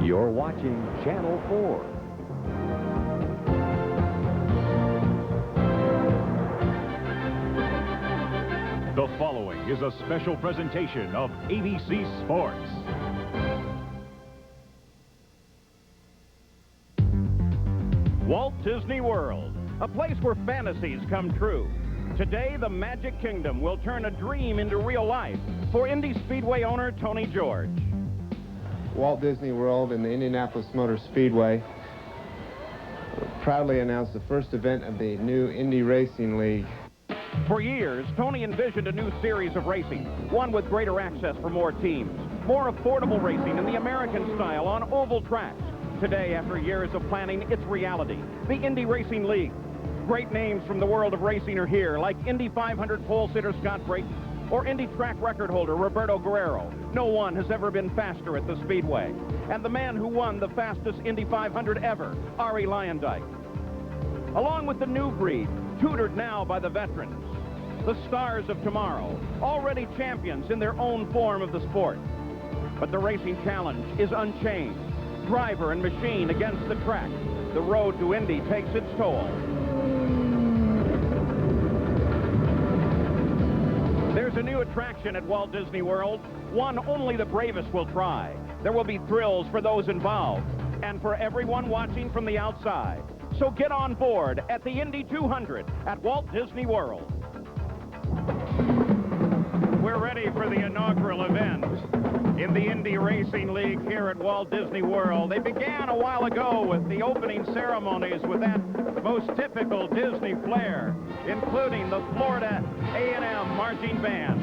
You're watching Channel 4. The following is a special presentation of ABC Sports. Walt Disney World, a place where fantasies come true. Today, the Magic Kingdom will turn a dream into real life for Indy Speedway owner Tony George. Walt Disney World and the Indianapolis Motor Speedway proudly announced the first event of the new Indy Racing League. For years, Tony envisioned a new series of racing, one with greater access for more teams, more affordable racing in the American style on oval tracks. Today, after years of planning, it's reality, the Indy Racing League. Great names from the world of racing are here, like Indy 500 pole sitter Scott Brayton, or Indy track record holder Roberto Guerrero. No one has ever been faster at the Speedway. And the man who won the fastest Indy 500 ever, Arie Luyendyk. Along with the new breed, tutored now by the veterans, the stars of tomorrow, already champions in their own form of the sport. But the racing challenge is unchanged. Driver and machine against the track. The road to Indy takes its toll. There's a new attraction at Walt Disney World, one only the bravest will try. There will be thrills for those involved and for everyone watching from the outside. So get on board at the Indy 200 at Walt Disney World. We're ready for the inaugural event in the Indy Racing League here at Walt Disney World. They began a while ago with the opening ceremonies with that most typical Disney flair, including the Florida A&M Marching Band.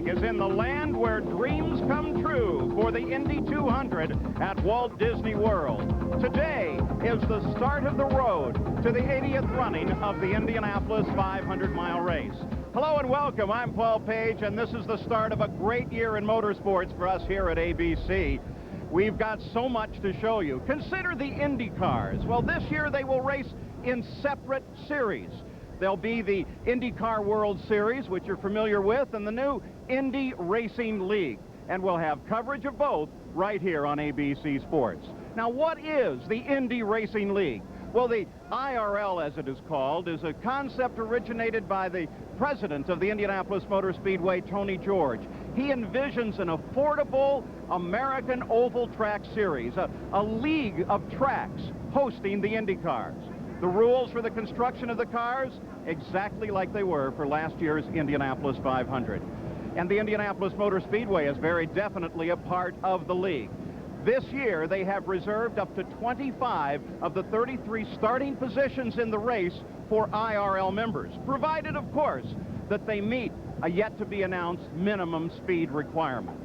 Is in the land where dreams come true for the Indy 200 at Walt Disney World. Today is the start of the road to the 80th running of the Indianapolis 500-mile race. Hello and welcome. I'm Paul Page, and this is the start of a great year in motorsports for us here at ABC. We've got so much to show you. Consider the Indy cars. Well, this year they will race in separate series. There'll be the IndyCar World Series, which you're familiar with, and the new Indy Racing League. And we'll have coverage of both right here on ABC Sports. Now, what is the Indy Racing League? Well, the IRL, as it is called, is a concept originated by the president of the Indianapolis Motor Speedway, Tony George. He envisions an affordable American oval track series, a league of tracks hosting the Indy cars. The rules for the construction of the cars, exactly like they were for last year's Indianapolis 500. And the Indianapolis Motor Speedway is very definitely a part of the league. This year, they have reserved up to 25 of the 33 starting positions in the race for IRL members, provided, of course, that they meet a yet-to-be-announced minimum speed requirement.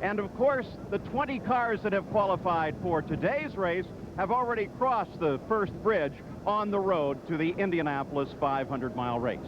And, of course, the 20 cars that have qualified for today's race have already crossed the first bridge on the road to the Indianapolis 500-mile race.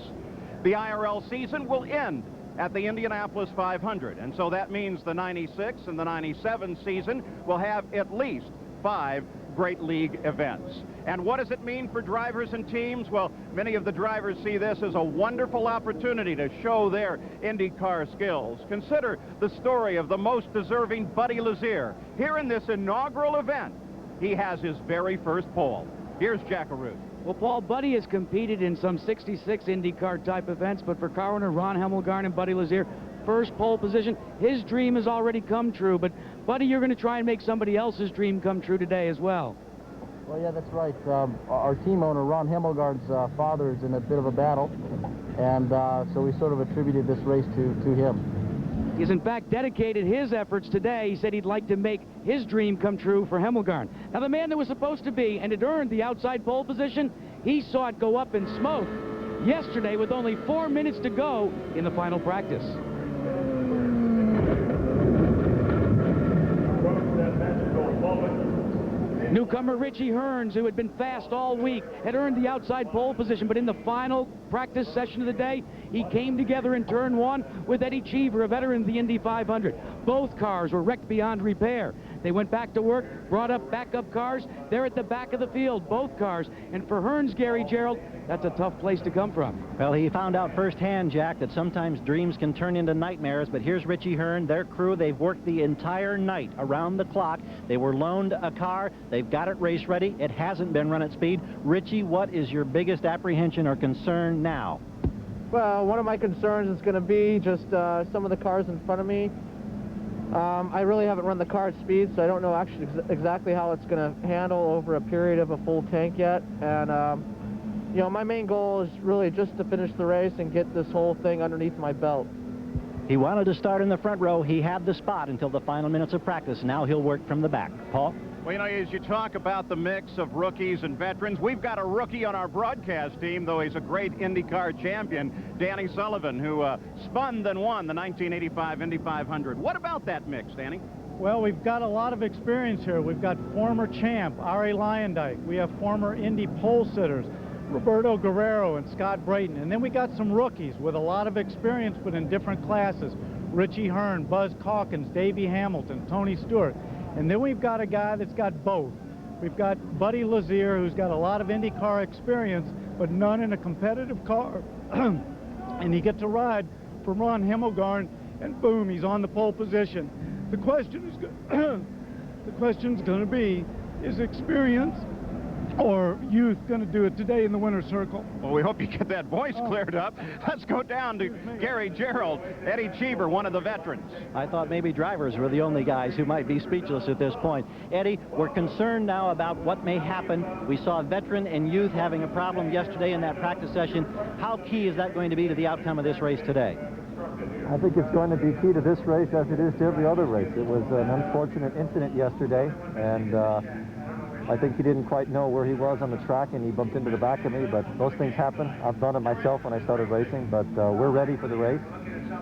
The IRL season will end at the Indianapolis 500, and so that means the 96 and the 97 season will have at least 5 great league events. And what does it mean for drivers and teams? Well, many of the drivers see this as a wonderful opportunity to show their IndyCar skills. Consider the story of the most deserving Buddy Lazier. Here in this inaugural event, he has his very first pole. Here's Jack Arute. Well, Paul, Buddy has competed in some 66 IndyCar type events, but for car owner Ron Hemmelgarn and Buddy Lazier, first pole position, his dream has already come true. But Buddy, you're going to try and make somebody else's dream come true today as well. Well, yeah, that's right. Our team owner, Ron Hemmelgarn's father, is in a bit of a battle, and so we sort of attributed this race to him. He's in fact dedicated his efforts today. He said he'd like to make his dream come true for Hemmelgarn. Now, the man that was supposed to be and had earned the outside pole position, he saw it go up in smoke yesterday with only 4 minutes to go in the final practice. Newcomer Richie Hearns, who had been fast all week, had earned the outside pole position, but in the final practice session of the day, he came together in turn one with Eddie Cheever, a veteran of the Indy 500. Both cars were wrecked beyond repair. They went back to work, brought up backup cars. They're at the back of the field, both cars. And for Hearns, Gary Gerald, that's a tough place to come from. Well, he found out firsthand, Jack, that sometimes dreams can turn into nightmares. But here's Richie Hearn, their crew. They've worked the entire night around the clock. They were loaned a car. They've got it race ready. It hasn't been run at speed. Richie, what is your biggest apprehension or concern now? Well, one of my concerns is going to be just some of the cars in front of me. I really haven't run the car at speed, so I don't know actually exactly how it's going to handle over a period of a full tank yet. And, you know, my main goal is really just to finish the race and get this whole thing underneath my belt. He wanted to start in the front row. He had the spot until the final minutes of practice. Now he'll work from the back. Paul? Well, you know, as you talk about the mix of rookies and veterans, we've got a rookie on our broadcast team, though he's a great IndyCar champion, Danny Sullivan, who spun then won the 1985 Indy 500. What about that mix, Danny? Well, we've got a lot of experience here. We've got former champ R.A. Lyondike. We have former Indy pole sitters, Roberto Guerrero and Scott Brayton. And then we got some rookies with a lot of experience, but in different classes. Richie Hearn, Buzz Calkins, Davey Hamilton, Tony Stewart. And then we've got a guy that's got both. We've got Buddy Lazier, who's got a lot of IndyCar experience, but none in a competitive car. And he gets a ride for Ron Hemmelgarn, and boom, he's on the pole position. The question is going to be, is experience or youth going to do it today in the winner's circle? Well, we hope you get that voice cleared up. Let's go down to Gary Gerald, Eddie Cheever, one of the veterans. I thought maybe drivers were the only guys who might be speechless at this point. Eddie, we're concerned now about what may happen. We saw veteran and youth having a problem yesterday in that practice session. How key is that going to be to the outcome of this race today? I think it's going to be key to this race as it is to every other race. It was an unfortunate incident yesterday, and I think he didn't quite know where he was on the track, and he bumped into the back of me, but those things happen. I've done it myself when I started racing, but we're ready for the race,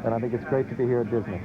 and I think it's great to be here at Disney.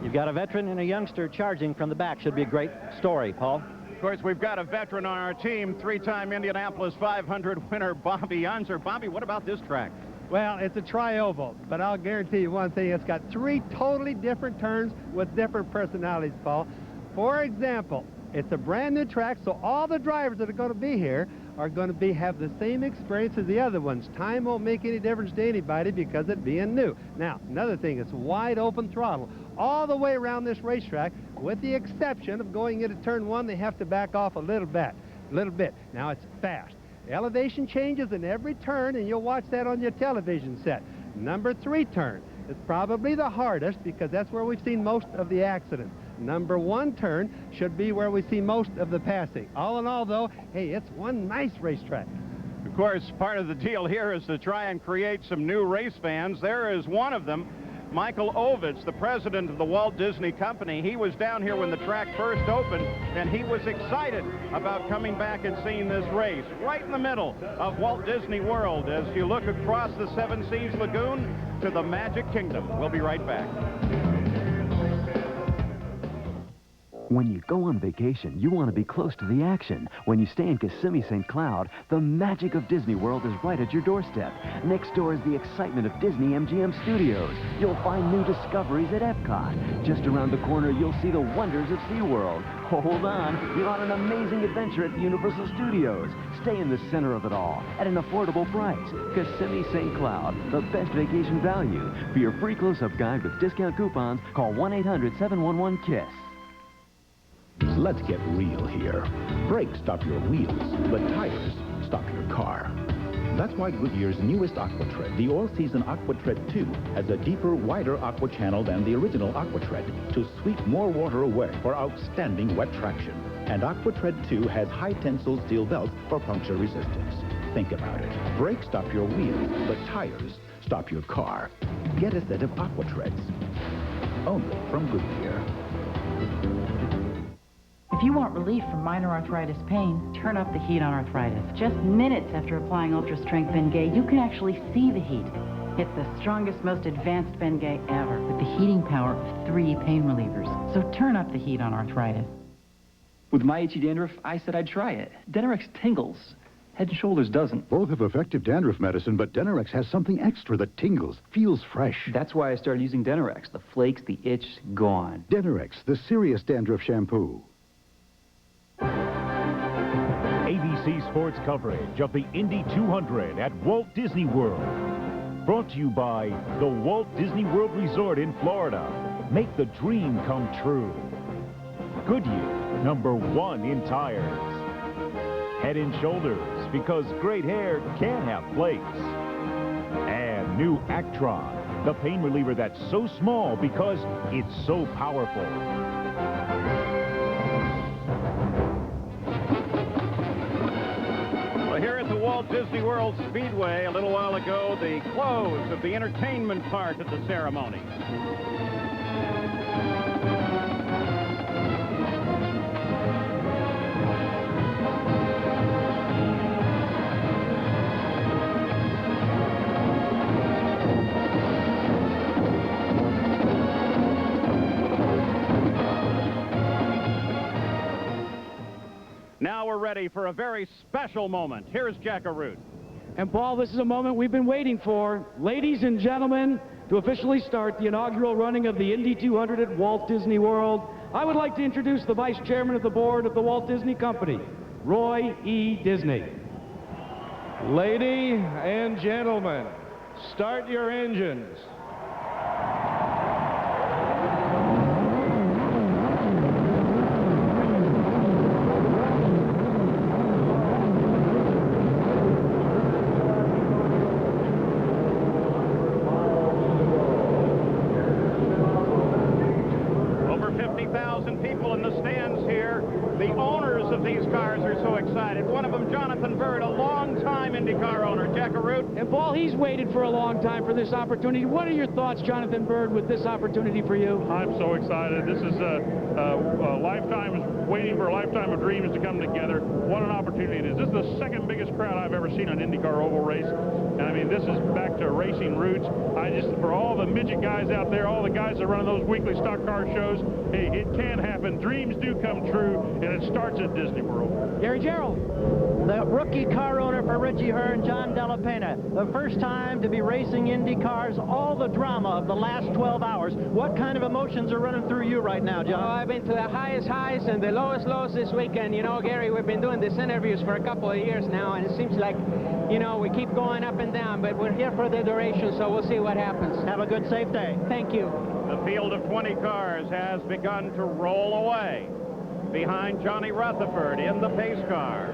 You've got a veteran and a youngster charging from the back. Should be a great story, Paul. Of course, we've got a veteran on our team, three-time Indianapolis 500 winner Bobby Unser. Bobby, what about this track? Well, it's a tri-oval, but I'll guarantee you one thing. It's got 3 totally different turns with different personalities, Paul. For example, it's a brand new track, so all the drivers that are going to be here are going to have the same experience as the other ones. Time won't make any difference to anybody because it being new. Now, another thing, it's wide open throttle all the way around this racetrack, with the exception of going into turn 1, they have to back off a little bit. Now, it's fast. Elevation changes in every turn, and you'll watch that on your television set. Number 3 turn is probably the hardest because that's where we've seen most of the accidents. Number 1 turn should be where we see most of the passing. All in all, though, hey, it's one nice racetrack. Of course, part of the deal here is to try and create some new race fans. There is one of them, Michael Ovitz, the president of the Walt Disney Company. He was down here when the track first opened, and he was excited about coming back and seeing this race right in the middle of Walt Disney World as you look across the Seven Seas Lagoon to the Magic Kingdom. We'll be right back. When you go on vacation, you want to be close to the action. When you stay in Kissimmee St. Cloud, the magic of Disney World is right at your doorstep. Next door is the excitement of Disney MGM Studios. You'll find new discoveries at Epcot. Just around the corner, you'll see the wonders of SeaWorld. Hold on, you're on an amazing adventure at Universal Studios. Stay in the center of it all at an affordable price. Kissimmee St. Cloud, the best vacation value. For your free close-up guide with discount coupons, call 1-800-711-KISS. Let's get real here. Brakes stop your wheels, but tires stop your car. That's why Goodyear's newest AquaTread, the all-season AquaTread 2, has a deeper, wider aqua channel than the original AquaTread to sweep more water away for outstanding wet traction. And AquaTread 2 has high-tensile steel belts for puncture resistance. Think about it. Brakes stop your wheels, but tires stop your car. Get a set of AquaTreads. Only from Goodyear. If you want relief from minor arthritis pain, turn up the heat on arthritis. Just minutes after applying Ultra Strength Bengay, you can actually see the heat. It's the strongest, most advanced Bengay ever, with the heating power of 3 pain relievers. So turn up the heat on arthritis. With my itchy dandruff, I said I'd try it. Denorex tingles. Head & Shoulders doesn't. Both have effective dandruff medicine, but Denorex has something extra that tingles, feels fresh. That's why I started using Denorex. The flakes, the itch, gone. Denorex, the serious dandruff shampoo. ABC Sports coverage of the Indy 200 at Walt Disney World. Brought to you by the Walt Disney World Resort in Florida. Make the dream come true. Goodyear, #1 in tires. Head & Shoulders, because great hair can have flakes. And new Actron, the pain reliever that's so small because it's so powerful. Well, here at the Walt Disney World Speedway a little while ago, the close of the entertainment part of the ceremony. Now we're ready for a very special moment. Here's Jack Arute. And Paul, this is a moment we've been waiting for. Ladies and gentlemen, to officially start the inaugural running of the Indy 200 at Walt Disney World, I would like to introduce the Vice Chairman of the Board of the Walt Disney Company, Roy E. Disney. Ladies and gentlemen, start your engines. People in the stands here. The owners of these cars are so excited. One of them, Jonathan Byrd, a long-time IndyCar owner. Jack Arute. And Paul, he's waited for a long time for this opportunity. What are your thoughts, Jonathan Byrd, with this opportunity for you? I'm so excited. This is a lifetime, waiting for a lifetime of dreams to come together. What an opportunity it is. This is the second biggest crowd I've ever seen on an IndyCar oval race. And I mean, this is back to racing roots. For all the midget guys out there, all the guys that run those weekly stock car shows, hey, it can happen. Dreams do come true, and it starts at Disney World. Gary Gerald. The rookie car owner for Richie Hearn, John Della Pena. The first time to be racing Indy cars, all the drama of the last 12 hours. What kind of emotions are running through you right now, John? Oh, I've been to the highest highs and the lowest lows this weekend. You know, Gary, we've been doing these interviews for a couple of years now, and it seems like, you know, we keep going up and down, but we're here for the duration, so we'll see what happens. Have a good, safe day. Thank you. The field of 20 cars has begun to roll away behind Johnny Rutherford in the pace car.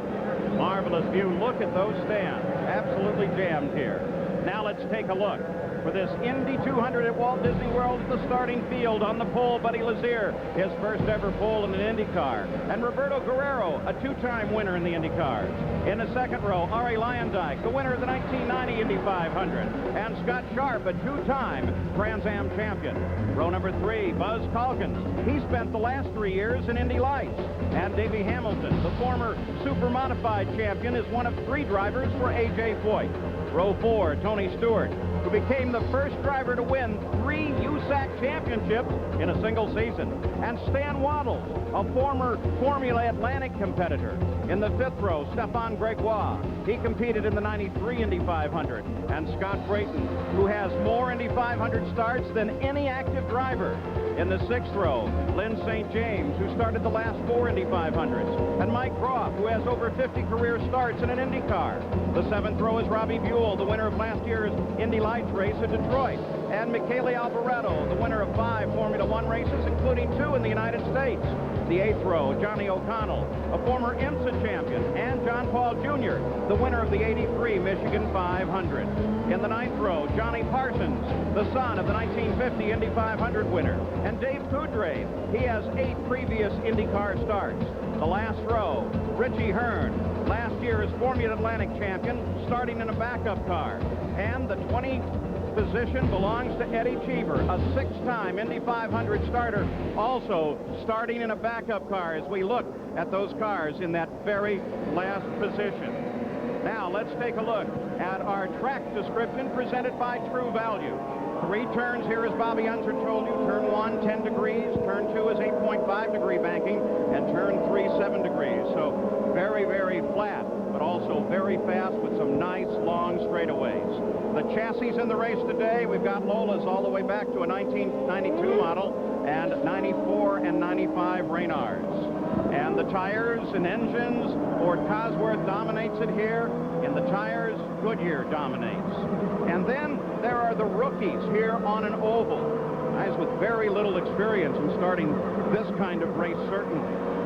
Marvelous view. Look at those stands. Absolutely jammed here. Now let's take a look. For this Indy 200 at Walt Disney World at the starting field, on the pole, Buddy Lazier, his first ever pole in an Indy car. And Roberto Guerrero, a two-time winner in the Indy cars. In the second row, Arie Luyendyk, the winner of the 1990 Indy 500. And Scott Sharp, a two-time Trans Am champion. Row number 3, Buzz Calkins. He spent the last 3 years in Indy Lights. And Davey Hamilton, the former Super Modified champion, is one of 3 drivers for A.J. Foyt. Row 4, Tony Stewart, who became the first driver to win 3 USAC championships in a single season. And Stan Waddles, a former Formula Atlantic competitor. In the 5th row, Stefan Gregoire. He competed in the 93 Indy 500. And Scott Brayton, who has more Indy 500 starts than any active driver. In the 6th row, Lynn St. James, who started the last 4 Indy 500s. And Mike Groff, who has over 50 career starts in an Indy car. The 7th row is Robbie Buell, the winner of last year's Indy Lights race at Detroit. And Michele Alboreto, the winner of 5 Formula One races, including 2 in the United States. The 8th row, Johnny O'Connell, a former IMSA champion, and John Paul Jr., the winner of the 83 Michigan 500. In the 9th row, Johnny Parsons, the son of the 1950 Indy 500 winner, and Dave Coudrave. He has 8 previous IndyCar starts. The last row, Richie Hearn, last year's Formula Atlantic champion, starting in a backup car. And the 20th position belongs to Eddie Cheever, a 6-time Indy 500 starter, also starting in a backup car as we look at those cars in that very last position. Now, let's take a look at our track description presented by True Value. 3 turns here, as Bobby Unser told you. Turn 1, 10 degrees. Turn 2 is 8.5 degree banking. And turn 3, 7 degrees. So very, very flat, but also very fast with some nice long straightaways. The chassis in the race today, we've got Lola's all the way back to a 1992 model and 94 and 95 Reynards. And the tires and engines, Ford Cosworth dominates it here. In the tires, Goodyear dominates. And then there are the rookies here on an oval. Guys with very little experience in starting this kind of race, certainly.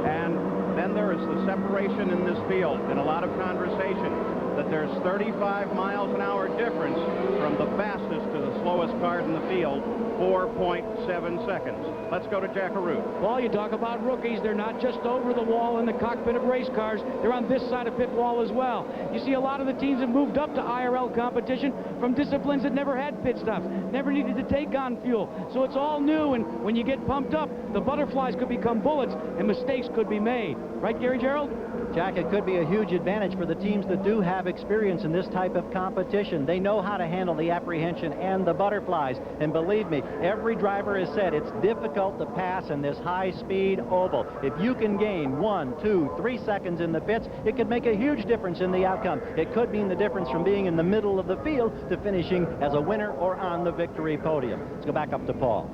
And then there is the separation in this field, and a lot of conversation that there's 35 miles an hour difference from the fastest to the slowest cars in the field, 4.7 seconds. Let's go to Jack Arute. Well, you talk about rookies. They're not just over the wall in the cockpit of race cars. They're on this side of pit wall as well. You see a lot of the teams have moved up to IRL competition from disciplines that never had pit stops, never needed to take on fuel. So it's all new, and when you get pumped up, the butterflies could become bullets and mistakes could be made. Right, Gary Gerald? Jack, it could be a huge advantage for the teams that do have experience in this type of competition. They know how to handle the apprehension and the butterflies. And believe me, every driver has said it's difficult to pass in this high-speed oval. If you can gain 1, 2, 3 seconds in the pits, it could make a huge difference in the outcome. It could mean the difference from being in the middle of the field to finishing as a winner or on the victory podium. Let's go back up to Paul.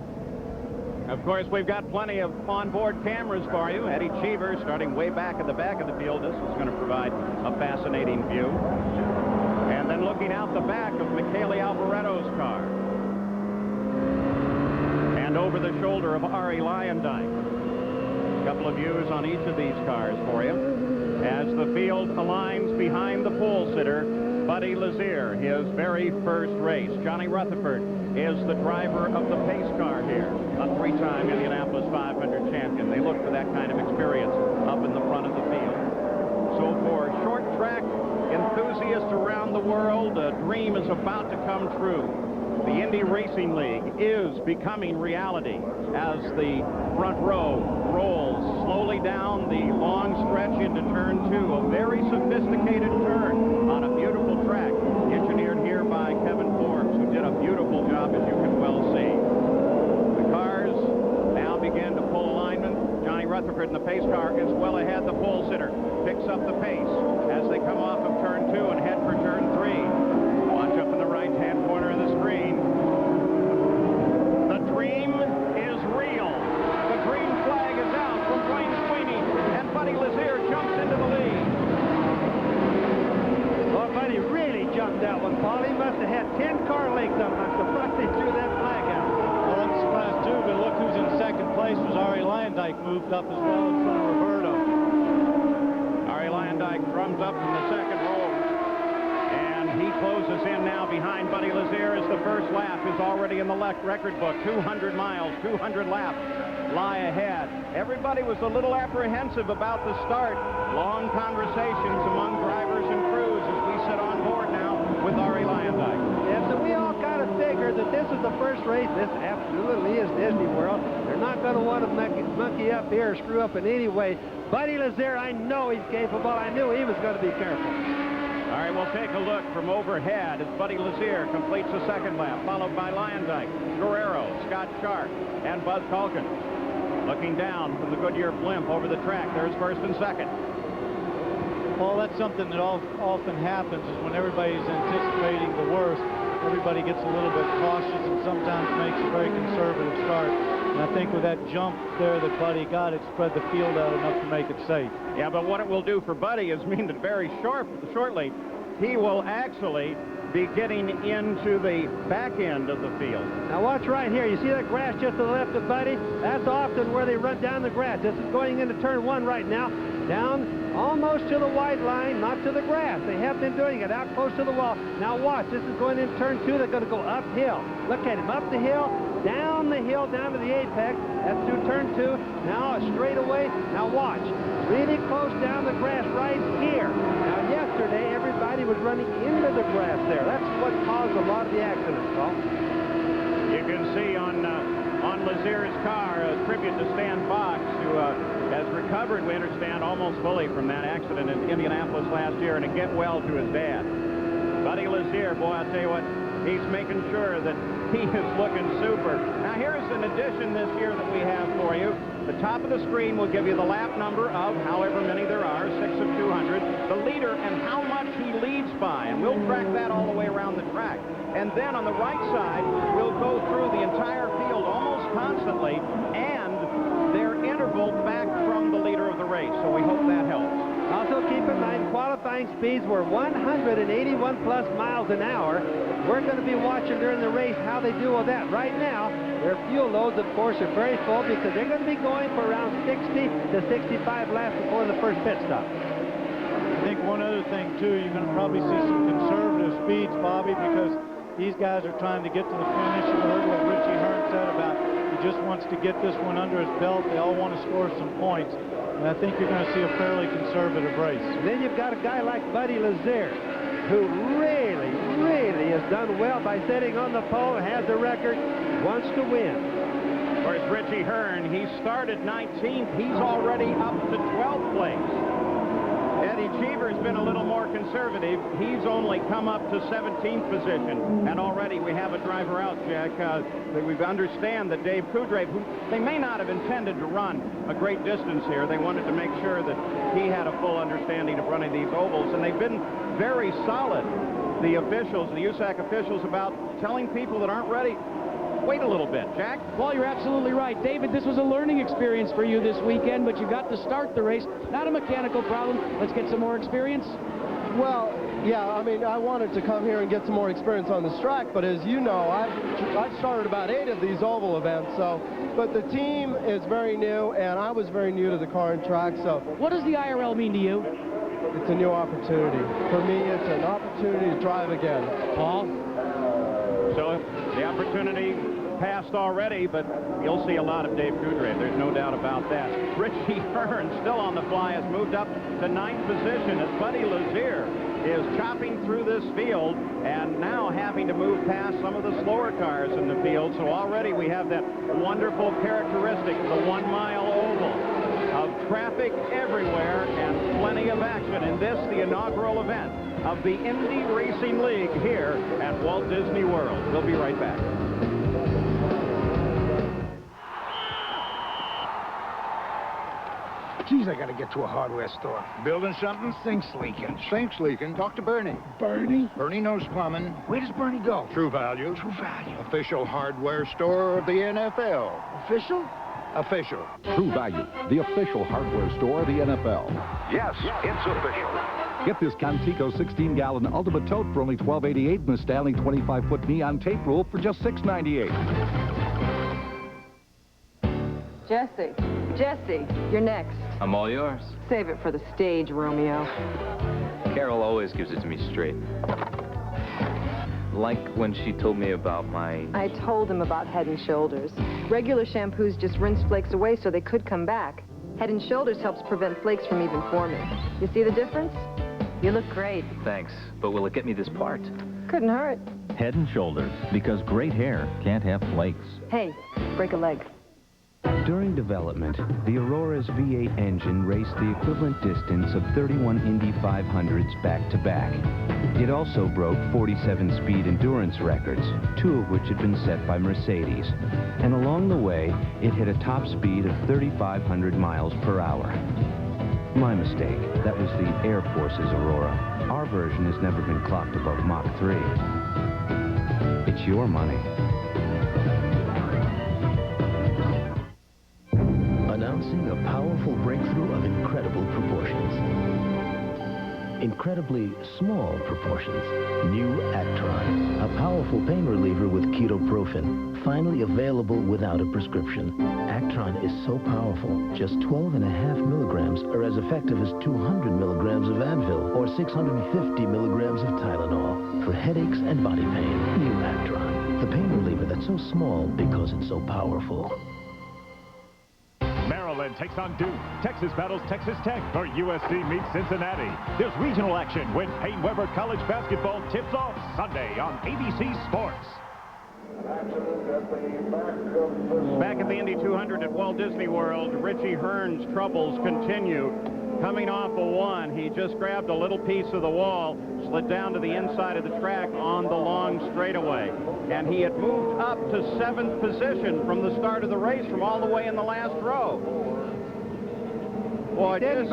Of course, we've got plenty of onboard cameras for you. Eddie Cheever starting way back at the back of the field. This is going to provide a fascinating view. And then looking out the back of Michele Alboretto's car. And over the shoulder of Arie Luyendyk. A couple of views on each of these cars for you. As the field aligns behind the pole sitter, Buddy Lazier, his very first race. Johnny Rutherford is the driver of the pace car here, a 3-time Indianapolis 500 champion. They look for that kind of experience up in the front of the field. So for short track enthusiasts around the world, a dream is about to come true. The Indy Racing League is becoming reality as the front row rolls slowly down the long stretch into turn 2, a very sophisticated turn on a beautiful track, engineered here by Kevin Forbes, who did a beautiful job, as you can well see. The cars now begin to pull alignment. Johnny Rutherford in the pace car is well ahead. The pole sitter picks up the pace as they come off of turn 2 and head for turn 3. Watch up in the right-hand corner of the screen. The dream is real. The green flag is out from Wayne Sweeney, and Buddy Lazier jumps into the lead. Well, Buddy really jumped that one, Paul. He must have had 10 car lengths up. I'm surprised they threw that flag out. Well, I'm surprised too, but look who's in second place was Arie Luyendyk, moved up as well in front of Roberto. Arie Luyendyk drums up from the second row. He closes in now behind Buddy Lazier as the first lap is already in the record book. 200 miles, 200 laps lie ahead. Everybody was a little apprehensive about the start. Long conversations among drivers and crews as we sit on board now with Arie Luyendyk. Yeah, so we all kind of figured that this is the first race. This absolutely is Disney World. They're not going to want to monkey up here or screw up in any way. Buddy Lazier, I know he's capable. I knew he was going to be careful. All right, we'll take a look from overhead as Buddy Lazier completes the second lap, followed by Luyendyk, Guerrero, Scott Sharp, and Buzz Culkin. Looking down from the Goodyear blimp over the track, there's first and second. Paul, that's something that often happens is when everybody's anticipating the worst, everybody gets a little bit cautious and sometimes makes a very conservative start. And I think with that jump there that Buddy got, it spread the field out enough to make it safe. Yeah, but what it will do for Buddy is mean that very shortly he will actually be getting into the back end of the field. Now watch right here. You see that grass just to the left of Buddy? That's often where they run down the grass. This is going into turn 1 right now. Down almost to the white line, not to the grass. They have been doing it out close to the wall. Now watch. This is going in turn 2. They're going to go uphill. Look at him. Up the hill, down to the apex. That's through turn 2. Now a straightaway. Now watch. Really close down the grass right here. Now yesterday, everybody was running into the grass there. That's what caused a lot of the accidents, Paul. You can see on Lazier's car a tribute to Stan Fox, who has recovered, we understand, almost fully from that accident in Indianapolis last year, and a get well to his dad. Buddy Lazier, boy, I'll tell you what, he's making sure that he is looking super. Now, here's an addition this year that we have for you. The top of the screen will give you the lap number of however many there are, 6 of 200, the leader, and how much he leads by. And we'll track that all the way around the track. And then on the right side, we'll go through the entire field almost constantly and their interval back from the leader of the race. So we hope that helps. Also keep in mind, qualifying speeds were 181 plus miles an hour. We're going to be watching during the race how they do with that. Right now, their fuel loads, of course, are very full because they're going to be going for around 60 to 65 laps before the first pit stop. I think one other thing, too, you're going to probably see some conservative speeds, Bobby, because these guys are trying to get to the finish. You heard what Richie Hearn said about he just wants to get this one under his belt. They all want to score some points. And I think you're going to see a fairly conservative race. And then you've got a guy like Buddy Lazier, who really has done well by sitting on the pole, has a record, wants to win. Of course, Richie Hearn, he started 19th. He's already up to 12th place. Eddie Cheever's been a little more conservative. He's only come up to 17th position. And already we have a driver out, Jack. We understand that Dave Kudrave, who they may not have intended to run a great distance here. They wanted to make sure that he had a full understanding of running these ovals. And they've been very solid, the officials, the USAC officials, about telling people that aren't ready, wait a little bit. Jack? Well, you're absolutely right. David, this was a learning experience for you this weekend, but you got to start the race. Not a mechanical problem. Let's get some more experience. Well, yeah, I mean, I wanted to come here and get some more experience on this track, but as you know, I've started about 8 of these oval events, but the team is very new, and I was very new to the car and track, so. What does the IRL mean to you? It's a new opportunity. For me, it's an opportunity to drive again. Paul? So the opportunity passed already, but you'll see a lot of Dave Kudrave. There's no doubt about that. Richie Hearn, still on the fly, has moved up to 9th position as Buddy Lazier is chopping through this field and now having to move past some of the slower cars in the field. So already we have that wonderful characteristic, the 1 mile oval of traffic everywhere and plenty of action in this, the inaugural event of the Indy Racing League here at Walt Disney World. We'll be right back. Geez, I gotta get to a hardware store. Building something? Sink's leaking. Sink's leaking. Talk to Bernie. Bernie? Bernie knows plumbing. Where does Bernie go? True Value. True Value. Official hardware store of the NFL. Official? Official. True Value, the official hardware store of the NFL. Yes, it's official. Get this Contico 16-gallon Ultimate Tote for only $12.88 and the Stanley 25-foot neon tape rule for just $6.98. Jesse, you're next. I'm all yours. Save it for the stage, Romeo. Carol always gives it to me straight. Like when she told me about my... I told him about Head & Shoulders. Regular shampoos just rinse flakes away so they could come back. Head & Shoulders helps prevent flakes from even forming. You see the difference? You look great. Thanks, but will it get me this part? Couldn't hurt. Head & Shoulders, because great hair can't have flakes. Hey, break a leg. During development, the Aurora's V8 engine raced the equivalent distance of 31 Indy 500s back-to-back. It also broke 47-speed endurance records, 2 of which had been set by Mercedes. And along the way, it hit a top speed of 3,500 miles per hour. My mistake. That was the Air Force's Aurora. Our version has never been clocked above Mach 3. It's your money. Announcing a powerful breakthrough of incredible proportions. incredibly small proportions. New Actron, a powerful pain reliever with ketoprofen, finally available without a prescription. Actron is so powerful, just 12.5 milligrams are as effective as 200 milligrams of Advil or 650 milligrams of Tylenol. For headaches and body pain, new Actron, the pain reliever that's so small because it's so powerful. Maryland takes on Duke. Texas battles Texas Tech, or USC meets Cincinnati. There's regional action when Payne Weber College basketball tips off Sunday on ABC Sports. Back at the Indy 200 at Walt Disney World, Richie Hearn's troubles continue. Coming off a one, he just grabbed a little piece of the wall, slid down to the inside of the track on the long straightaway. And he had moved up to 7th position from the start of the race, from all the way in the last row. Boy, He didn't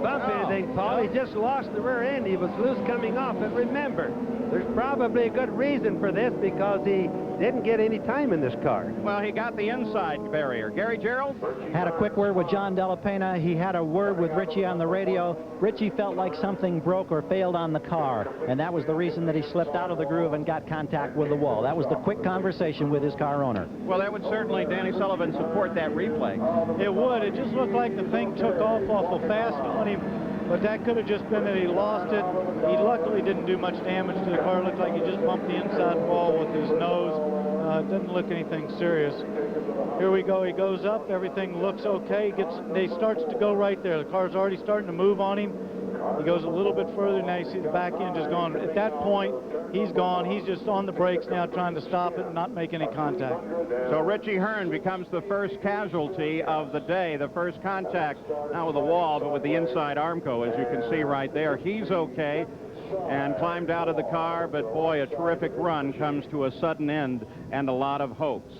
bump anything, Paul. He just lost the rear end. He was loose coming off. But remember, there's probably a good reason for this, because he didn't get any time in this car. Well, he got the inside barrier. Gary Gerald? Had a quick word with John Della Pena. He had a word with Richie on the radio. Richie felt like something broke or failed on the car, and that was the reason that he slipped out of the groove and got contact with the wall. That was the quick conversation with his car owner. Well, that would certainly, Danny Sullivan, support that replay. It would. It just looked like the thing took off awful fast on him, but that could have just been that he lost it. He luckily didn't do much damage to the car. It looked like he just bumped the inside wall with his nose. It doesn't look anything serious. Here we go. He goes up. Everything looks okay. He starts to go right there. The car's already starting to move on him. He goes a little bit further. Now you see the back end just gone. At that point, he's gone. He's just on the brakes now, trying to stop it and not make any contact. So Richie Hearn becomes the first casualty of the day, the first contact, not with the wall, but with the inside Armco, as you can see right there. He's okay and climbed out of the car, but boy, a terrific run comes to a sudden end and a lot of hopes.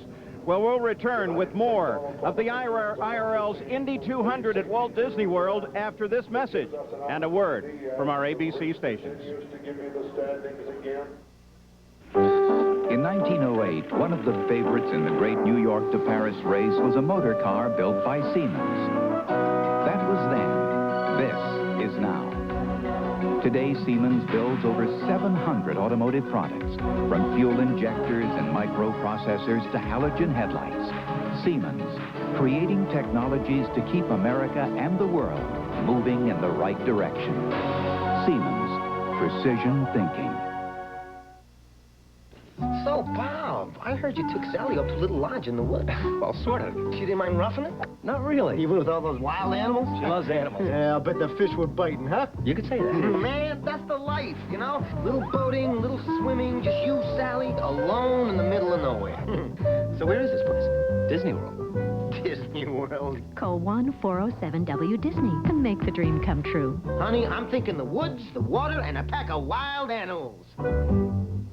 Well, we'll return with more of the IRL's Indy 200 at Walt Disney World after this message and a word from our ABC stations. In 1908, one of the favorites in the great New York to Paris race was a motor car built by Siemens. That was then. This is now. Today, Siemens builds over 700 automotive products, from fuel injectors and microprocessors to halogen headlights. Siemens, creating technologies to keep America and the world moving in the right direction. Siemens, precision thinking. So, Bob, I heard you took Sally up to a little lodge in the woods. Well, sort of. She didn't mind roughing it? Not really. Even with all those wild animals? She loves animals. Yeah, I'll bet the fish were biting, huh? You could say that. Man, that's the life, you know? Little boating, little swimming, just you, Sally, alone in the middle of nowhere. So where is this place? Disney World. Disney World. Call 1-407-WDisney to make the dream come true. Honey, I'm thinking the woods, the water, and a pack of wild animals.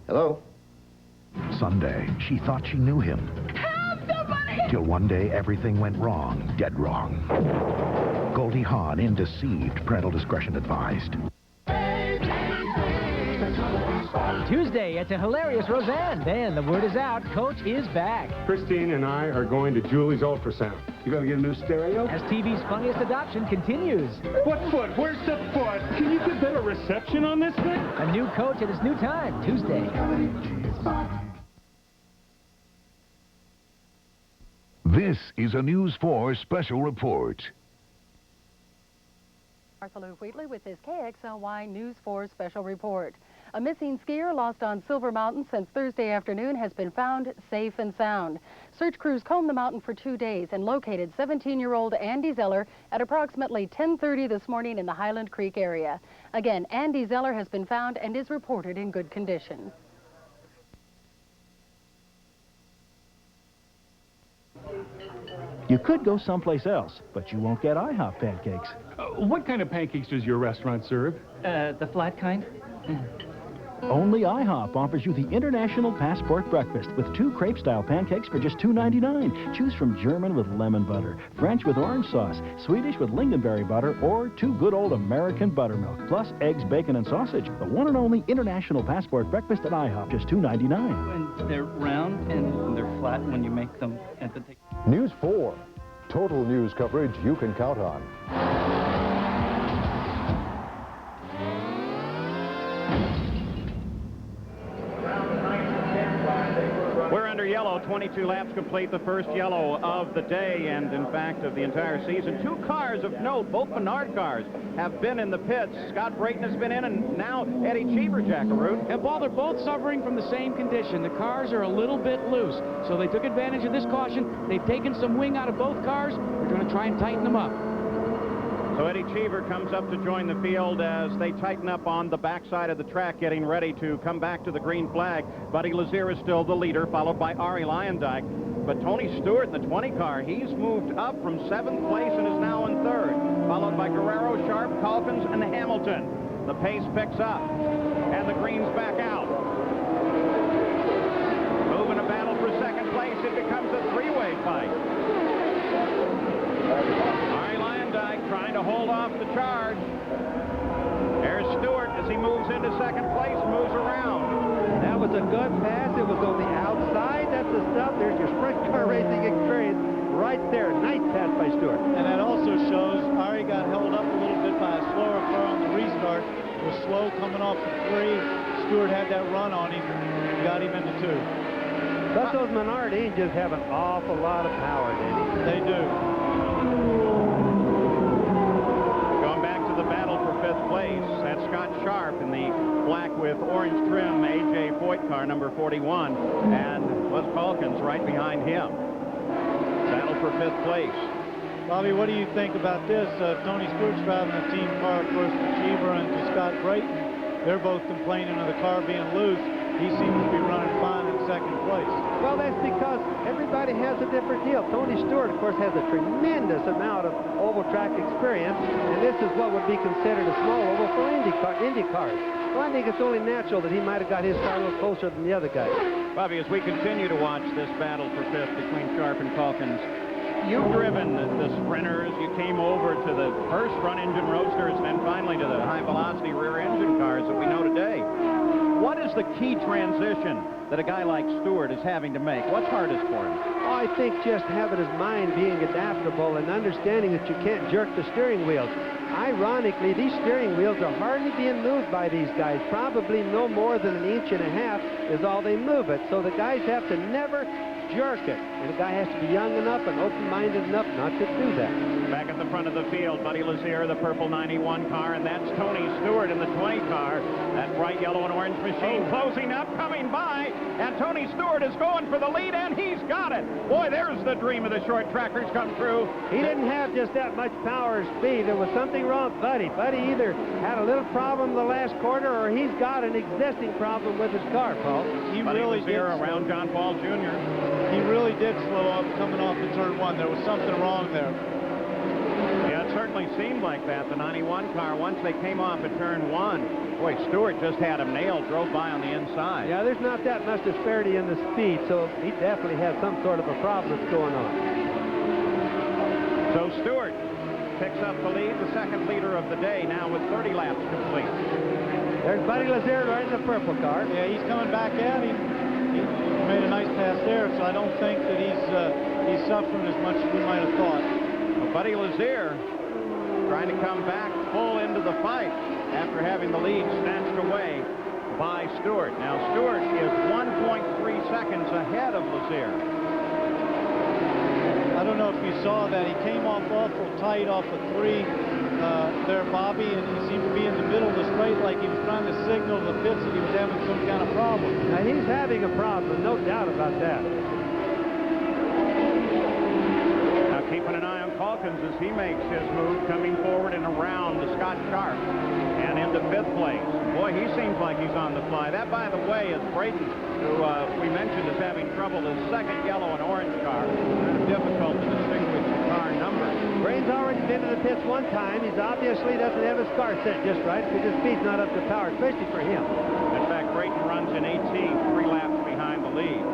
Hello? Sunday, she thought she knew him. Help, somebody! Till one day, everything went wrong. Dead wrong. Goldie Hawn in Deceived. Parental discretion advised. Tuesday at the hilarious Roseanne. Then the word is out. Coach is back. Christine and I are going to Julie's ultrasound. You gonna get a new stereo? As TV's funniest adoption continues. What foot? Where's the foot? Can you get better reception on this thing? A new coach at his new time, Tuesday. This is a News 4 special report. Martha Lou Wheatley with this KXLY News 4 special report. A missing skier lost on Silver Mountain since Thursday afternoon has been found safe and sound. Search crews combed the mountain for 2 days and located 17-year-old Andy Zeller at approximately 10:30 this morning in the Highland Creek area. Again, Andy Zeller has been found and is reported in good condition. You could go someplace else, but you won't get IHOP pancakes. What kind of pancakes does your restaurant serve? The flat kind? Only IHOP offers you the International Passport Breakfast with 2 crepe-style pancakes for just $2.99. Choose from German with lemon butter, French with orange sauce, Swedish with lingonberry butter, or 2 good old American buttermilk, plus eggs, bacon, and sausage. The one and only International Passport Breakfast at IHOP, just $2.99. And they're round and they're flat when you make them at the... News 4. Total news coverage you can count on. yellow, 22 laps complete, the first yellow of the day, and in fact of the entire season. Two cars of note, both Menard cars, have been in the pits. Scott Brayton has been in, and now Eddie Cheever, Jackaroo. And Paul, they're both suffering from the same condition. The cars are a little bit loose, so they took advantage of this caution. They've taken some wing out of both cars. They're going to try and tighten them up. So Eddie Cheever comes up to join the field as they tighten up on the backside of the track, getting ready to come back to the green flag. Buddy Lazier is still the leader, followed by Arie Luyendyk. But Tony Stewart in the 20 car, he's moved up from 7th place and is now in 3rd, followed by Guerrero, Sharp, Calkins, and Hamilton. The pace picks up, and the green's back out. Moving a battle for 2nd place, it becomes a three-way fight. Trying to hold off the charge. There's Stewart as he moves into 2nd place, moves around. That was a good pass. It was on the outside. That's the stuff. There's your sprint car racing experience right there. Nice pass by Stewart. And that also shows Arie got held up a little bit by a slower car on the restart. It was slow coming off the 3. Stewart had that run on him and got him into 2. But those Menard engines have an awful lot of power, Danny. They do. The battle for 5th place. That's Scott Sharp in the black with orange trim A.J. Foyt car, number 41, and Wes Calkins right behind him. Battle for 5th place. Bobby, what do you think about this? Tony Stewart's driving a team car, of course, to Cheever and to Scott Brayton. They're both complaining of the car being loose. He seems to be running fine in 2nd place. Well, that's because everybody has a different deal. Tony Stewart, of course, has a tremendous amount of oval track experience, and this is what would be considered a small oval for Indy cars. Well, I think it's only natural that he might have got his car a little closer than the other guy. Bobby, as we continue to watch this battle for 5th between Sharp and Calkins, you've driven the sprinters. You came over to the first front-engine roadsters and then finally to the high-velocity rear-engine cars that we know today. What is the key transition that a guy like Stewart is having to make? What's hardest for him? Oh, I think just having his mind being adaptable and understanding that you can't jerk the steering wheels. Ironically, these steering wheels are hardly being moved by these guys. Probably no more than 1.5 inches is all they move it. So the guys have to never jerk it. And the guy has to be young enough and open-minded enough not to do that. Back at the front of the field, Buddy Lazier, the purple 91 car, and that's Tony Stewart in the 20 car. That bright yellow and orange machine closing up, coming by, and Tony Stewart is going for the lead, and he's got it. Boy, there's the dream of the short trackers come true. He didn't have just that much power or speed. There was something wrong with Buddy. Buddy either had a little problem in the last quarter, or he's got an existing problem with his car, Paul. He Buddy really Lazier did around John Paul Jr. He really did slow up coming off the turn 1. There was something wrong there. Yeah, it certainly seemed like that. The 91 car, once they came off at turn 1, boy, Stewart just had him nailed, drove by on the inside. Yeah, there's not that much disparity in the speed, so he definitely has some sort of a problem that's going on. So Stewart picks up the lead, the 2nd leader of the day, now with 30 laps complete. There's Buddy Lazier right in the purple car. Yeah, he's coming back at him. He made a nice pass there, so I don't think that he's suffering as much as we might have thought. Well, Buddy Lazier trying to come back full into the fight after having the lead snatched away by Stewart. Now, Stewart is 1.3 seconds ahead of Lazier. I don't know if you saw that. He came off awful tight off of 3 there, Bobby, and he seemed to be in the middle of the straight like he was trying to signal the pits that he was having some kind of problem. Now, he's having a problem, no doubt about that. Now, keeping an eye on Calkins as he makes his move, coming forward and around to Scott Sharp and into 5th place. Boy, he seems like he's on the fly. That, by the way, is Brayton, who we mentioned is having trouble. His 2nd yellow and orange car. Kind of difficult to distinguish the car number. Brayton's already been to the pits one time. He's obviously doesn't have his car set just right because his speed's not up to power, especially for him. In fact, Brayton runs in 18th, 3 laps behind the lead.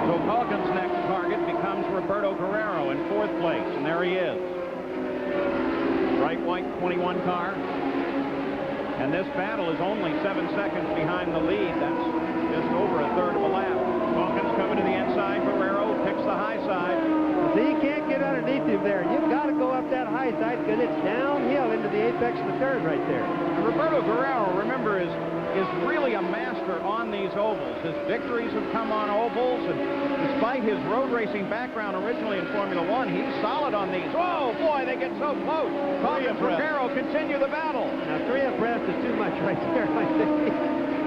So Calkins' next target becomes Roberto Guerrero in 4th place, and there he is. Bright white 21 car. And this battle is only 7 seconds behind the lead. That's just over a 1/3 of a lap. Calkins coming to the inside. Guerrero picks the high side. See, you can't get underneath him there. You've got to go up that high side because it's downhill into the apex of the turn right there. And Roberto Guerrero, remember, is is really a master on these ovals. His victories have come on ovals, and despite his road racing background originally in Formula One, he's solid on these. Oh, boy, they get so close. Hawkins and Ruggiero continue the battle. Now, 3 abreast is too much right there, I think.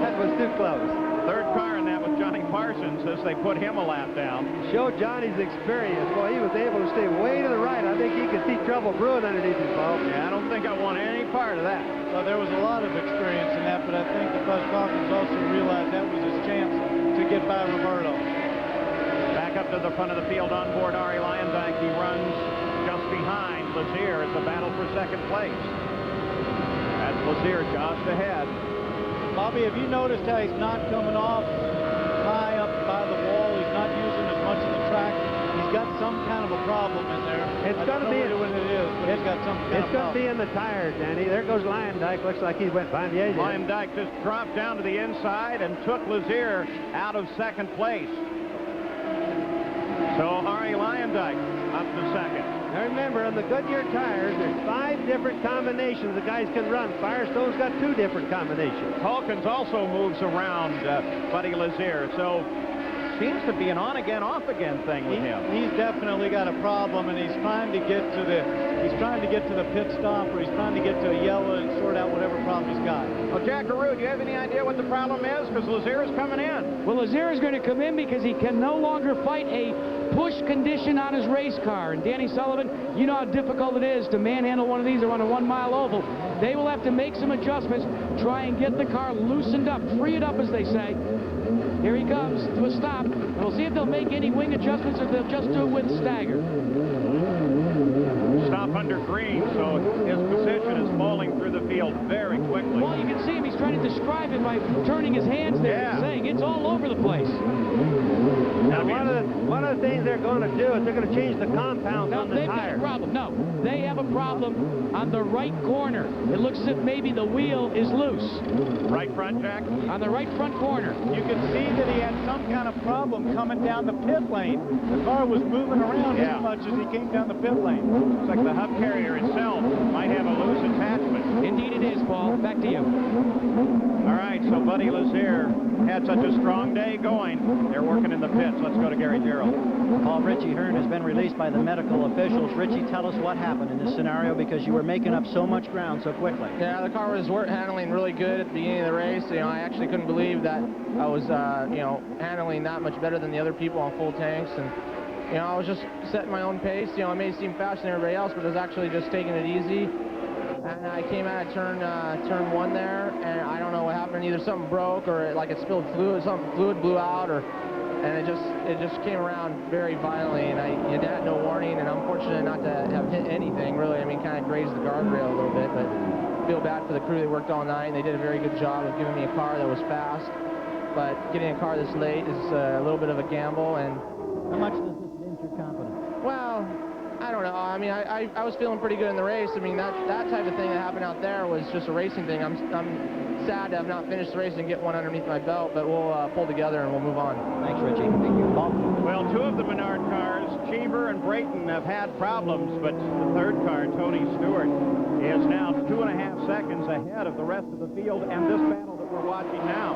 That was too close. Third car in that was Johnny Parsons as they put him a lap down. Show Johnny's experience. Boy, he was able to stay way to the right. I think he could see trouble brewing underneath his ball. Yeah, I don't think I want any part of that. Well, there was a lot of experience in that, but I think that Buzz Calkins also realized that was his chance to get by Roberto. Back up to the front of the field on board Arie Luyendyk. He runs just behind Lazier as the battle for second place. That's Lazier just ahead. Bobby, have you noticed how he's not coming off high up by the wall? He's not using as much of the track. He's got some kind of a problem in there. It's going to be what it is, but he's got some kind of problem. It's going to be in the tires, Danny. There goes Luyendyk. Looks like he went behind the edge. Luyendyk just dropped down to the inside and took Lazier out of second place. So Arie Luyendyk up to second. Now remember, on the Goodyear tires, there's 5 different combinations the guys can run. Firestone's got 2 different combinations. Calkins also moves around Buddy Lazier, so seems to be an on-again, off-again thing with him. He's definitely got a problem, and he's trying to get to the pit stop, or he's trying to get to a yellow and sort out whatever problem he's got. Well, Jack Carew, do you have any idea what the problem is? Because Lazier is coming in. Well, Lazier is going to come in because he can no longer fight a push condition on his race car. And Danny Sullivan, you know how difficult it is to manhandle one of these on a 1-mile oval. They will have to make some adjustments, try and get the car loosened up, free it up, as they say. Here he comes to a stop, and we'll see if they'll make any wing adjustments or they'll just do it with stagger. Stop under green, so his position is falling through the field very quickly. Well, you can see him. He's trying to describe it by turning his hands there and saying it's all over the place. Now, one of the things they're going to do is they're going to change the compounds on the they've tires. got a problem. No, they have a problem on the right corner. It looks as if maybe the wheel is loose. Right front, Jack? On the right front corner. You can see that he had some kind of problem coming down the pit lane. The car was moving around as much as he came down the pit lane. Looks like the hub carrier itself might have a loose attachment. Indeed it is, Paul. Back to you. All right, so Buddy Lazier had such a strong day going. They're working in the pits. Let's go to Gary Gerald. Paul, Richie Hearn has been released by the medical officials. Richie, tell us what happened in this scenario because you were making up so much ground so quickly. Yeah, the car was handling really good at the beginning of the race. You know, I actually couldn't believe that I was, handling that much better than the other people on full tanks. And, you know, I was just setting my own pace. You know, I may seem faster than everybody else, but I was actually just taking it easy. And I came out of turn 1 there, and I don't know what happened. Either something broke or it spilled fluid, fluid blew out, and it just came around very violently. And I had no warning, and I'm fortunate not to have hit anything really. I mean, kind of grazed the guardrail a little bit, but I feel bad for the crew. They worked all night, and they did a very good job of giving me a car that was fast. But getting a car this late is a little bit of a gamble. And how much does this dent your confidence? Well, I don't know. I mean, I was feeling pretty good in the race. I mean, that type of thing that happened out there was just a racing thing. I'm sad to have not finished the race and get one underneath my belt, but we'll pull together and we'll move on. Thanks, Richie. Thank you. Paul? Well, 2 of the Menard cars, Cheever and Brayton, have had problems, but the third car, Tony Stewart, is now 2.5 seconds ahead of the rest of the field and this battle that we're watching now.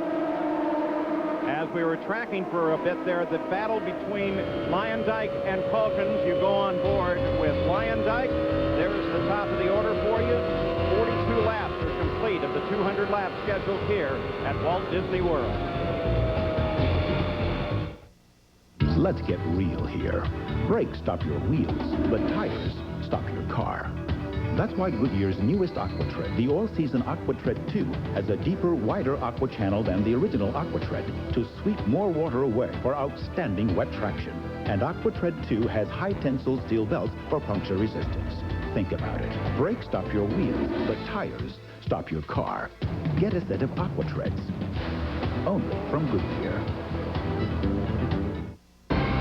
As we were tracking for a bit there, the battle between Luyendyk and Calkins. You go on board with Luyendyk. There's the top of the order for you. 42 laps are complete of the 200 laps scheduled here at Walt Disney World. Let's get real here. Brakes stop your wheels, but tires stop your car. That's why Goodyear's newest AquaTread, the all-season AquaTread 2, has a deeper, wider aqua channel than the original AquaTread to sweep more water away for outstanding wet traction. And AquaTread 2 has high-tensile steel belts for puncture resistance. Think about it. Brakes stop your wheels, but tires stop your car. Get a set of AquaTreads. Only from Goodyear.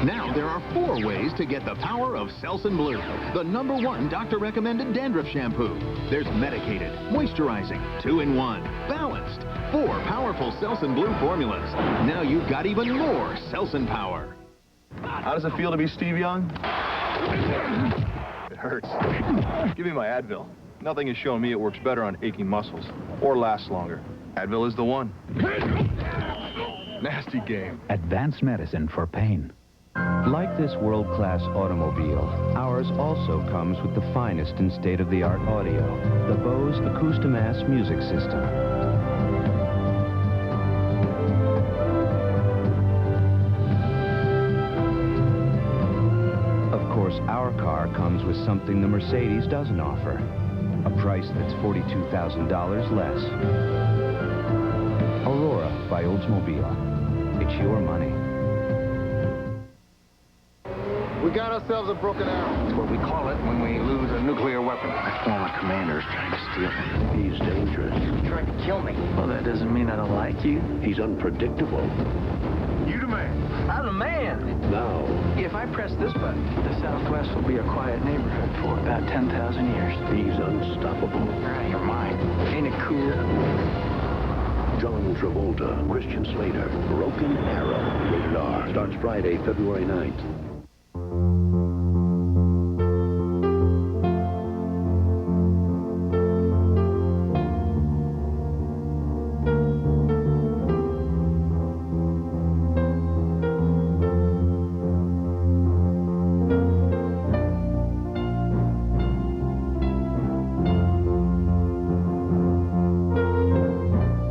Now there are 4 ways to get the power of Selsun Blue, the #1 doctor-recommended dandruff shampoo. There's medicated, moisturizing, 2-in-1, balanced, 4 powerful Selsun Blue formulas. Now you've got even more Selsun power. How does it feel to be Steve Young? It hurts. Give me my Advil. Nothing has shown me it works better on aching muscles or lasts longer. Advil is the one. Nasty game. Advanced medicine for pain. Like this world-class automobile, ours also comes with the finest in state-of-the-art audio, the Bose Acoustimass music system. Of course, our car comes with something the Mercedes doesn't offer, a price that's $42,000 less. Aurora by Oldsmobile. It's your money. We got ourselves a broken arrow. That's what we call it when we lose a nuclear weapon. My former commander is trying to steal me. He's dangerous. He tried to kill me. Well, that doesn't mean I don't like you. He's unpredictable. You the man. I'm the man. Now, If I press this button, the Southwest will be a quiet neighborhood for about 10,000 years. he's unstoppable. You're out of your mind. Ain't it cool? John Travolta, Christian Slater, Broken Arrow, rated R. Starts Friday, February 9th.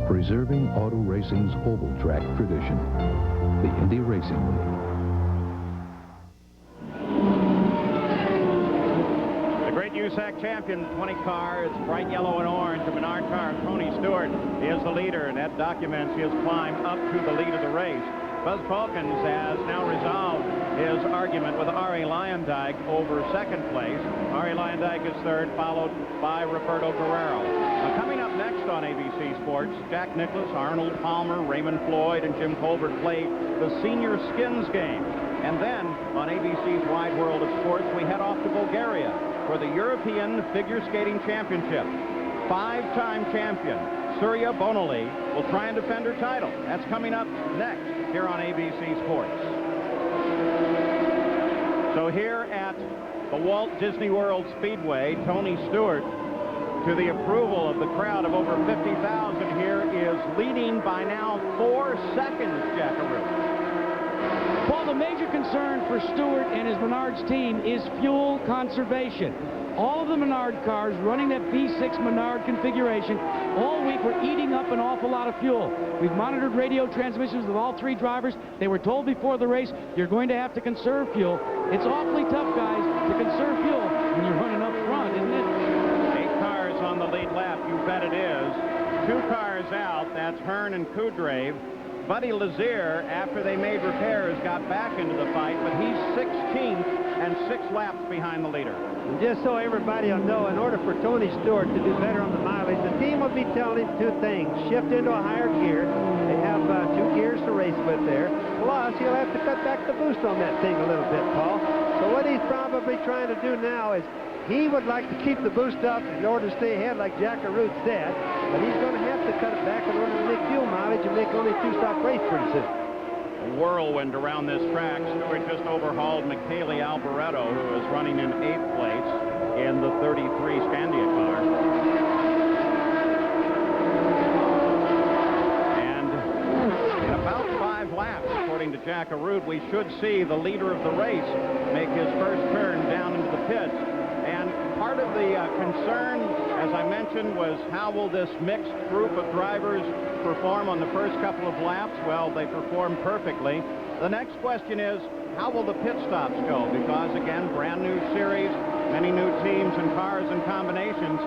Preserving auto racing's oval track tradition. The Indy Racing League. The great USAC champion 20 car, it's bright yellow and orange. The Menard car, Tony Stewart, is the leader, and that documents his climb up to the lead of the race. Buzz Calkins has now resolved his argument with Arie Luyendyk over second place. Arie Luyendyk is third, followed by Roberto Guerrero. Now, coming up next on ABC Sports, Jack Nicklaus, Arnold Palmer, Raymond Floyd, and Jim Colbert play the Senior Skins game. And then on ABC's Wide World of Sports, we head off to Bulgaria for the European Figure Skating Championship. Five-time champion Surya Bonali will try and defend her title. That's coming up next here on ABC Sports. So here at the Walt Disney World Speedway, Tony Stewart, to the approval of the crowd of over 50,000 here, is leading by now 4 seconds, Jackaroo. Paul, the major concern for Stewart and his Menards team is fuel conservation. All of the Menard cars running that V6 Menard configuration all week were eating up an awful lot of fuel. We've monitored radio transmissions with all three drivers. They were told before the race, you're going to have to conserve fuel. It's awfully tough, guys, to conserve fuel when you're running up front, isn't it? 8 cars on the lead lap, you bet it is. 2 cars out, that's Hearn and Kudrave. Buddy Lazier, after they made repairs, got back into the fight, but he's 16th and 6 laps behind the leader. And just so everybody will know, in order for Tony Stewart to do better on the mileage, the team will be telling him 2 things. Shift into a higher gear. They have 2 gears to race with there. Plus, he'll have to cut back the boost on that thing a little bit, Paul. So what he's probably trying to do now is he would like to keep the boost up in order to stay ahead, like Jack Arute said, but he's going to have to cut it back in order to make fuel mileage and make only 2-stop race pretty soon. A whirlwind around this track. Stewart just overhauled Michele Alboreto, who is running in 8th place in the 33 Scandia car. And in about 5 laps, according to Jack Arute, we should see the leader of the race make his first turn down into the pits. And part of the concern, as I mentioned, was how will this mixed group of drivers perform on the first couple of laps? Well, they performed perfectly. The next question is, how will the pit stops go? Because, again, brand new series, many new teams and cars and combinations.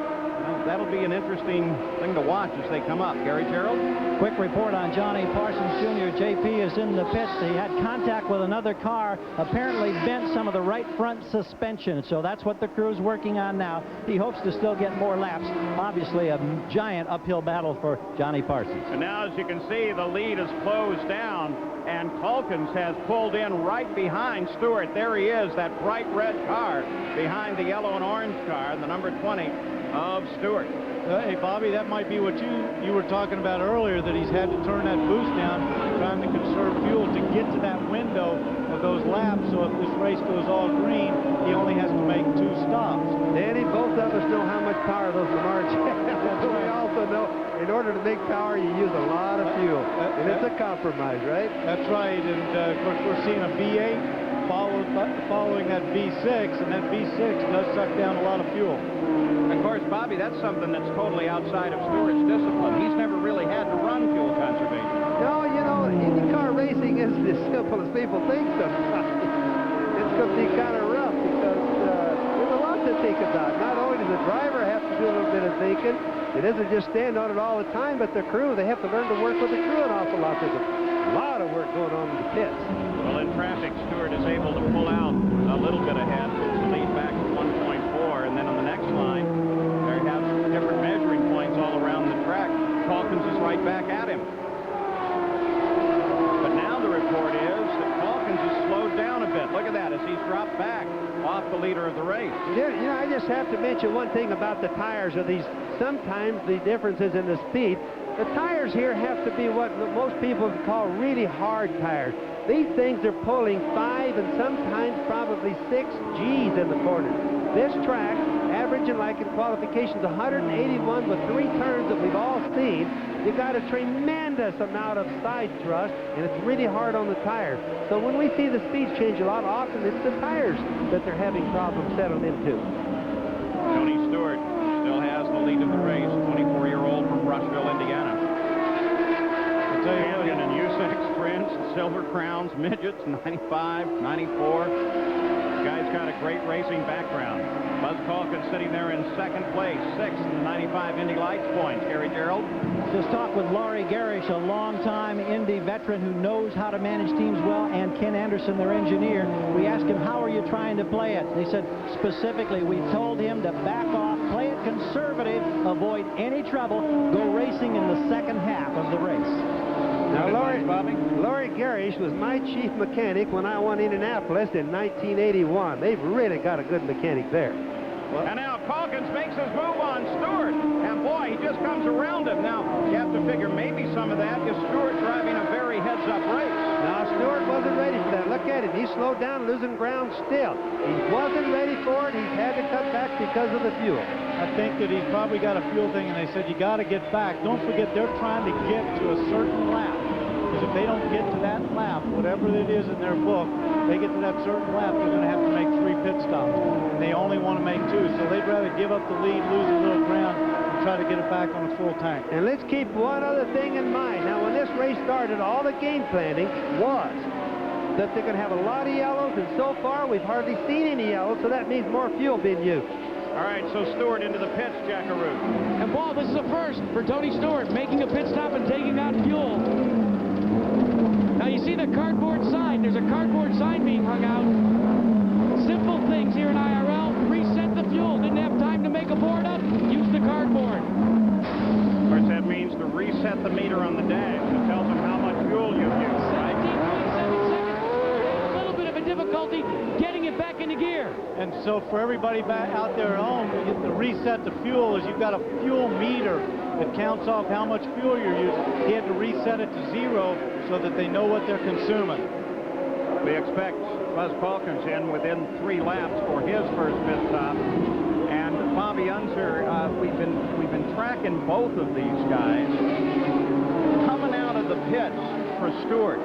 That'll be an interesting thing to watch as they come up. Gary Gerald? Quick report on Johnny Parsons Jr. JP is in the pits. He had contact with another car, apparently bent some of the right front suspension. So that's what the crew's working on now. He hopes to still get more laps. Obviously, a giant uphill battle for Johnny Parsons. And now, as you can see, the lead is closed down, and Calkins has pulled in right behind Stewart. There he is, that bright red car behind the yellow and orange car, the number 20 of Stewart. Hey, Bobby, that might be what you were talking about earlier, that he's had to turn that boost down, trying to conserve fuel to get to that window of those laps. So if this race goes all green, he only has to make 2 stops. Danny, both of us know how much power those Menards have. We also know in order to make power, you use a lot of fuel. And it's a compromise, right? That's right. And, of course, we're seeing a V8 following that V6, and that V6 does suck down a lot of fuel. Of course, Bobby, that's something that's totally outside of Stewart's discipline. He's never really had to run fuel conservation. No, you know, IndyCar racing isn't as simple as people think sometimes. It's going to be kind of rough because there's a lot to think about. Not only does the driver have to do a little bit of thinking, it isn't just stand on it all the time, but the crew, they have to learn to work with the crew an awful lot. There's a lot of work going on in the pits. Well, in traffic, Stewart is able to pull out a little bit ahead, to lead back to 1.4, and then on the next line, they have different measuring points all around the track. Calkins is right back at him. But now the report is that Calkins has slowed down a bit. Look at that, as he's dropped back off the leader of the race. You know, I just have to mention one thing about the tires of these. Sometimes the differences in the speed. The tires here have to be what most people call really hard tires. These things are pulling 5 and sometimes probably 6 G's in the corner. This track, averaging like in qualifications 181 with 3 turns that we've all seen, you got a tremendous amount of side thrust, and it's really hard on the tires. So when we see the speeds change a lot, often it's the tires that they're having problems settling into. Tony Stewart still has the lead of the race, 24-year-old from Rushville, Indiana. Champion in U6 sprints, Silver Crowns, midgets, 95, 94. The guy's got a great racing background. Buzz Calkins sitting there in second place, 6th in the 95 Indy Lights points. Gary Gerald. Just talk with Laurie Garish, a longtime Indy veteran who knows how to manage teams well, and Ken Anderson, their engineer. We asked him, how are you trying to play it? They said, specifically, we told him to back off, play it conservative, avoid any trouble, go racing in the second half of the race. Now, Laurie Garish was my chief mechanic when I won Indianapolis in 1981. They've really got a good mechanic there. Well, and now Calkins makes his move on Stewart. And boy, he just comes around him. Now, you have to figure maybe some of that is Stewart driving a very heads-up race. Now, Stewart wasn't ready for that. Look at him. He slowed down, losing ground still. He wasn't ready for it. He's had to cut back because of the fuel. I think that he's probably got a fuel thing, and they said, you got to get back. Don't forget, they're trying to get to a certain lap. Because if they don't get to that lap, whatever it is in their book, they get to that certain lap, they're going to have to make 3 pit stops. And they only want to make 2, so they'd rather give up the lead, lose a little ground, and try to get it back on a full tank. And let's keep one other thing in mind. Now, when this race started, all the game planning was that they're going to have a lot of yellows, and so far we've hardly seen any yellows, so that means more fuel being used. All right, so Stewart into the pits, Jackaroo. And Paul, this is a first for Tony Stewart, making a pit stop and taking out fuel. Now you see the cardboard sign. There's a cardboard sign being hung out. Simple things here in IRL. Reset the fuel. Didn't have time to make a board up. Use the cardboard. Of course, that means to reset the meter on the dash. It tells them how much fuel you've used, right? 17.7 seconds. A little bit of a difficulty getting it back into gear. And so for everybody back out there at home, to reset the fuel is you've got a fuel meter that counts off how much fuel you're using. He had to reset it to 0 so that they know what they're consuming. We expect Buzz Calkins in within 3 laps for his first pit stop. And Bobby Unser, we've been tracking both of these guys coming out of the pits for Stewart.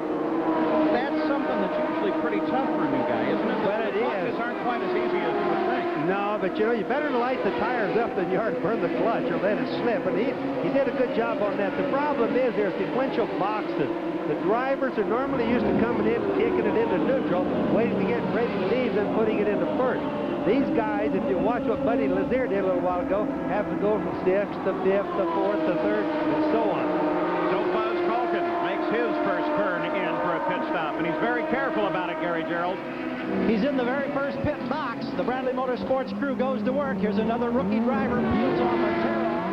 That's something that's usually pretty tough for a new guy, isn't it? Well, it is. Clutches aren't quite as easy as you would think. No, but you know, you better light the tires up than you are to burn the clutch or let it slip. And he did a good job on that. The problem is there's sequential boxes. The drivers are normally used to coming in and kicking it into neutral, waiting to get ready to leave, then putting it into first. These guys, if you watch what Buddy Lazier did a little while ago, have to go from 6th to 5th to 4th to 3rd, and so on. So Buzz Calkins makes his first turn in for a pit stop, and he's very careful about it, Gary Gerald. He's in the very first pit box. The Bradley Motorsports crew goes to work. Here's another rookie driver, peels off a tear-off,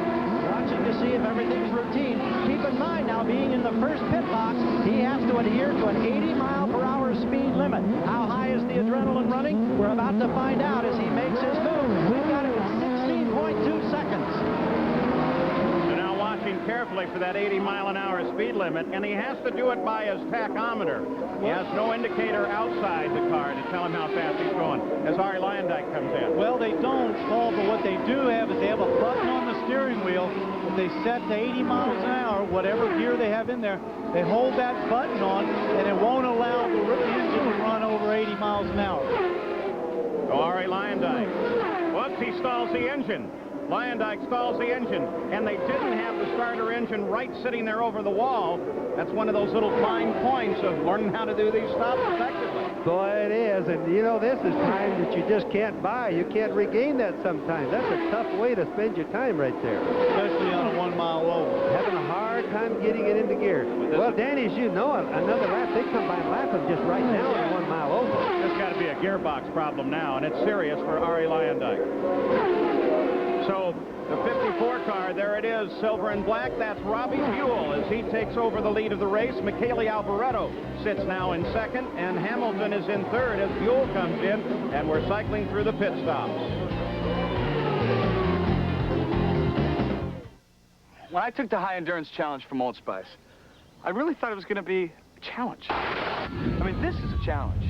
watching to see if everything's routine. Keep in mind now, being in the first pit box, he has to adhere to an 80-mile-per-hour speed limit. How high is the adrenaline running? We're about to find out as he makes his move. We've got it at 16.2 seconds. So now watch watching carefully for that 80-mile-an-hour speed limit, and he has to do it by his tachometer. He has no indicator outside the car to tell him how fast he's going as Ari Lyondike comes in. Well, they don't, Paul, but what they do have is they have a button on the steering wheel. If they set to 80 miles an hour, whatever gear they have in there, they hold that button on, and it won't allow the engine to run over 80 miles an hour. So Ari Lyondike. Whoops, he stalls the engine. Lyondike stalls the engine, and they didn't have the starter engine right sitting there over the wall. That's one of those little fine points of learning how to do these stops effectively. Boy, it is, and you know, this is time that you just can't buy. You can't regain that sometimes. That's a tough way to spend your time right there. Especially on a 1 mile oval. Having a hard time getting it into gear. Well, Danny, as you know, another lap, they come by and lap them just right now on 1 mile oval. This got to be a gearbox problem now, and it's serious for Ari Lyondike. So the 54 car, there it is, silver and black. That's Robbie Buell as he takes over the lead of the race. Michele Alboreto sits now in second, and Hamilton is in third as Buell comes in, and we're cycling through the pit stops. When I took the high endurance challenge from Old Spice, I really thought it was going to be a challenge. I mean, this is a challenge.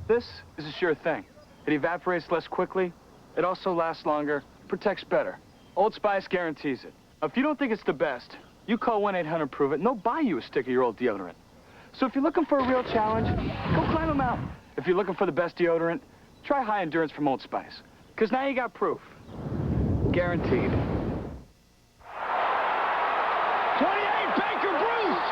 This is a sure thing. It evaporates less quickly. It also lasts longer, protects better. Old Spice guarantees it. Now, if you don't think it's the best, you call 1-800-PROVE-IT, and they'll buy you a stick of your old deodorant. So if you're looking for a real challenge, go climb a mountain. If you're looking for the best deodorant, try high endurance from Old Spice. Because now you got proof. Guaranteed. 28, Baker Bruce!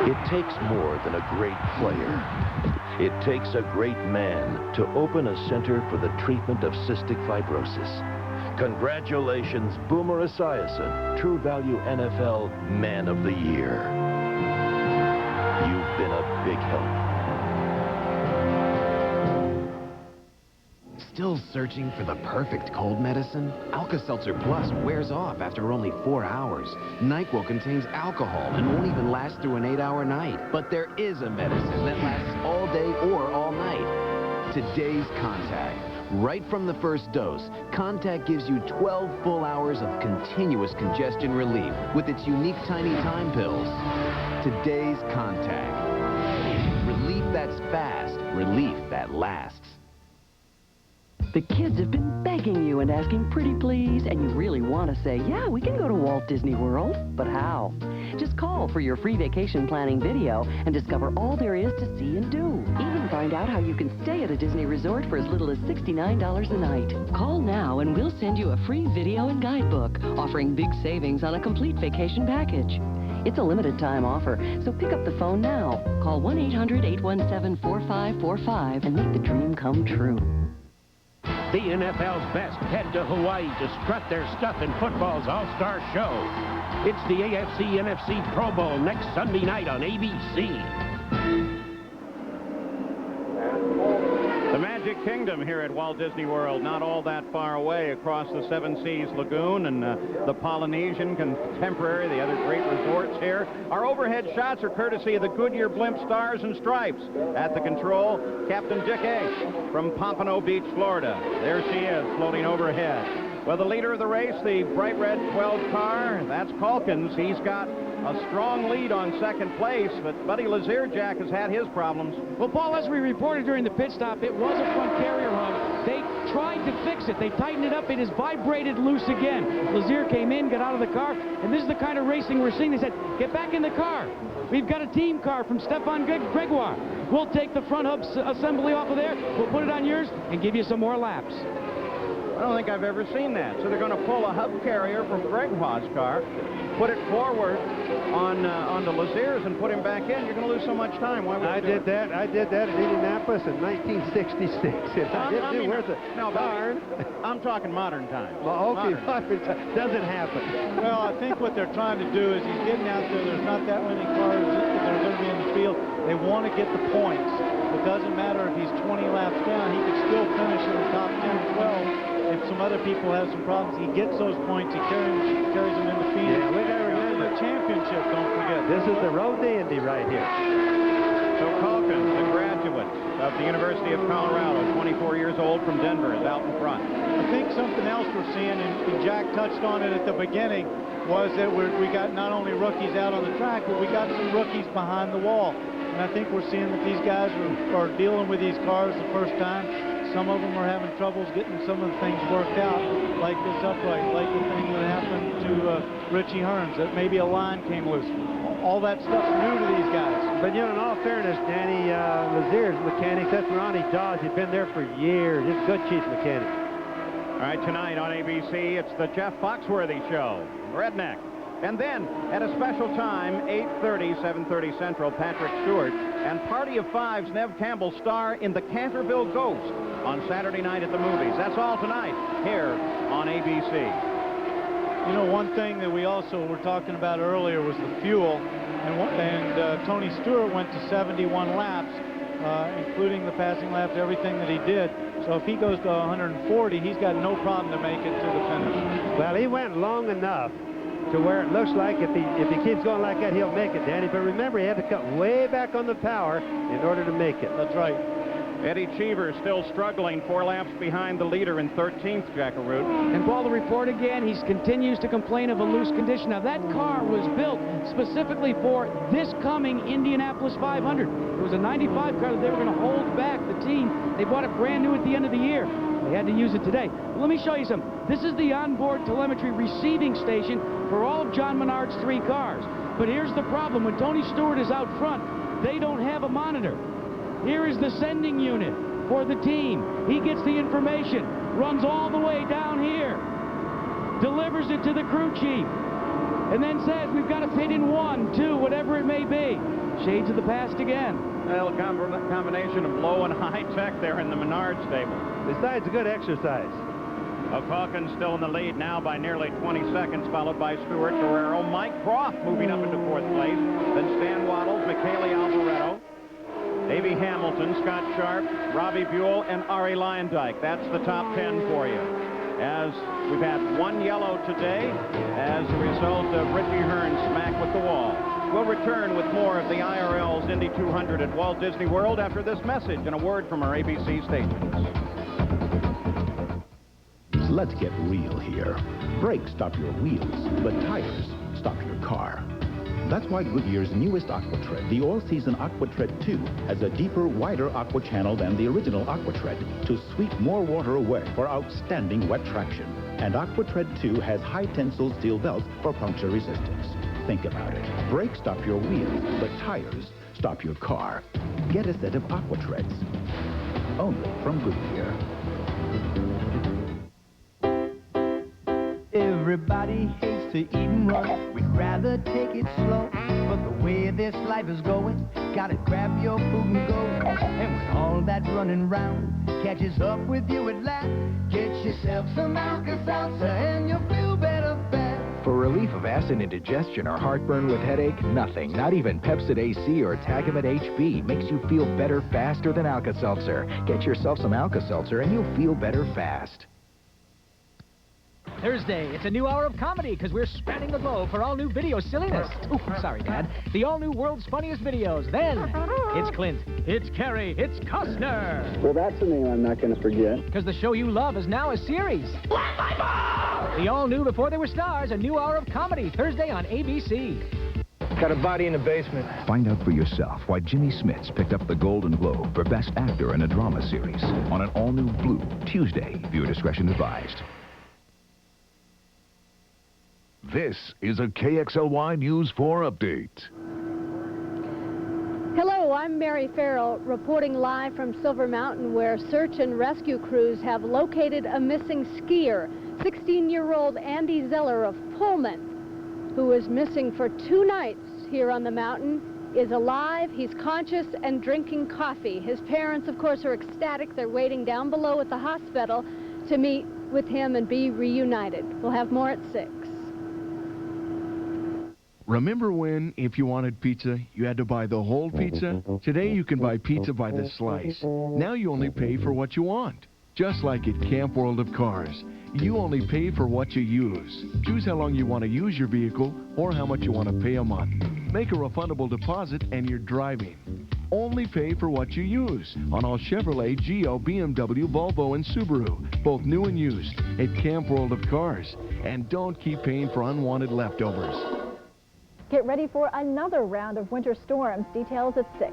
It takes more than a great player. It takes a great man to open a center for the treatment of cystic fibrosis. Congratulations, Boomer Esiason, True Value NFL Man of the Year. You've been a big help. Still searching for the perfect cold medicine? Alka-Seltzer Plus wears off after only 4 hours. NyQuil contains alcohol and won't even last through an 8-hour night. But there is a medicine that lasts all day or all night. Today's Contact. Right from the first dose, Contact gives you 12 full hours of continuous congestion relief with its unique tiny time pills. Today's Contact. Relief that's fast, relief that lasts. The kids have been begging you and asking pretty please, and you really want to say, yeah, we can go to Walt Disney World. But how? Just call for your free vacation planning video and discover all there is to see and do. Even find out how you can stay at a Disney resort for as little as $69 a night. Call now and we'll send you a free video and guidebook offering big savings on a complete vacation package. It's a limited time offer, so pick up the phone now. Call 1-800-817-4545 and make the dream come true. The NFL's best head to Hawaii to strut their stuff in football's all-star show. It's the AFC-NFC Pro Bowl next Sunday night on ABC. The Magic Kingdom here at Walt Disney World, not all that far away across the Seven Seas Lagoon and the Polynesian Contemporary, the other great resorts here. Our overhead shots are courtesy of the Goodyear Blimp Stars and Stripes. At the control, Captain Dick A. from Pompano Beach, Florida. There she is, floating overhead. Well, the leader of the race, the bright red 12 car, that's Calkins. He's got a strong lead on second place, but Buddy Lazier, Jack, has had his problems. Well, Paul, as we reported during the pit stop, it was a front carrier hub. They tried to fix it. They tightened it up. It has vibrated loose again. Lazier came in, got out of the car, and this is the kind of racing we're seeing. They said, get back in the car. We've got a team car from Stefan Gregoire. We'll take the front hub assembly off of there, we'll put it on yours, and give you some more laps. I don't think I've ever seen that. So they're going to pull a hub carrier from Gregoire's car, put it forward onto Lazier's and put him back in. You're going to lose so much time. Why would you do that? I did that in Indianapolis in 1966. I'm talking modern times. Well, okay, modern times. Doesn't happen. Well, I think what they're trying to do is he's getting out there. There's not that many cars that are going to be in the field. They want to get the points. It doesn't matter if he's 20 laps down. He could still finish in the top 10 or 12. If some other people have some problems, he gets those points. He carries them into Phoenix. Yeah, we got to remember the championship. Don't forget. This is the road to Indy right here. So Calkins, a graduate of the University of Colorado, 24 years old from Denver, is out in front. I think something else we're seeing, and Jack touched on it at the beginning, was that we got not only rookies out on the track, but we got some rookies behind the wall. And I think we're seeing that these guys are dealing with these cars the first time. Some of them are having troubles getting some of the things worked out, like this upright, like the thing that happened to Richie Hearns, that maybe a line came loose. All that stuff's new to these guys. But, you know, in all fairness, Danny, Lazier's mechanic, that's Ronnie Dodge. He's been there for years. He's a good chief mechanic. All right, tonight on ABC, it's the Jeff Foxworthy Show, Redneck. And then, at a special time, 8:30, 7:30 Central, Patrick Stewart and Party of Fives, Nev Campbell, star in The Canterville Ghost on Saturday night at the movies. That's all tonight here on ABC. You know, one thing that we also were talking about earlier was the fuel. And Tony Stewart went to 71 laps, including the passing laps, everything that he did. So if he goes to 140, he's got no problem to make it to the finish. Well, he went long enough to where it looks like if he keeps going like that, he'll make it, Danny. But remember, he had to cut way back on the power in order to make it. That's right. Eddie Cheever still struggling, 4 laps behind the leader in 13th, Jackaroo. And Paul, the report again, he continues to complain of a loose condition. Now, that car was built specifically for this coming Indianapolis 500. It was a 95 car that they were going to hold back the team. They bought it brand new at the end of the year. They had to use it today. Let me show you something. This is the onboard telemetry receiving station for all of John Menard's 3 cars. But here's the problem. When Tony Stewart is out front, they don't have a monitor. Here is the sending unit for the team. He gets the information, runs all the way down here, delivers it to the crew chief, and then says, we've got to pit in 1, 2, whatever it may be. Shades of the past again. Well, a combination of low and high tech there in the Menard stable. Besides, a good exercise. Calkins still in the lead now by nearly 20 seconds, followed by Stewart, Guerrero, Mike Croft moving up into 4th place, then Stan Waddles, Michele Alboreto, Davey Hamilton, Scott Sharp, Robbie Buell, and Arie Luyendyk. That's the top 10 for you. As we've had 1 yellow today as a result of Richie Hearns' smack with the wall. We'll return with more of the IRL's Indy 200 at Walt Disney World after this message and a word from our ABC stations. Let's get real here. Brakes stop your wheels, but tires stop your car. That's why Goodyear's newest AquaTread, the all-season AquaTread 2, has a deeper, wider aqua channel than the original AquaTread to sweep more water away for outstanding wet traction. And AquaTread 2 has high-tensile steel belts for puncture resistance. Think about it. Brakes stop your wheels, but tires stop your car. Get a set of AquaTreads. Only from Goodyear. Everybody hates to eat and run. We'd rather take it slow. But the way this life is going, gotta grab your food and go. And when all that running round catches up with you at last, get yourself some Alka-Seltzer and you'll feel better fast. For relief of acid indigestion or heartburn with headache, nothing, not even Pepsid AC or Tagamet HB, makes you feel better faster than Alka-Seltzer. Get yourself some Alka-Seltzer and you'll feel better fast. Thursday, it's a new hour of comedy because we're spanning the globe for all new video silliness. Ooh, sorry, Dad. The all new world's funniest videos. Then, it's Clint, it's Kerry, it's Costner. Well, that's a name I'm not going to forget. Because the show you love is now a series. Let my ball! The all new Before They Were Stars, a new hour of comedy, Thursday on ABC. Got a body in the basement. Find out for yourself why Jimmy Smits picked up the Golden Globe for Best Actor in a Drama Series on an all-new Blue, Tuesday. Viewer discretion advised. This is a KXLY News 4 update. Hello, I'm Mary Farrell, reporting live from Silver Mountain, where search and rescue crews have located a missing skier, 16-year-old Andy Zeller of Pullman, who was missing for 2 nights here on the mountain, is alive, he's conscious, and drinking coffee. His parents, of course, are ecstatic. They're waiting down below at the hospital to meet with him and be reunited. We'll have more at 6. Remember when, if you wanted pizza, you had to buy the whole pizza? Today you can buy pizza by the slice. Now you only pay for what you want. Just like at Camp World of Cars. You only pay for what you use. Choose how long you want to use your vehicle or how much you want to pay a month. Make a refundable deposit and you're driving. Only pay for what you use on all Chevrolet, Geo, BMW, Volvo, and Subaru, both new and used, at Camp World of Cars. And don't keep paying for unwanted leftovers. Get ready for another round of winter storms. Details at 6.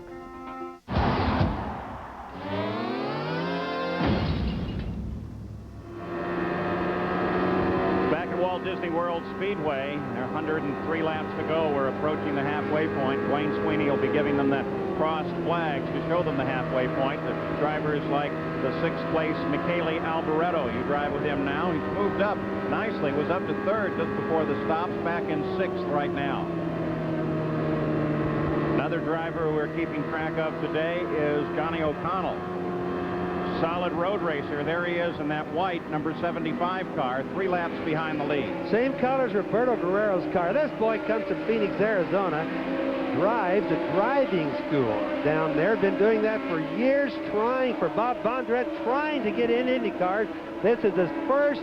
Back at Walt Disney World Speedway, there are 103 laps to go. We're approaching the halfway point. Dwayne Sweeney will be giving them that crossed flags to show them the halfway point. The drivers like the 6th place Michele Alboreto. You drive with him now. He's moved up nicely. Was up to 3rd just before the stops. Back in 6th right now. Another driver we're keeping track of today is Johnny O'Connell. Solid road racer. There he is in that white number 75 car, 3 laps behind the lead. Same colors Roberto Guerrero's car. This boy comes from Phoenix, Arizona, drives a driving school down there. Been doing that for years, trying for Bob Bondurant, trying to get in IndyCars. This is his first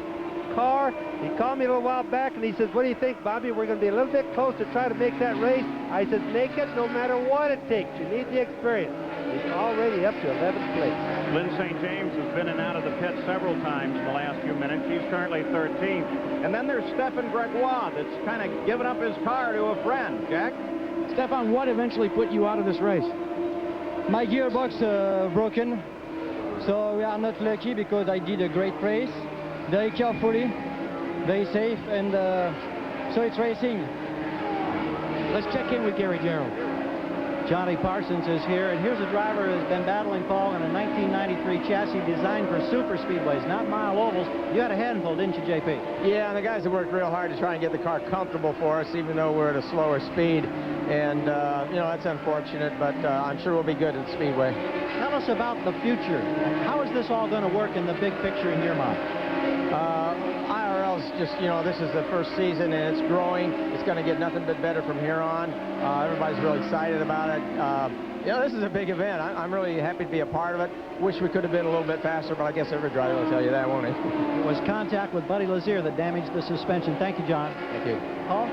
car. He called me a little while back and he says, what do you think, Bobby? We're going to be a little bit close to try to make that race. I said, make it no matter what it takes. You need the experience. He's already up to 11th place. Lynn St. James has been in and out of the pit several times in the last few minutes. He's currently 13th. And then there's Stefan Gregoire that's kind of given up his car to a friend. Jack? Stefan, what eventually put you out of this race? My gearbox broken, so we are not lucky because I did a great race, very carefully, very safe, and so it's racing. Let's check in with Gary Gerald. Johnny Parsons is here, and here's a driver who's been battling, Paul, in a 1993 chassis designed for super speedways, not mile ovals. You had a handful, didn't you, JP? Yeah, and the guys have worked real hard to try and get the car comfortable for us, even though we're at a slower speed. And, you know, that's unfortunate, but I'm sure we'll be good at Speedway. Tell us about the future. How is this all going to work in the big picture in your mind? IRL's just, you know, this is the first season and it's growing. It's going to get nothing but better from here on. Everybody's really excited about it. You know, this is a big event. I'm really happy to be a part of it. Wish we could have been a little bit faster, but I guess every driver will tell you that, won't he? It was contact with Buddy Lazier that damaged the suspension. Thank you, John. Thank you. Paul?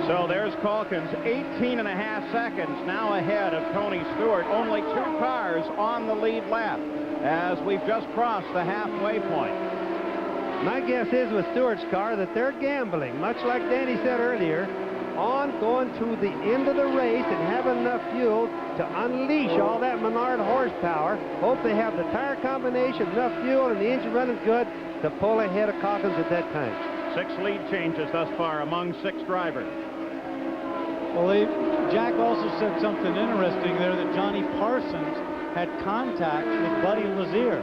So there's Calkins, 18.5 seconds now ahead of Tony Stewart. Only 2 cars on the lead lap as we've just crossed the halfway point. My guess is with Stewart's car that they're gambling, much like Danny said earlier, on going to the end of the race and having enough fuel to unleash all that Menard horsepower. Hope they have the tire combination, enough fuel, and the engine running good to pull ahead of Calkins at that time. 6 lead changes thus far among 6 drivers. Well, Jack also said something interesting there, that Johnny Parsons had contact with Buddy Lazier,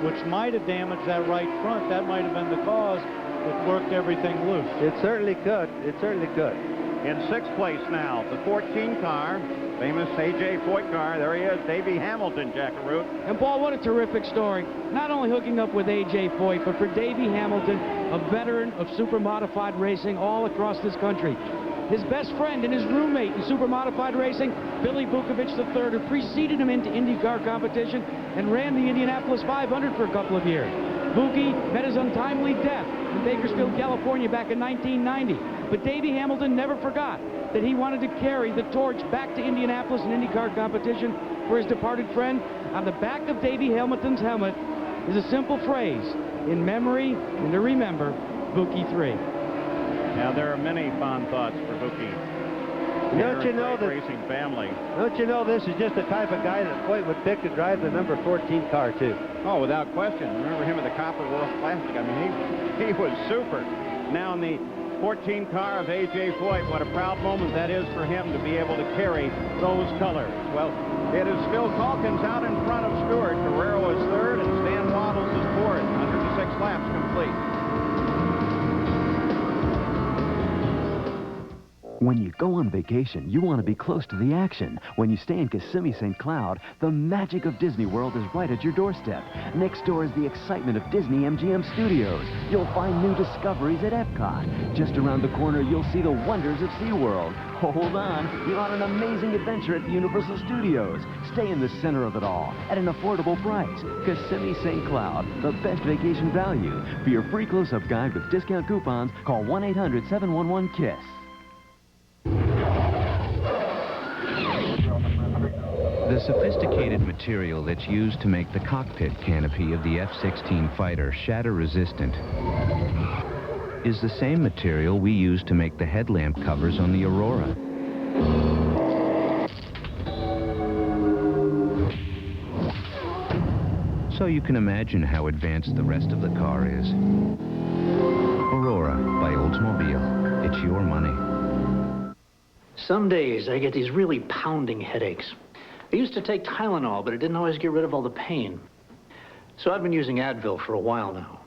which might have damaged that right front. That might have been the cause that worked everything loose. It certainly could. It certainly could. In 6th place now, the 14 car, famous A.J. Foyt car. There he is, Davey Hamilton, Jack Root. And Paul, what a terrific story. Not only hooking up with A.J. Foyt, but for Davey Hamilton, a veteran of super modified racing all across this country. His best friend and his roommate in super modified racing, Billy Vukovich III, who preceded him into IndyCar competition and ran the Indianapolis 500 for a couple of years. Vuki met his untimely death in Bakersfield, California back in 1990. But Davey Hamilton never forgot that he wanted to carry the torch back to Indianapolis in IndyCar competition for his departed friend. On the back of Davey Hamilton's helmet is a simple phrase, in memory and to remember, Vuki 3. Now, there are many fond thoughts for Vuki. Don't you know that racing family? Don't you know this is just the type of guy that Foyt would pick to drive the number 14 car too? Oh, without question. Remember him at the Copper World Classic? I mean, he was super. Now in the 14 car of A.J. Foyt, what a proud moment that is for him to be able to carry those colors. Well, it is still Calkins out in front of Stewart. Guerrero is 3rd and Stan Waddles is 4th. 106 laps complete. When you go on vacation, you want to be close to the action. When you stay in Kissimmee St. Cloud, the magic of Disney World is right at your doorstep. Next door is the excitement of Disney MGM Studios. You'll find new discoveries at Epcot. Just around the corner, you'll see the wonders of SeaWorld. Hold on, you're on an amazing adventure at Universal Studios. Stay in the center of it all at an affordable price. Kissimmee St. Cloud, the best vacation value. For your free close-up guide with discount coupons, call 1-800-711-KISS. sophisticated material that's used to make the cockpit canopy of the F-16 fighter shatter-resistant is the same material we use to make the headlamp covers on the Aurora. So you can imagine how advanced the rest of the car is. Aurora by Oldsmobile. It's your money. Some days I get these really pounding headaches. I used to take Tylenol, but it didn't always get rid of all the pain. So I've been using Advil for a while now.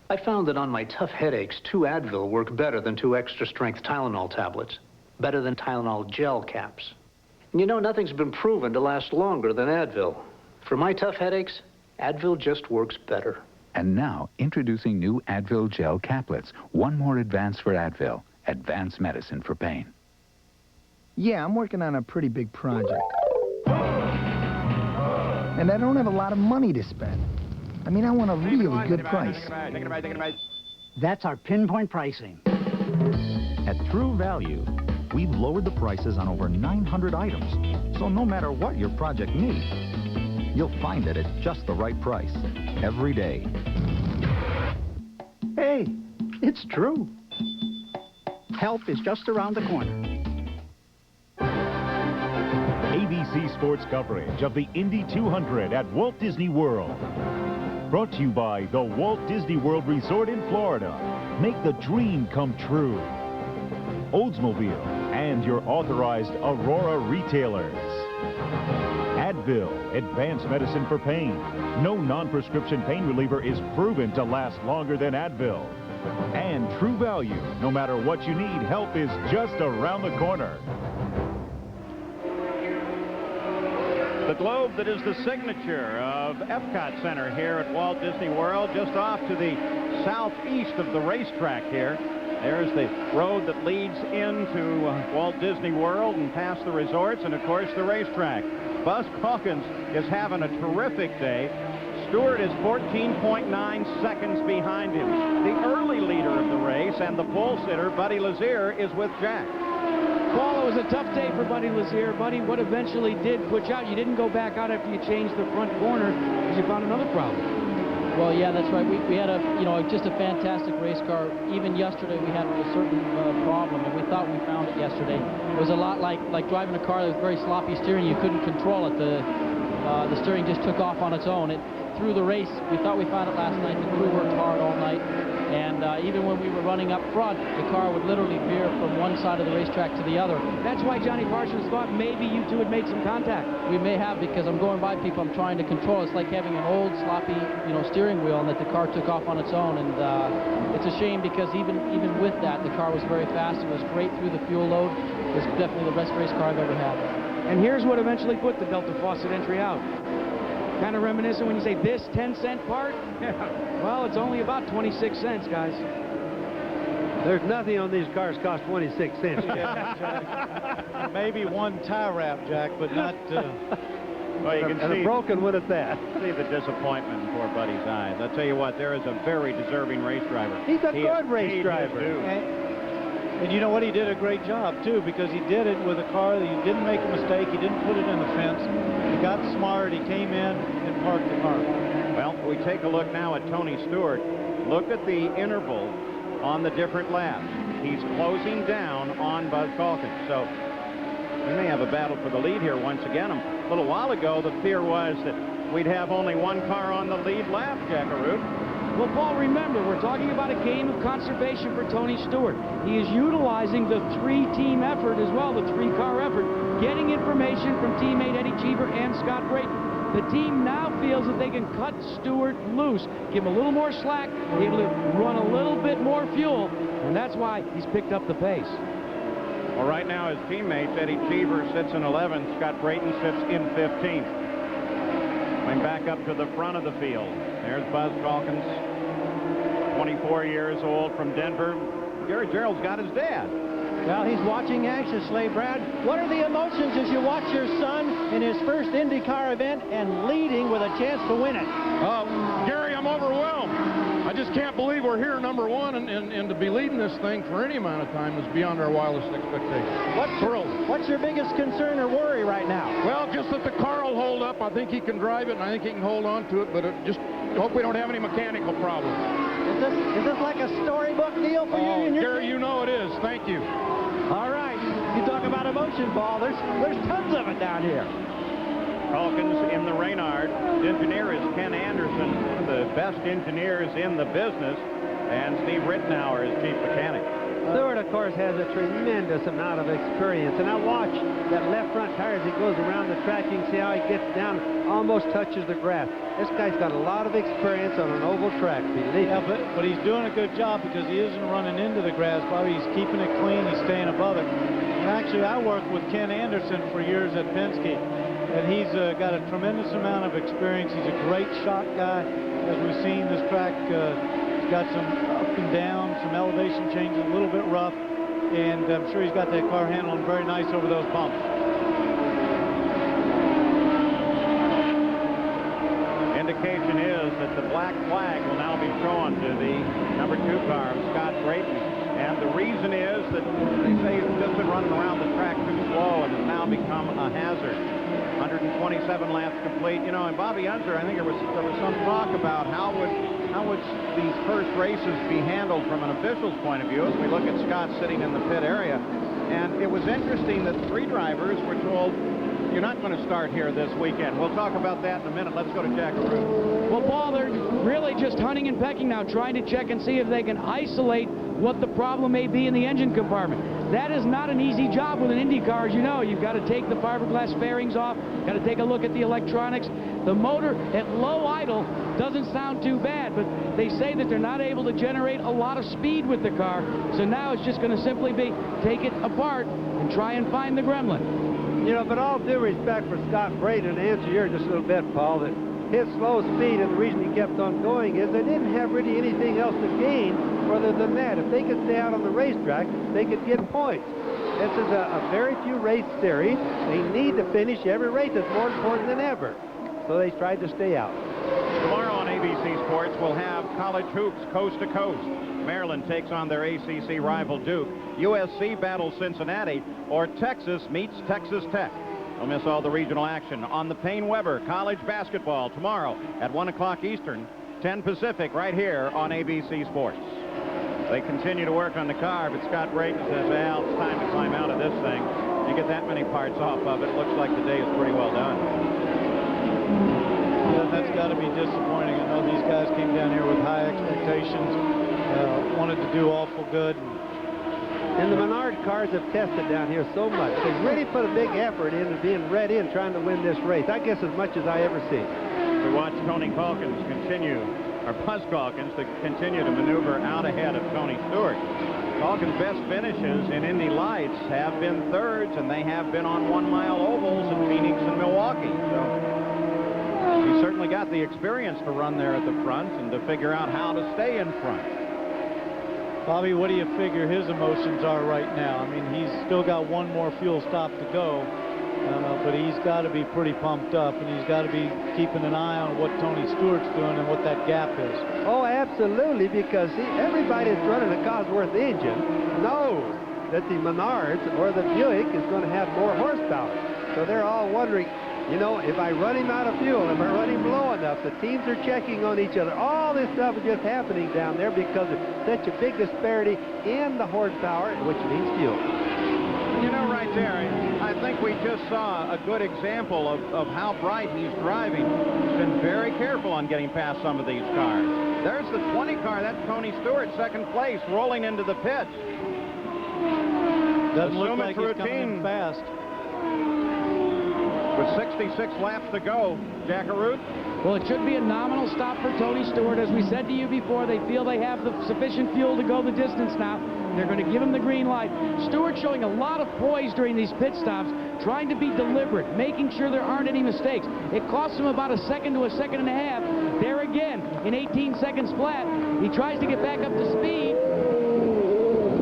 I found that on my tough headaches, 2 Advil work better than 2 extra-strength Tylenol tablets, better than Tylenol gel caps. And you know, nothing's been proven to last longer than Advil. For my tough headaches, Advil just works better. And now, introducing new Advil gel caplets. One more advance for Advil. Advanced medicine for pain. Yeah, I'm working on a pretty big project. And I don't have a lot of money to spend. I mean, I want a really good price. That's our pinpoint pricing. At True Value, we've lowered the prices on over 900 items. So no matter what your project needs, you'll find it at just the right price every day. Hey, it's true. Help is just around the corner. ABC Sports coverage of the Indy 200 at Walt Disney World. Brought to you by the Walt Disney World Resort in Florida. Make the dream come true. Oldsmobile and your authorized Aurora retailers. Advil, advanced medicine for pain. No non-prescription pain reliever is proven to last longer than Advil. And True Value, no matter what you need, help is just around the corner. The globe that is the signature of Epcot Center here at Walt Disney World, just off to the southeast of the racetrack here. There's the road that leads into Walt Disney World and past the resorts and, of course, the racetrack. Buzz Calkins is having a terrific day. Stewart is 14.9 seconds behind him. The early leader of the race and the pole sitter, Buddy Lazier, is with Jack. Paul, it was a tough day for Buddy Lazier. Buddy, what eventually did put you out, you didn't go back out after you changed the front corner because you found another problem. Well, yeah, that's right. We had just a fantastic race car. Even yesterday, we had a certain problem, and we thought we found it yesterday. It was a lot like driving a car that was very sloppy steering. You couldn't control it. The steering just took off on its own. Through the race, we thought we found it last night. The crew worked hard all night. And even when we were running up front, the car would literally veer from one side of the racetrack to the other. That's why Johnny Parsons thought maybe you two had made some contact. We may have, because I'm going by people I'm trying to control. It's like having an old, sloppy, steering wheel, and that the car took off on its own. And it's a shame because even with that, the car was very fast. It was great through the fuel load. It was definitely the best race car I've ever had. And here's what eventually put the Delta Faucet entry out. Kind of reminiscent when you say this 10-cent part? Well, it's only about 26 cents, guys. There's nothing on these cars cost 26 cents. Maybe one tie wrap, Jack, but not... Well, you can and see, a broken one at that. See the disappointment in poor Buddy's eyes. I'll tell you what, there is a very deserving race driver. He's a good race driver. And you know what? He did a great job, too, because he did it with a car that he didn't make a mistake. He didn't put it in the fence. He got smart. He came in and parked the car. Well, we take a look now at Tony Stewart. Look at the interval on the different laps. He's closing down on Buzz Calkins. So we may have a battle for the lead here once again. A little while ago, the fear was that we'd have only one car on the lead lap, Jackaroo. Well, Paul, remember, we're talking about a game of conservation for Tony Stewart. He is utilizing the 3-team effort as well, the 3-car effort, getting information from teammate Eddie Cheever and Scott Brayton. The team now feels that they can cut Stewart loose, give him a little more slack, be able to run a little bit more fuel, and that's why he's picked up the pace. Well, right now, his teammates, Eddie Cheever sits in 11th, Scott Brayton sits in 15th. Going back up to the front of the field. There's Buzz Calkins, 24 years old from Denver. Gary Gerald's got his dad. Well, he's watching anxiously, Brad. What are the emotions as you watch your son in his first IndyCar event and leading with a chance to win it? Gary, I'm overwhelmed. I just can't believe we're here, number one, and to be leading this thing for any amount of time is beyond our wildest expectations. What's your biggest concern or worry right now? Well, just that the car will hold up. I think he can drive it, and I think he can hold on to it, but just hope we don't have any mechanical problems. Is this like a storybook deal for you? And Gary, you know it is. Thank you. All right. You talk about emotion, Paul. There's tons of it down here. Calkins in the Reynard. Engineer is Ken Anderson, one of the best engineers in the business, and Steve Rittenauer is chief mechanic. Stewart, of course, has a tremendous amount of experience, and I watch that left front tire as he goes around the track. You can see how he gets down, almost touches the grass. This guy's got a lot of experience on an oval track, believe me. Yeah, but he's doing a good job because he isn't running into the grass, Bobby. He's keeping it clean. He's staying above it. And actually, I worked with Ken Anderson for years at Penske, and he's got a tremendous amount of experience. He's a great shot guy. As we've seen, this track he's got some up and down, some elevation changes, a little bit rough, and I'm sure he's got that car handling very nice over those bumps. Indication is that the black flag will now be shown to the number 2 car, Scott Brayton. And the reason is that they say he's just been running around the track too slow and has now become a hazard. 127 laps complete. You know, and Bobby Unser, I think there was some talk about how would these first races be handled from an official's point of view as we look at Scott sitting in the pit area. And it was interesting that 3 drivers were told, you're not going to start here this weekend. We'll talk about that in a minute. Let's go to Jack Arute. Well, Paul, they're really just hunting and pecking now, trying to check and see if they can isolate what the problem may be in the engine compartment. That is not an easy job with an Indy car, as you know. You've got to take the fiberglass fairings off, got to take a look at the electronics. The motor at low idle doesn't sound too bad, but they say that they're not able to generate a lot of speed with the car. So now it's just going to simply be take it apart and try and find the gremlin. You know, but all due respect for Scott Brayton, to answer yours just a little bit, Paul, that his slow speed and the reason he kept on going is they didn't have really anything else to gain other than that. If they could stay out on the racetrack, they could get points. This is a very few race series. They need to finish every race. It's more important than ever. So they tried to stay out. Tomorrow on ABC Sports, we'll have college hoops coast to coast. Maryland takes on their ACC rival Duke. USC battles Cincinnati, or Texas meets Texas Tech. Don't miss all the regional action on the Payne-Weber College Basketball tomorrow at 1 o'clock Eastern, 10 Pacific, right here on ABC Sports. They continue to work on the car, but Scott Brayton says, well, it's time to climb out of this thing. You get that many parts off of it, looks like the day is pretty well done. Yeah, that's got to be disappointing. I know these guys came down here with high expectations, wanted to do awful good. And the Menard cars have tested down here so much. They've really put a big effort into being ready and trying to win this race. I guess as much as I ever see. We watch Tony Calkins continue, or Buzz Calkins, to continue to maneuver out ahead of Tony Stewart. Calkins' best finishes in Indy Lights have been thirds, and they have been on 1-mile ovals in Phoenix and Milwaukee. So he's certainly got the experience to run there at the front and to figure out how to stay in front. Bobby, what do you figure his emotions are right now? I mean, he's still got one more fuel stop to go, but he's got to be pretty pumped up, and he's got to be keeping an eye on what Tony Stewart's doing and what that gap is. Oh, absolutely, because everybody that's running a Cosworth engine knows that the Menards or the Buick is going to have more horsepower. So they're all wondering, you know, if I run him out of fuel, if I run him low enough, the teams are checking on each other. All this stuff is just happening down there because of such a big disparity in the horsepower, which means fuel. You know, right there, I think we just saw a good example of how bright he's driving. He's been very careful on getting past some of these cars. There's the 20 car. That's Tony Stewart, second place, rolling into the pits. Doesn't look like he's coming in fast. With 66 laps to go, Jack Arute. Well, it should be a nominal stop for Tony Stewart. As we said to you before, they feel they have the sufficient fuel to go the distance now. They're going to give him the green light. Stewart showing a lot of poise during these pit stops, trying to be deliberate, making sure there aren't any mistakes. It costs him about a second to a second and a half. There again, in 18 seconds flat, he tries to get back up to speed.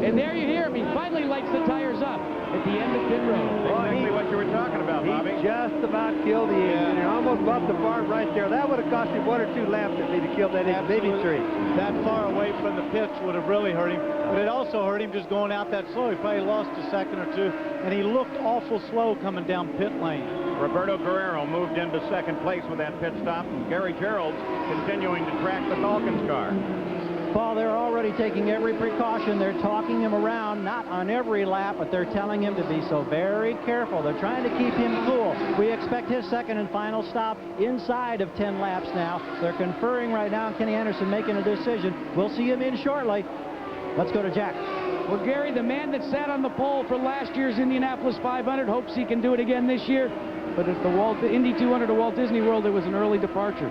And there you hear him. He finally lights the tires up at the end of pit road. Exactly what you were talking about, Bobby. just about killed the engine. And almost bumped the farm right there. That would have cost him 1 or 2 laps if he'd have killed that engine, maybe 3. That far away from the pits would have really hurt him, but it also hurt him just going out that slow. He probably lost a second or 2, and he looked awful slow coming down pit lane. Roberto Guerrero moved into second place with that pit stop, and Gary Gerold's continuing to track the Calkins car. Paul, they're already taking every precaution. They're talking him around, not on every lap, but they're telling him to be so very careful. They're trying to keep him cool. We expect his second and final stop inside of 10 laps now. They're conferring right now, and Kenny Anderson making a decision. We'll see him in shortly. Let's go to Jack. Well, Gary, the man that sat on the pole for last year's Indianapolis 500 hopes he can do it again this year. But at the Indy 200 at Walt Disney World, it was an early departure.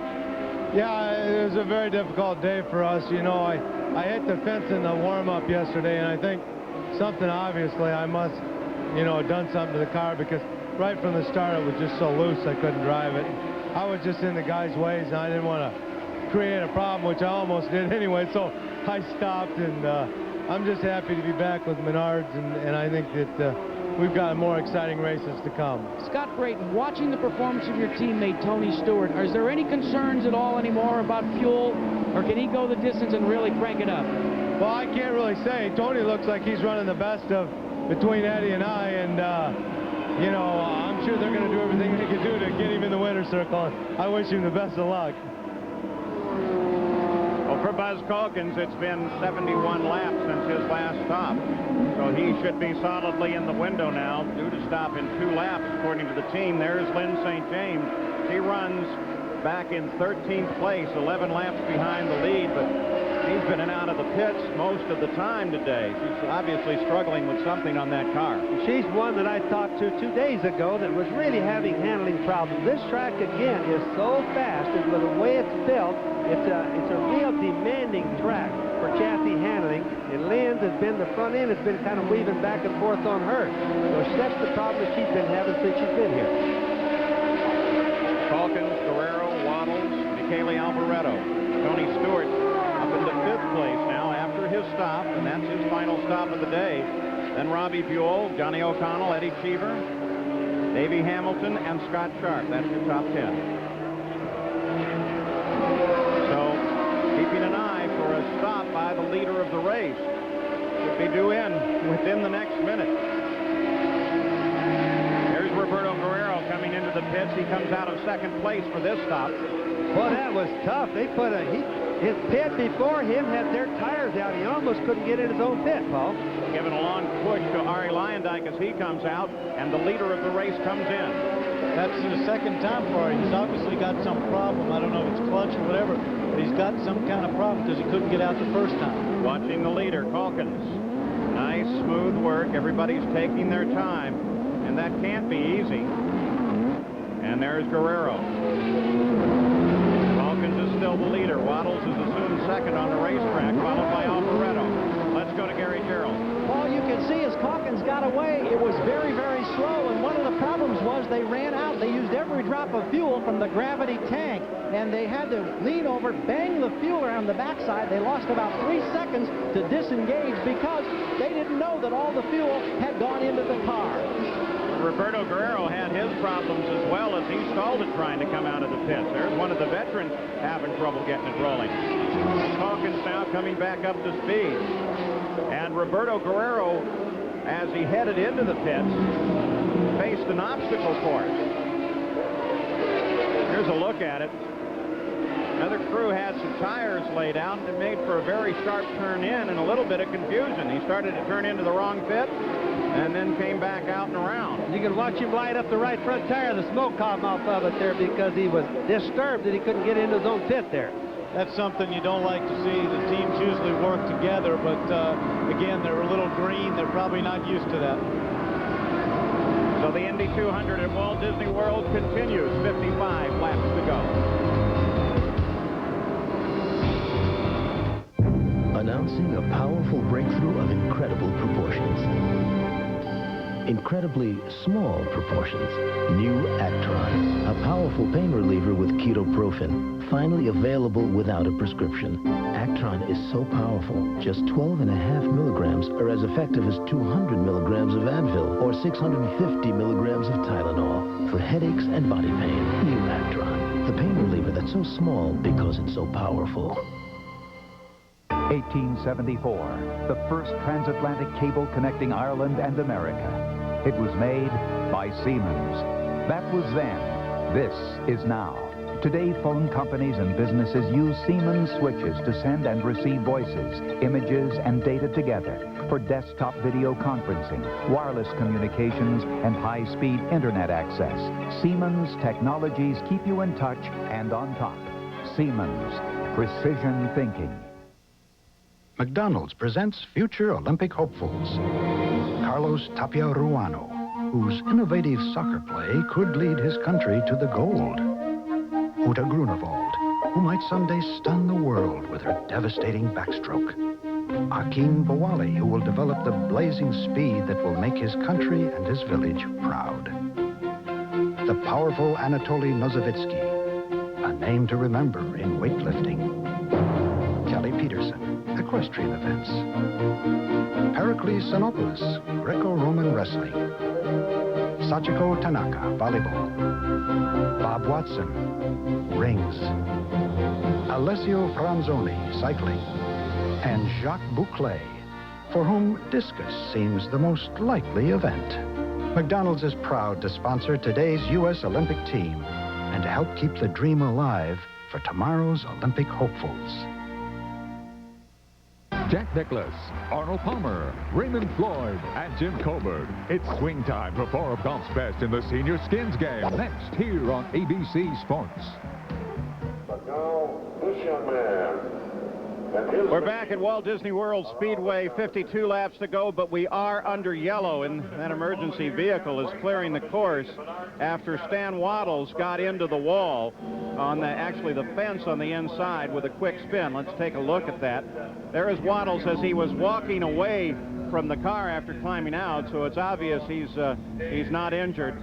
Yeah, it was a very difficult day for us. You know, I hit the fence in the warm-up yesterday, and I think something, obviously, I must, you know, done something to the car, because right from the start it was just so loose I couldn't drive it. I was just in the guy's ways, and I didn't want to create a problem, which I almost did anyway, so I stopped, and I'm just happy to be back with Menards, and I think that we've got more exciting races to come. Scott Brayton, watching the performance of your teammate Tony Stewart, is there any concerns at all anymore about fuel, or can he go the distance and really crank it up? Well, I can't really say. Tony looks like he's running the best of between Eddie and I, and you know, I'm sure they're going to do everything they can do to get him in the winner's circle. I wish him the best of luck. Well, for Buzz Calkins, it's been 71 laps since his last stop. So he should be solidly in the window now, due to stop in 2 laps, according to the team. There's Lynn St. James. She runs back in 13th place, 11 laps behind the lead, but she's been in and out of the pits most of the time today. She's obviously struggling with something on that car. She's one that I talked to 2 days ago that was really having handling problems. This track, again, is so fast, and with the way it's built, it's a real demanding track for chassis handling, and Lynn's has been, the front end has been kind of weaving back and forth on her. So that's the problem that she's been having since she's been here. Calkins, Guerrero, Waddles, Michele Alboreto. Tony Stewart up into 5th place now after his stop, and that's his final stop of the day. Then Robbie Buell, Johnny O'Connell, Eddie Cheever, Davey Hamilton, and Scott Sharp. That's your top 10. Keeping an eye for a stop by the leader of the race. Could be due in within the next minute. There's Roberto Guerrero coming into the pits. He comes out of 2nd place for this stop. Well, that was tough. They put his pit before him had their tires out. He almost couldn't get in his own pit, Paul. Giving a long push to Arie Luyendyk as he comes out, and the leader of the race comes in. That's the 2nd time for him. He's obviously got some problem. I don't know if it's clutch or whatever, but he's got some kind of problem because he couldn't get out the first time. Watching the leader, Calkins. Nice, smooth work. Everybody's taking their time, and that can't be easy. And there's Guerrero. Calkins is still the leader. Waddles is assumed 2nd on the racetrack, followed by Alboreto. Let's go to Gary Gerold. Paul, you can see as Calkins got away, it was very, very slow, and one of the problems was they ran out. They used every drop of fuel from the gravity tank, and they had to lean over, bang the fuel around the backside. They lost about 3 seconds to disengage because they didn't know that all the fuel had gone into the car. Roberto Guerrero had his problems as well as he stalled it trying to come out of the pits. There's one of the veterans having trouble getting it rolling. Calkins now coming back up to speed. And Roberto Guerrero, as he headed into the pits, faced an obstacle course. Here's a look at it. Another crew had some tires laid out, and it made for a very sharp turn in and a little bit of confusion. He started to turn into the wrong pit and then came back out and around. You can watch him light up the right front tire. The smoke come off of it there because he was disturbed that he couldn't get into his own pit there. That's something you don't like to see. The teams usually work together, but again, they're a little green. They're probably not used to that. So the Indy 200 at Walt Disney World continues. 55 laps to go. Announcing a powerful breakthrough of incredible proportions. Incredibly small proportions. New Actron, a powerful pain reliever with ketoprofen, finally available without a prescription. Actron is so powerful, just 12.5 milligrams are as effective as 200 milligrams of Advil or 650 milligrams of Tylenol. for headaches and body pain. New Actron, the pain reliever that's so small because it's so powerful. 1874, the first transatlantic cable connecting Ireland and America. It was made by Siemens. That was then. This is now. Today, phone companies and businesses use Siemens switches to send and receive voices, images, and data together for desktop video conferencing, wireless communications, and high-speed internet access. Siemens technologies keep you in touch and on top. Siemens, precision thinking. McDonald's presents future Olympic hopefuls. Carlos Tapia Ruano, whose innovative soccer play could lead his country to the gold. Uta Grunewald, who might someday stun the world with her devastating backstroke. Akim Bawali, who will develop the blazing speed that will make his country and his village proud. The powerful Anatoly Nosovitsky, a name to remember in weightlifting. Kelly Peterson, equestrian events. Pericles Xenopoulos, Greco-Roman wrestling. Sachiko Tanaka, volleyball. Bob Watson, rings. Alessio Franzoni, cycling. And Jacques Bouclé, for whom discus seems the most likely event. McDonald's is proud to sponsor today's U.S. Olympic team and to help keep the dream alive for tomorrow's Olympic hopefuls. Jack Nicklaus, Arnold Palmer, Raymond Floyd, and Jim Colbert. It's swing time for four of golf's best in the senior skins game. Next, here on ABC Sports. But now, this young man and his... We're back at Walt Disney World Speedway, 52 laps to go, but we are under yellow, and that emergency vehicle is clearing the course after Stan Waddles got into the wall on actually the fence on the inside with a quick spin. Let's take a look at that. There is Waddles as he was walking away from the car after climbing out, so it's obvious he's not injured.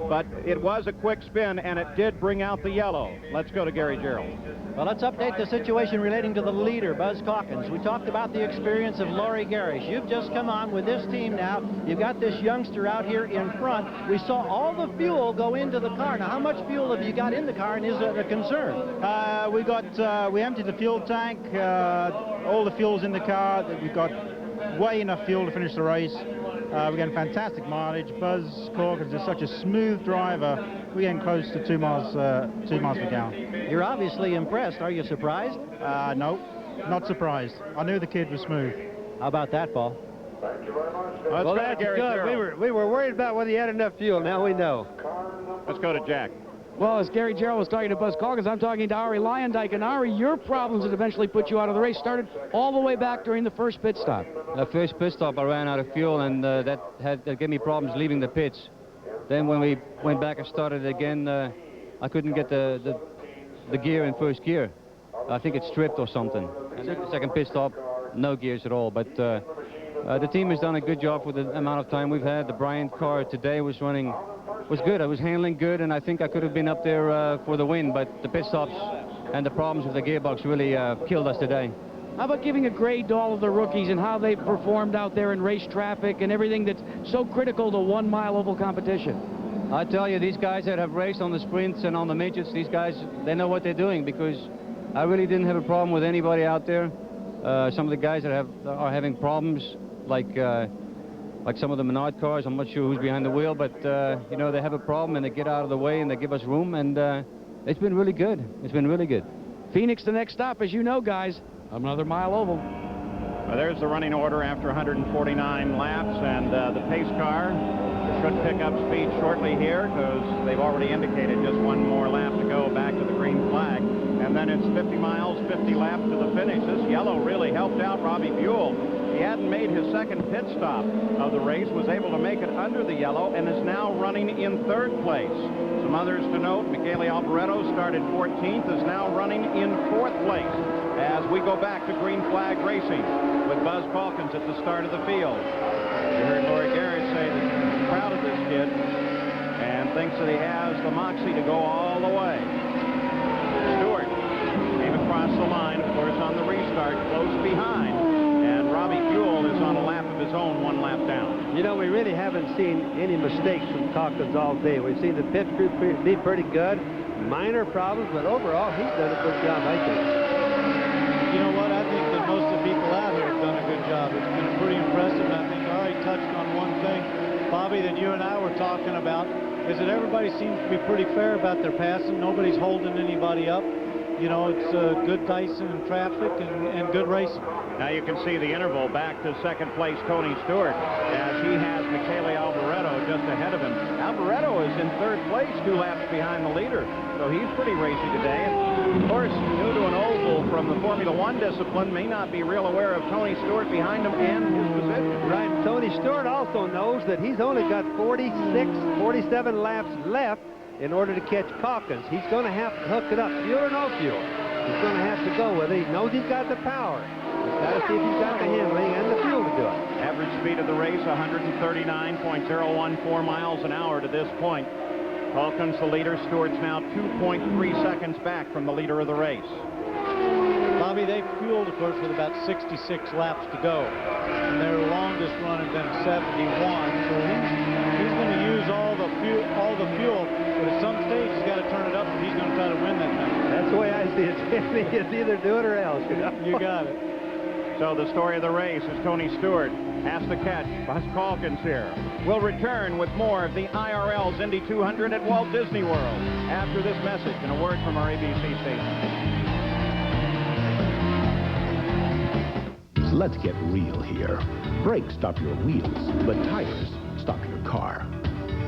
But it was a quick spin, and it did bring out the yellow. Let's go to Gary Gerald. Well, let's update the situation relating to the leader, Buzz Calkins. We talked about the experience of Laurie Garish. You've just come on with this team now. You've got this youngster out here in front. We saw all the fuel go into the car. Now, how much fuel have you got in the car, and is it a concern? We emptied the fuel tank, all the fuel's in the car. We've got way enough fuel to finish the race. We're getting fantastic mileage. Buzz Calkins is such a smooth driver. We're getting close to 2 miles per gallon. You're obviously impressed. Are you surprised? No, not surprised. I knew the kid was smooth. How about that, Paul? Thank you very much. Well, that's good. We were worried about whether he had enough fuel. Now we know. Let's go to Jack. Well, as Gary Gerald was talking to Buzz Calkins, I'm talking to Ari Lyondike. And Ari, your problems that eventually put you out of the race started all the way back during the first pit stop. The first pit stop, I ran out of fuel, and that gave me problems leaving the pits. Then when we went back and started again, I couldn't get the gear in first gear. I think it's stripped or something. And the second pit stop, no gears at all. But the team has done a good job with the amount of time we've had. The Bryant car today was good. I was handling good, and I think I could have been up there for the win, but the pit stops and the problems with the gearbox really killed us today. How about giving a grade to all of the rookies and how they performed out there in race traffic and everything that's so critical to 1 mile oval competition? I tell you, these guys that have raced on the sprints and on the midgets, these guys, they know what they're doing, because I really didn't have a problem with anybody out there. Some of the guys that are having problems, like some of the Menard cars, I'm not sure who's behind the wheel, but you know, they have a problem and they get out of the way and they give us room, and it's been really good. It's been really good. Phoenix, the next stop, as you know, guys, another mile oval. There's the running order after 149 laps, and the pace car should pick up speed shortly here, because they've already indicated just one more lap to go back to the green flag. And then it's 50 miles, 50 laps to the finish. This yellow really helped out Robbie Buell. He hadn't made his second pit stop of the race, was able to make it under the yellow, and is now running in third place. Some others to note: Michele Alboreto started 14th, is now running in fourth place as we go back to green flag racing with Buzz Calkins at the start of the field. You heard Laurie Garish say that he's proud of this kid and thinks that he has the moxie to go all the way. Stewart came across the line, of course, on the restart, close behind. And Bobby Fuel is on a lap of his own, 1 lap down. You know, we really haven't seen any mistakes from Calkins all day. We've seen the pit crew be pretty good, minor problems, but overall, he's done a good job, I think. You know what? I think that most of the people out here have done a good job. It's been pretty impressive, and I think I already touched on one thing, Bobby, that you and I were talking about, is that everybody seems to be pretty fair about their passing. Nobody's holding anybody up. You know, it's good dicing and traffic and good racing. Now you can see the interval back to second place Tony Stewart as he has Michele Alboreto just ahead of him. Alboreto is in third place, 2 laps behind the leader, so he's pretty racy today. And of course, new to an oval from the Formula One discipline, may not be real aware of Tony Stewart behind him and his position. Right, Tony Stewart also knows that he's only got 47 laps left in order to catch Calkins. He's going to have to hook it up, fuel or no fuel. He's going to have to go with it. He knows he's got the power. He's got to see if he's got the handling and the fuel to do it. Average speed of the race, 139.014 miles an hour to this point. Calkins, the leader. Stewart's now 2.3 seconds back from the leader of the race. Bobby, they fueled, of course, with about 66 laps to go. And their longest run had been 71. So he's going to use all the fuel, but at some stage he's got to turn it up if he's going to try to win that thing. That's the way I see it. It's either do it or else. You got it. So the story of the race is Tony Stewart has to catch Buzz Calkins here. We'll return with more of the IRL's Indy 200 at Walt Disney World after this message and a word from our ABC station. Let's get real here. Brakes stop your wheels, but tires stop your car.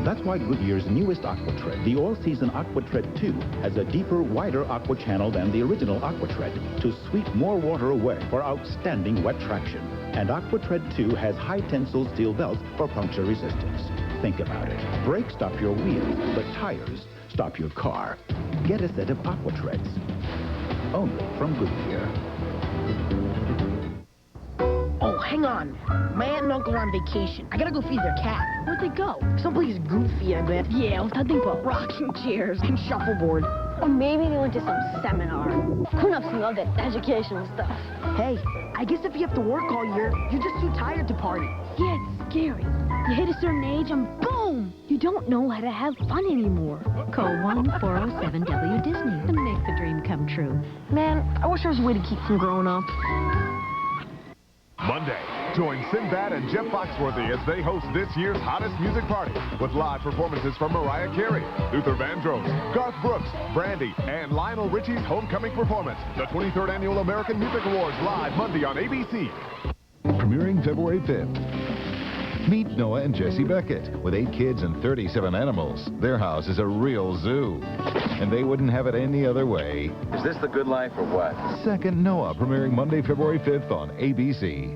That's why Goodyear's newest AquaTread, the all-season AquaTread 2, has a deeper, wider aqua channel than the original AquaTread to sweep more water away for outstanding wet traction. And AquaTread 2 has high-tensile steel belts for puncture resistance. Think about it. Brakes stop your wheels, but tires stop your car. Get a set of AquaTreads. Only from Goodyear. Oh, hang on. My aunt and uncle are on vacation. I gotta go feed their cat. Where'd they go? Someplace goofy, I bet. Yeah, with nothing but rocking chairs and shuffleboard. Or maybe they went to some seminar. Grown-ups love that educational stuff. Hey, I guess if you have to work all year, you're just too tired to party. Yeah, it's scary. You hit a certain age and boom! You don't know how to have fun anymore. Call 1-407-WDisney and make the dream come true. Man, I wish there was a way to keep from growing up. Monday, join Sinbad and Jeff Foxworthy as they host this year's hottest music party with live performances from Mariah Carey, Luther Vandross, Garth Brooks, Brandy, and Lionel Richie's homecoming performance. The 23rd Annual American Music Awards live Monday on ABC. Premiering February 5th. Meet Noah and Jessie Beckett. With 8 kids and 37 animals, their house is a real zoo. And they wouldn't have it any other way. Is this the good life or what? Second Noah, premiering Monday, February 5th on ABC.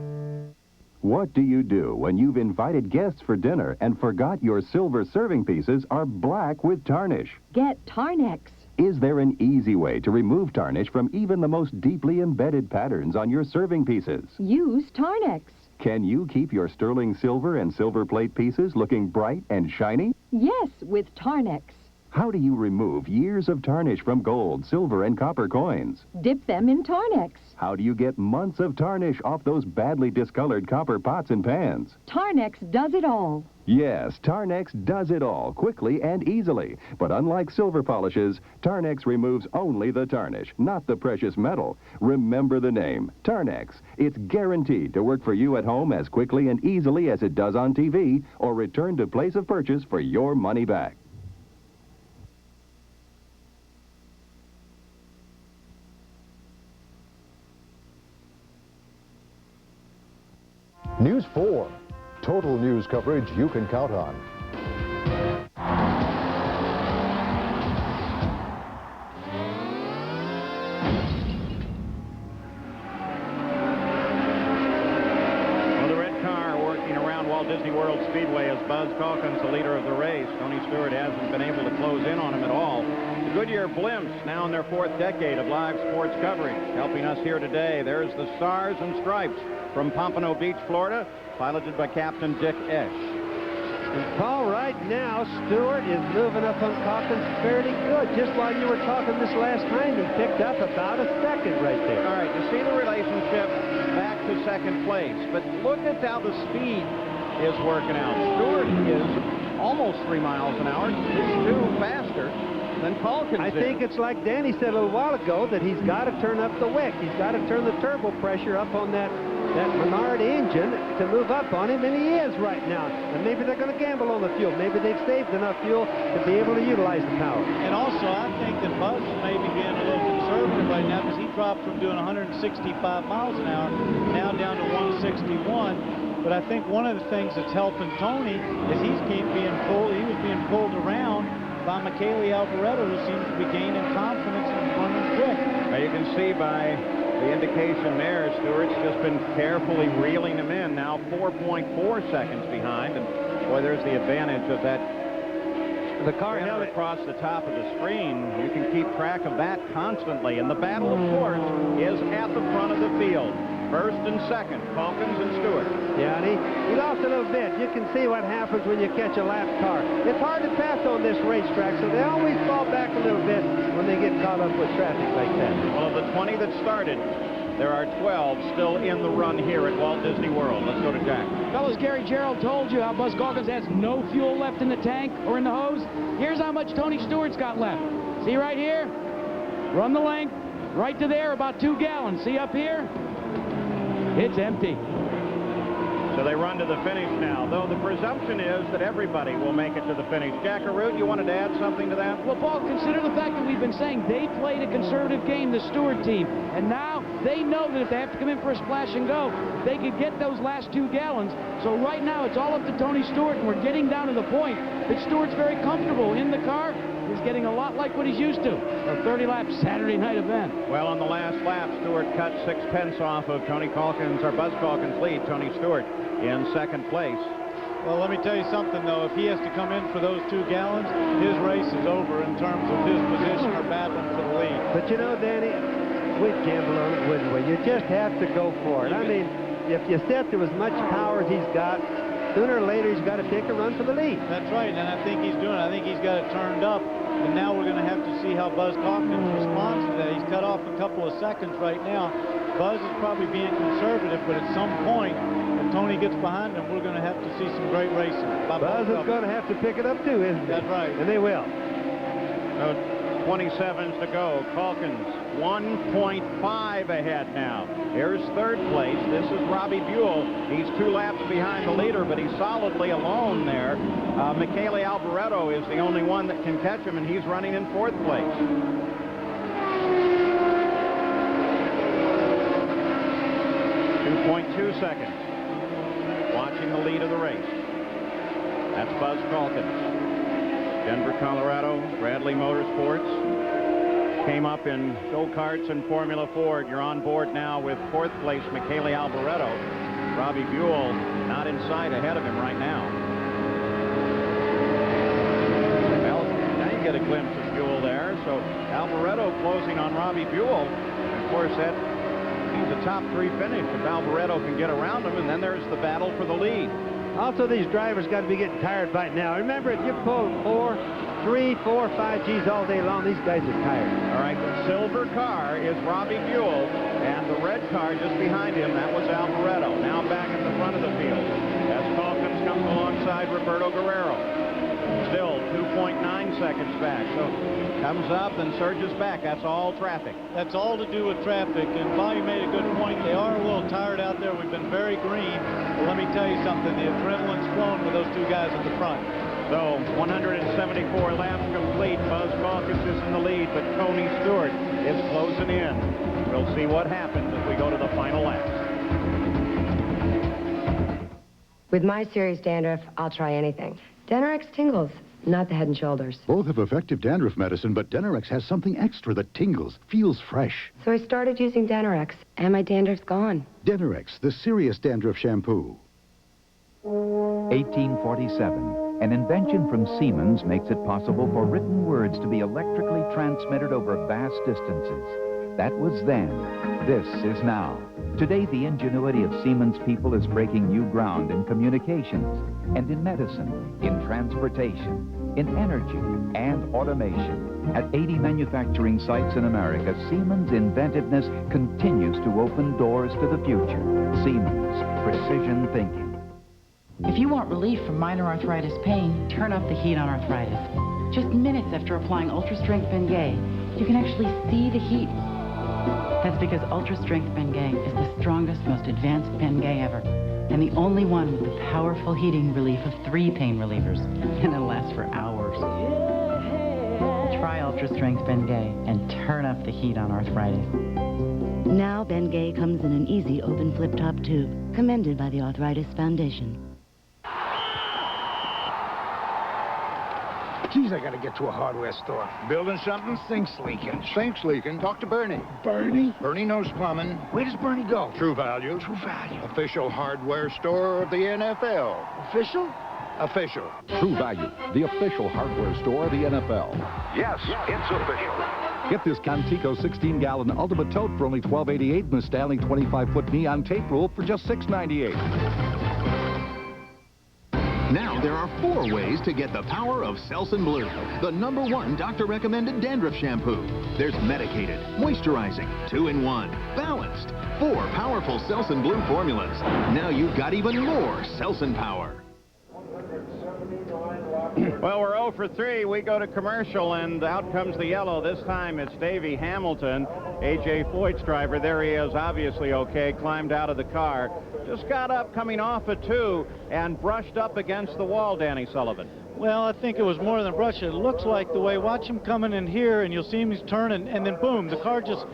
What do you do when you've invited guests for dinner and forgot your silver serving pieces are black with tarnish? Get Tarnex. Is there an easy way to remove tarnish from even the most deeply embedded patterns on your serving pieces? Use Tarnex. Can you keep your sterling silver and silver plate pieces looking bright and shiny? Yes, with Tarnex. How do you remove years of tarnish from gold, silver, and copper coins? Dip them in Tarnex. How do you get months of tarnish off those badly discolored copper pots and pans? Tarnex does it all. Yes, Tarnex does it all, quickly and easily. But unlike silver polishes, Tarnex removes only the tarnish, not the precious metal. Remember the name, Tarnex. It's guaranteed to work for you at home as quickly and easily as it does on TV, or return to place of purchase for your money back. News 4. Total news coverage you can count on. Well, the red car working around Walt Disney World Speedway as Buzz Calkins, the leader of the race. Tony Stewart hasn't been able to close in on him at all. The Goodyear blimps, now in their 4th decade of live sports coverage. Helping us here today, there's the Stars and Stripes from Pompano Beach, Florida, piloted by Captain Dick Esch. And Paul, right now, Stewart is moving up on Calkins fairly good. Just while you were talking this last time, he picked up about a second right there. All right, you see the relationship back to second place. But look at how the speed is working out. Stewart is almost 3 miles an hour. He's 2 faster than Calkins I is. think it's like Danny said a little while ago, that he's got to turn up the wick. He's got to turn the turbo pressure up on that Menard engine to move up on him, and he is right now. And maybe they're going to gamble on the fuel. Maybe they've saved enough fuel to be able to utilize the power. And also, I think that Buzz may be being a little conservative right now, because he dropped from doing 165 miles an hour now down to 161. But I think one of the things that's helping Tony is he was being pulled around by Michele Alboreto, who seems to be gaining confidence and running quick. Now you can see by the indication there, Stewart's just been carefully reeling him in. Now 4.4 seconds behind, and boy, there's the advantage of that. The car held across the top of the screen. You can keep track of that constantly. And the battle, of course, is at the front of the field. First and second, Calkins and Stewart. Yeah, and he lost a little bit. You can see what happens when you catch a lap car. It's hard to pass on this racetrack, so they always fall back a little bit when they get caught up with traffic like that. Well, of the 20 that started, there are 12 still in the run here at Walt Disney World. Let's go to Jack. Fellas, Gary Gerald told you how Buzz Calkins has no fuel left in the tank or in the hose. Here's how much Tony Stewart's got left. See right here? Run the length. Right to there, about 2 gallons. See up here? It's empty. So they run to the finish now, though the presumption is that everybody will make it to the finish. Jack Arute, you wanted to add something to that? Well, Paul, consider the fact that we've been saying they played a conservative game, the Stewart team, and now they know that if they have to come in for a splash and go, they could get those last 2 gallons. So right now, it's all up to Tony Stewart, and we're getting down to the point that Stewart's very comfortable in the car. He's getting a lot like what he's used to, a 30-lap Saturday night event. Well, on the last lap, Stewart cut 6 tenths off of Tony Calkins, or Buzz Calkins' lead. Tony Stewart in second place. Well, let me tell you something, though. If he has to come in for those 2 gallons, his race is over in terms of his position or battling for the lead. But you know, Danny, we'd gamble on it, wouldn't we? You just have to go for it. I mean, if you set to as much power as he's got, sooner or later he's got to take a run for the lead. That's right, and I think he's doing it. I think he's got it turned up. And now we're going to have to see how Buzz Calkins responds to that. He's cut off a couple of seconds right now. Buzz is probably being conservative, but at some point, when Tony gets behind him, we're going to have to see some great racing. Buzz is going to have to pick it up too, isn't he? That's right. And they will. 27s to go. Calkins 1.5 ahead now. Here's third place. This is Robbie Buell. He's 2 laps behind the leader, but he's solidly alone there. Michele Alboreto is the only one that can catch him, and he's running in 4th place. .2 seconds. Watching the lead of the race. That's Buzz Calkins. Denver, Colorado, Bradley Motorsports. Came up in go-karts and Formula Ford. You're on board now with 4th place Michele Alboreto. Robbie Buell not in sight ahead of him right now. Well, now you get a glimpse of Buell there. So Alboreto closing on Robbie Buell. Of course, that means a top 3 finish if Alboreto can get around him, and then there's the battle for the lead. Also, these drivers got to be getting tired by now. Remember, if you pull 3, 4, 5 Gs all day long, these guys are tired. All right, the silver car is Robbie Buell, and the red car just behind him, that was Alboreto. Now back at the front of the field as Calkins comes alongside Roberto Guerrero. Still 2.9 seconds back. So comes up and surges back. That's all traffic. That's all to do with traffic. And Bobby made a good point. They are a little tired out there. We've been very green. But let me tell you something. The adrenaline's flowing with those 2 guys at the front. So 174 laps complete. Buzz Calkins is in the lead, but Tony Stewart is closing in. We'll see what happens as we go to the final laps. With my serious dandruff, I'll try anything. Denorex tingles, not the Head and Shoulders. Both have effective dandruff medicine, but Denorex has something extra that tingles, feels fresh. So I started using Denorex, and my dandruff's gone. Denorex, the serious dandruff shampoo. 1847. An invention from Siemens makes it possible for written words to be electrically transmitted over vast distances. That was then. This is now. Today, the ingenuity of Siemens people is breaking new ground in communications and in medicine, in transportation. in energy and automation. At 80 manufacturing sites in America, Siemens' inventiveness continues to open doors to the future. Siemens, precision thinking. If you want relief from minor arthritis pain, turn up the heat on arthritis. Just minutes after applying Ultra Strength Bengay, you can actually see the heat. That's because Ultra Strength Bengay is the strongest, most advanced Bengay ever, and the only one with the powerful heating relief of 3 pain relievers, and it'll last for hours. Try Ultra Strength Bengay and turn up the heat on arthritis. Now Bengay comes in an easy open flip-top tube, commended by the Arthritis Foundation. Geez, I gotta get to a hardware store. Building something? Sink's leaking. Sink's leaking? Talk to Bernie. Bernie? Bernie knows plumbing. Where does Bernie go? True Value. True Value. Official hardware store of the NFL. Official? Official. True Value, the official hardware store of the NFL. Yes, it's official. Get this Contico 16-gallon Ultimate Tote for only $12.88 and the Stanley 25-foot neon tape rule for just $6.98. Now there are 4 ways to get the power of Selsun Blue, the #1 doctor-recommended dandruff shampoo. There's medicated, moisturizing, 2-in-1, balanced, 4 powerful Selsun Blue formulas. Now you've got even more Selsun power. Well, we're 0 for 3. We go to commercial, and out comes the yellow. This time it's Davey Hamilton, A.J. Foyt's driver. There he is, obviously okay, climbed out of the car. Just got up coming off a 2 and brushed up against the wall, Danny Sullivan. Well, I think it was more than a brush. It looks like the way, watch him coming in here, and you'll see him, he's turning, and then boom, the car just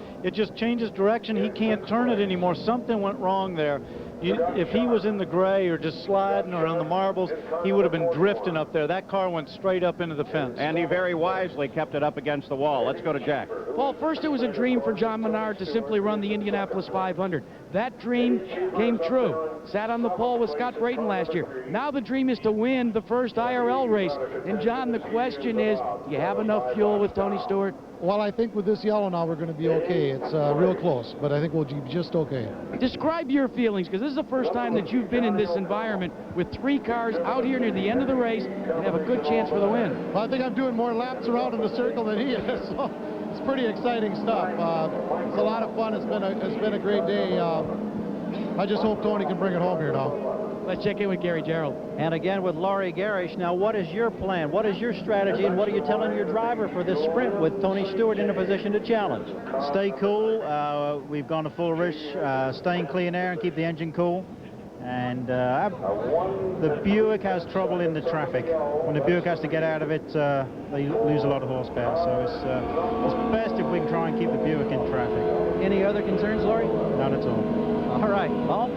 changes direction. He can't turn it anymore. Something went wrong there. If he was in the gray or just sliding or on the marbles, he would have been drifting up there. That car went straight up into the fence. And he very wisely kept it up against the wall. Let's go to Jack. Paul, first it was a dream for John Menard to simply run the Indianapolis 500. That dream came true. Sat on the pole with Scott Brayton last year. Now the dream is to win the first IRL race. And John, the question is, do you have enough fuel with Tony Stewart? Well, I think with this yellow now we're going to be okay. It's real close, but I think we'll be just okay. Describe your feelings, because this is the first time that you've been in this environment with 3 cars out here near the end of the race and have a good chance for the win. Well, I think I'm doing more laps around in the circle than he is, so it's pretty exciting stuff. It's a lot of fun. It's been a great day. I just hope Tony can bring it home here now. Let's check in with Gary Gerald. And again with Laurie Garish. Now, what is your plan? What is your strategy? And what are you telling your driver for this sprint with Tony Stewart in a position to challenge? Stay cool. We've gone to full rush, staying clean air and keep the engine cool. And the Buick has trouble in the traffic. When the Buick has to get out of it, they lose a lot of horsepower. So it's best if we can try and keep the Buick in traffic. Any other concerns, Laurie? None at all. All right, Paul?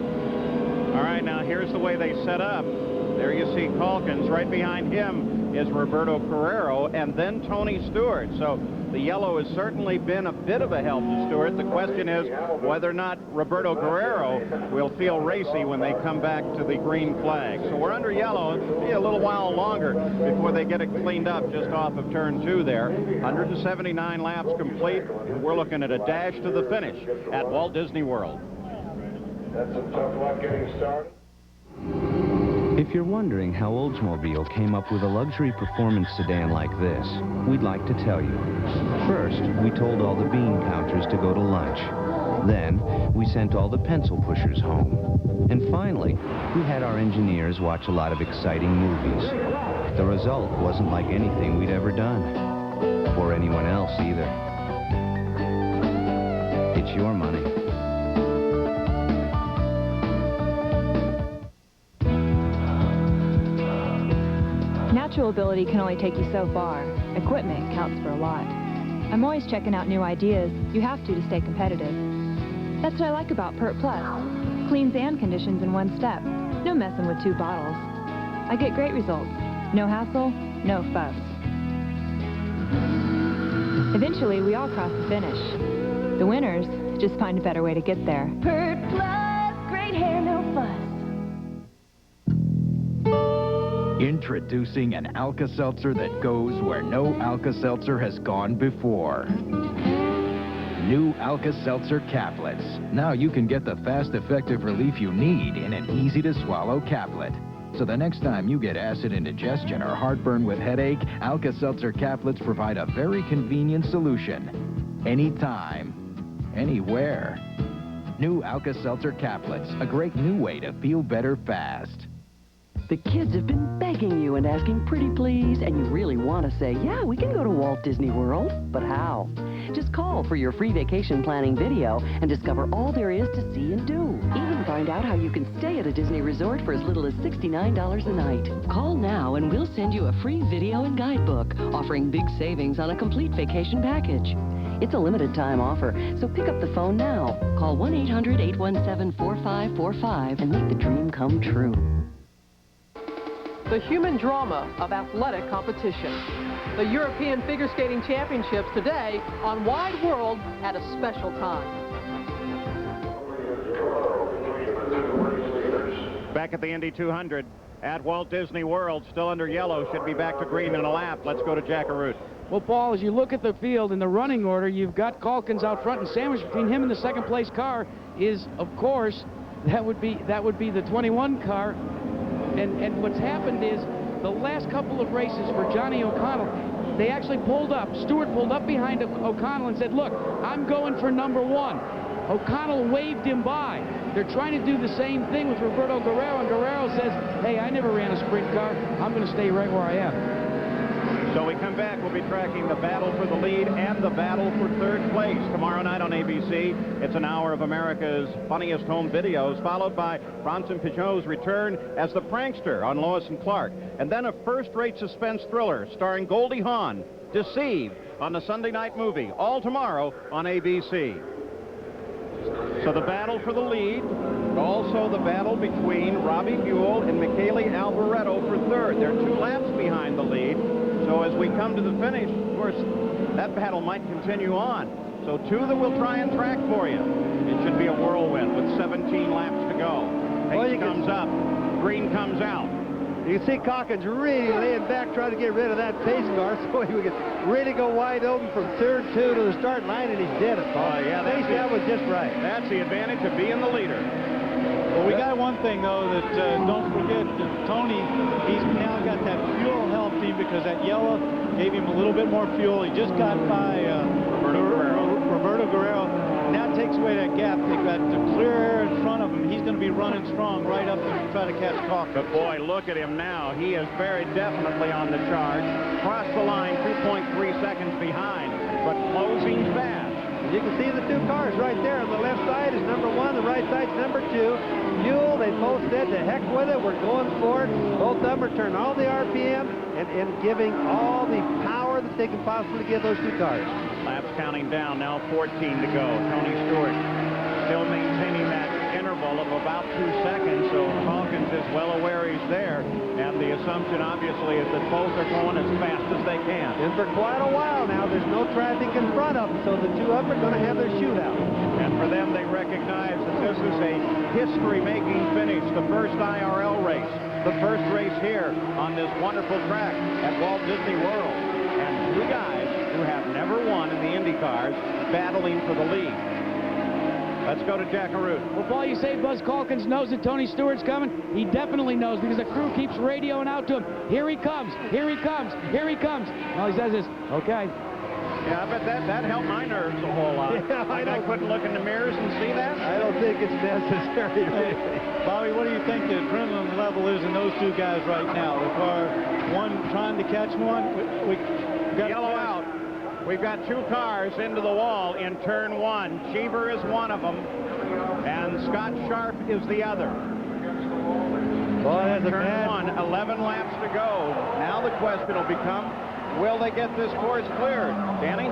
All right, now here's the way they set up. There you see Calkins. Right behind him is Roberto Carrero and then Tony Stewart. So the yellow has certainly been a bit of a help to Stewart. The question is whether or not Roberto Carrero will feel racy when they come back to the green flag. So we're under yellow. It'll be a little while longer before they get it cleaned up just off of turn 2 there. 179 laps complete, and we're looking at a dash to the finish at Walt Disney World. That's a tough luck getting started. If you're wondering how Oldsmobile came up with a luxury performance sedan like this, we'd like to tell you. First, we told all the bean counters to go to lunch. Then, we sent all the pencil pushers home. And finally, we had our engineers watch a lot of exciting movies. The result wasn't like anything we'd ever done. Or anyone else either. It's your money. Natural ability can only take you so far. Equipment counts for a lot. I'm always checking out new ideas. You have to stay competitive. That's what I like about Pert Plus. Cleans and conditions in one step. No messing with 2 bottles. I get great results. No hassle, no fuss. Eventually, we all cross the finish. The winners just find a better way to get there. Pert Plus, great hair, no fuss. Introducing an Alka-Seltzer that goes where no Alka-Seltzer has gone before. New Alka-Seltzer caplets. Now you can get the fast, effective relief you need in an easy-to-swallow caplet. So the next time you get acid indigestion or heartburn with headache, Alka-Seltzer caplets provide a very convenient solution. Anytime, anywhere. New Alka-Seltzer caplets, a great new way to feel better fast. The kids have been begging you and asking pretty please, and you really want to say, yeah, we can go to Walt Disney World. But how? Just call for your free vacation planning video and discover all there is to see and do. Even find out how you can stay at a Disney resort for as little as $69 a night. Call now and we'll send you a free video and guidebook offering big savings on a complete vacation package. It's a limited time offer, so pick up the phone now. Call 1-800-817-4545 and make the dream come true. The human drama of athletic competition. The European Figure Skating Championships today on Wide World at a special time. Back at the Indy 200 at Walt Disney World, still under yellow, should be back to green in a lap. Let's go to Jack Arute. Well, Paul, as you look at the field in the running order, you've got Calkins out front, and sandwiched between him and the second place car is, of course, that would be the 21 car. And what's happened is the last couple of races for Johnny O'Connell, they actually pulled up. Stewart pulled up behind O'Connell and said, look, I'm going for number 1. O'Connell waved him by. They're trying to do the same thing with Roberto Guerrero, and Guerrero says, hey, I never ran a sprint car. I'm going to stay right where I am. So we come back, we'll be tracking the battle for the lead and the battle for third place. Tomorrow night on ABC, it's an hour of America's funniest home videos, followed by Bronson Pinchot's return as the prankster on Lois and Clark. And then a first-rate suspense thriller starring Goldie Hawn, Deceived, on the Sunday night movie, all tomorrow on ABC. So the battle for the lead, also the battle between Robbie Buell and Michele Alboreto for third. They're 2 laps behind the lead. So as we come to the finish, of course, that battle might continue on. So 2 that we'll try and track for you. It should be a whirlwind with 17 laps to go. Pace comes up, green comes out. You can see Calkins really laying back, trying to get rid of that pace car so he could really go wide open from turn 2 to the start line, and he did it, Paul. Yeah, that was just right. That's the advantage of being the leader. Well, we got one thing, though, that don't forget, Tony, he's now got that fuel helped him because that yellow gave him a little bit more fuel. He just got by Roberto Guerrero. Now it takes away that gap. They've got the clear air in front of him. He's going to be running strong right up to try to catch Calkins. But boy, look at him now. He is very definitely on the charge. Crossed the line 2.3 seconds behind, but closing fast. You can see the 2 cars right there. On the left side is number 1, the right side's number 2. Buell, they both said, to heck with it, we're going for it. Both of them are turning all the RPM and giving all the power that they can possibly give those 2 cars. Laps counting down, now 14 to go. Tony Stewart still maintaining that interval of about 2 seconds, so Calkins is well aware he's there, and the assumption obviously is that both are going as fast as they can. And for quite a while now, there's no traffic in front of them, so the 2 of them are going to have their shootout. And for them, they recognize that this is a history-making finish, the first IRL race, the first race here on this wonderful track at Walt Disney World. And 2 guys who have never won in the Indy cars battling for the lead. Let's go to Jack Arute. Well, Paul, you say Buzz Calkins knows that Tony Stewart's coming. He definitely knows because the crew keeps radioing out to him. Here he comes, here he comes, here he comes. All he says is, okay. Yeah, I bet that helped my nerves a whole lot. Yeah, I couldn't look in the mirrors and see that. I don't think it's necessary. Bobby, what do you think the adrenaline level is in those 2 guys right now? The car, one trying to catch one. We got yellow out. We've got 2 cars into the wall in turn 1. Cheever is one of them, and Scott Sharp is the other. Boy, that's turn 1, 11 laps to go. Now the question will become, will they get this course cleared? Danny?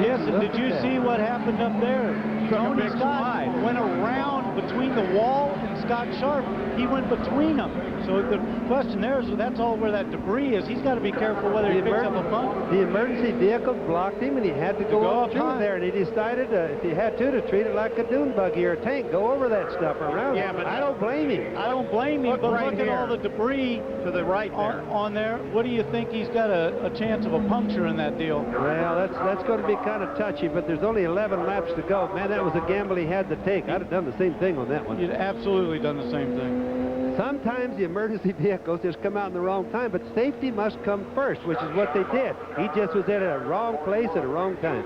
Yes, and did you see what happened up there? Tony Scott went around between the wall and Scott Sharp. He went between them. So the question there is, that's all where that debris is. He's got to be careful whether he picks up a bump. The emergency vehicle blocked him, and he had to go up through there. And he decided, if he had to treat it like a dune buggy or a tank, go over that stuff around. Yeah, but I don't blame him. I don't blame him, but look at all the debris to the right there. On there. What do you think? He's got a chance of a puncture in that deal. Well, that's going to be kind of touchy, but there's only 11 laps to go. Man, that was a gamble he had to take. I'd have done the same thing on that one. You'd absolutely done the same thing. Sometimes the emergency vehicles just come out in the wrong time, but safety must come first, which is what they did. He just was at a wrong place at a wrong time.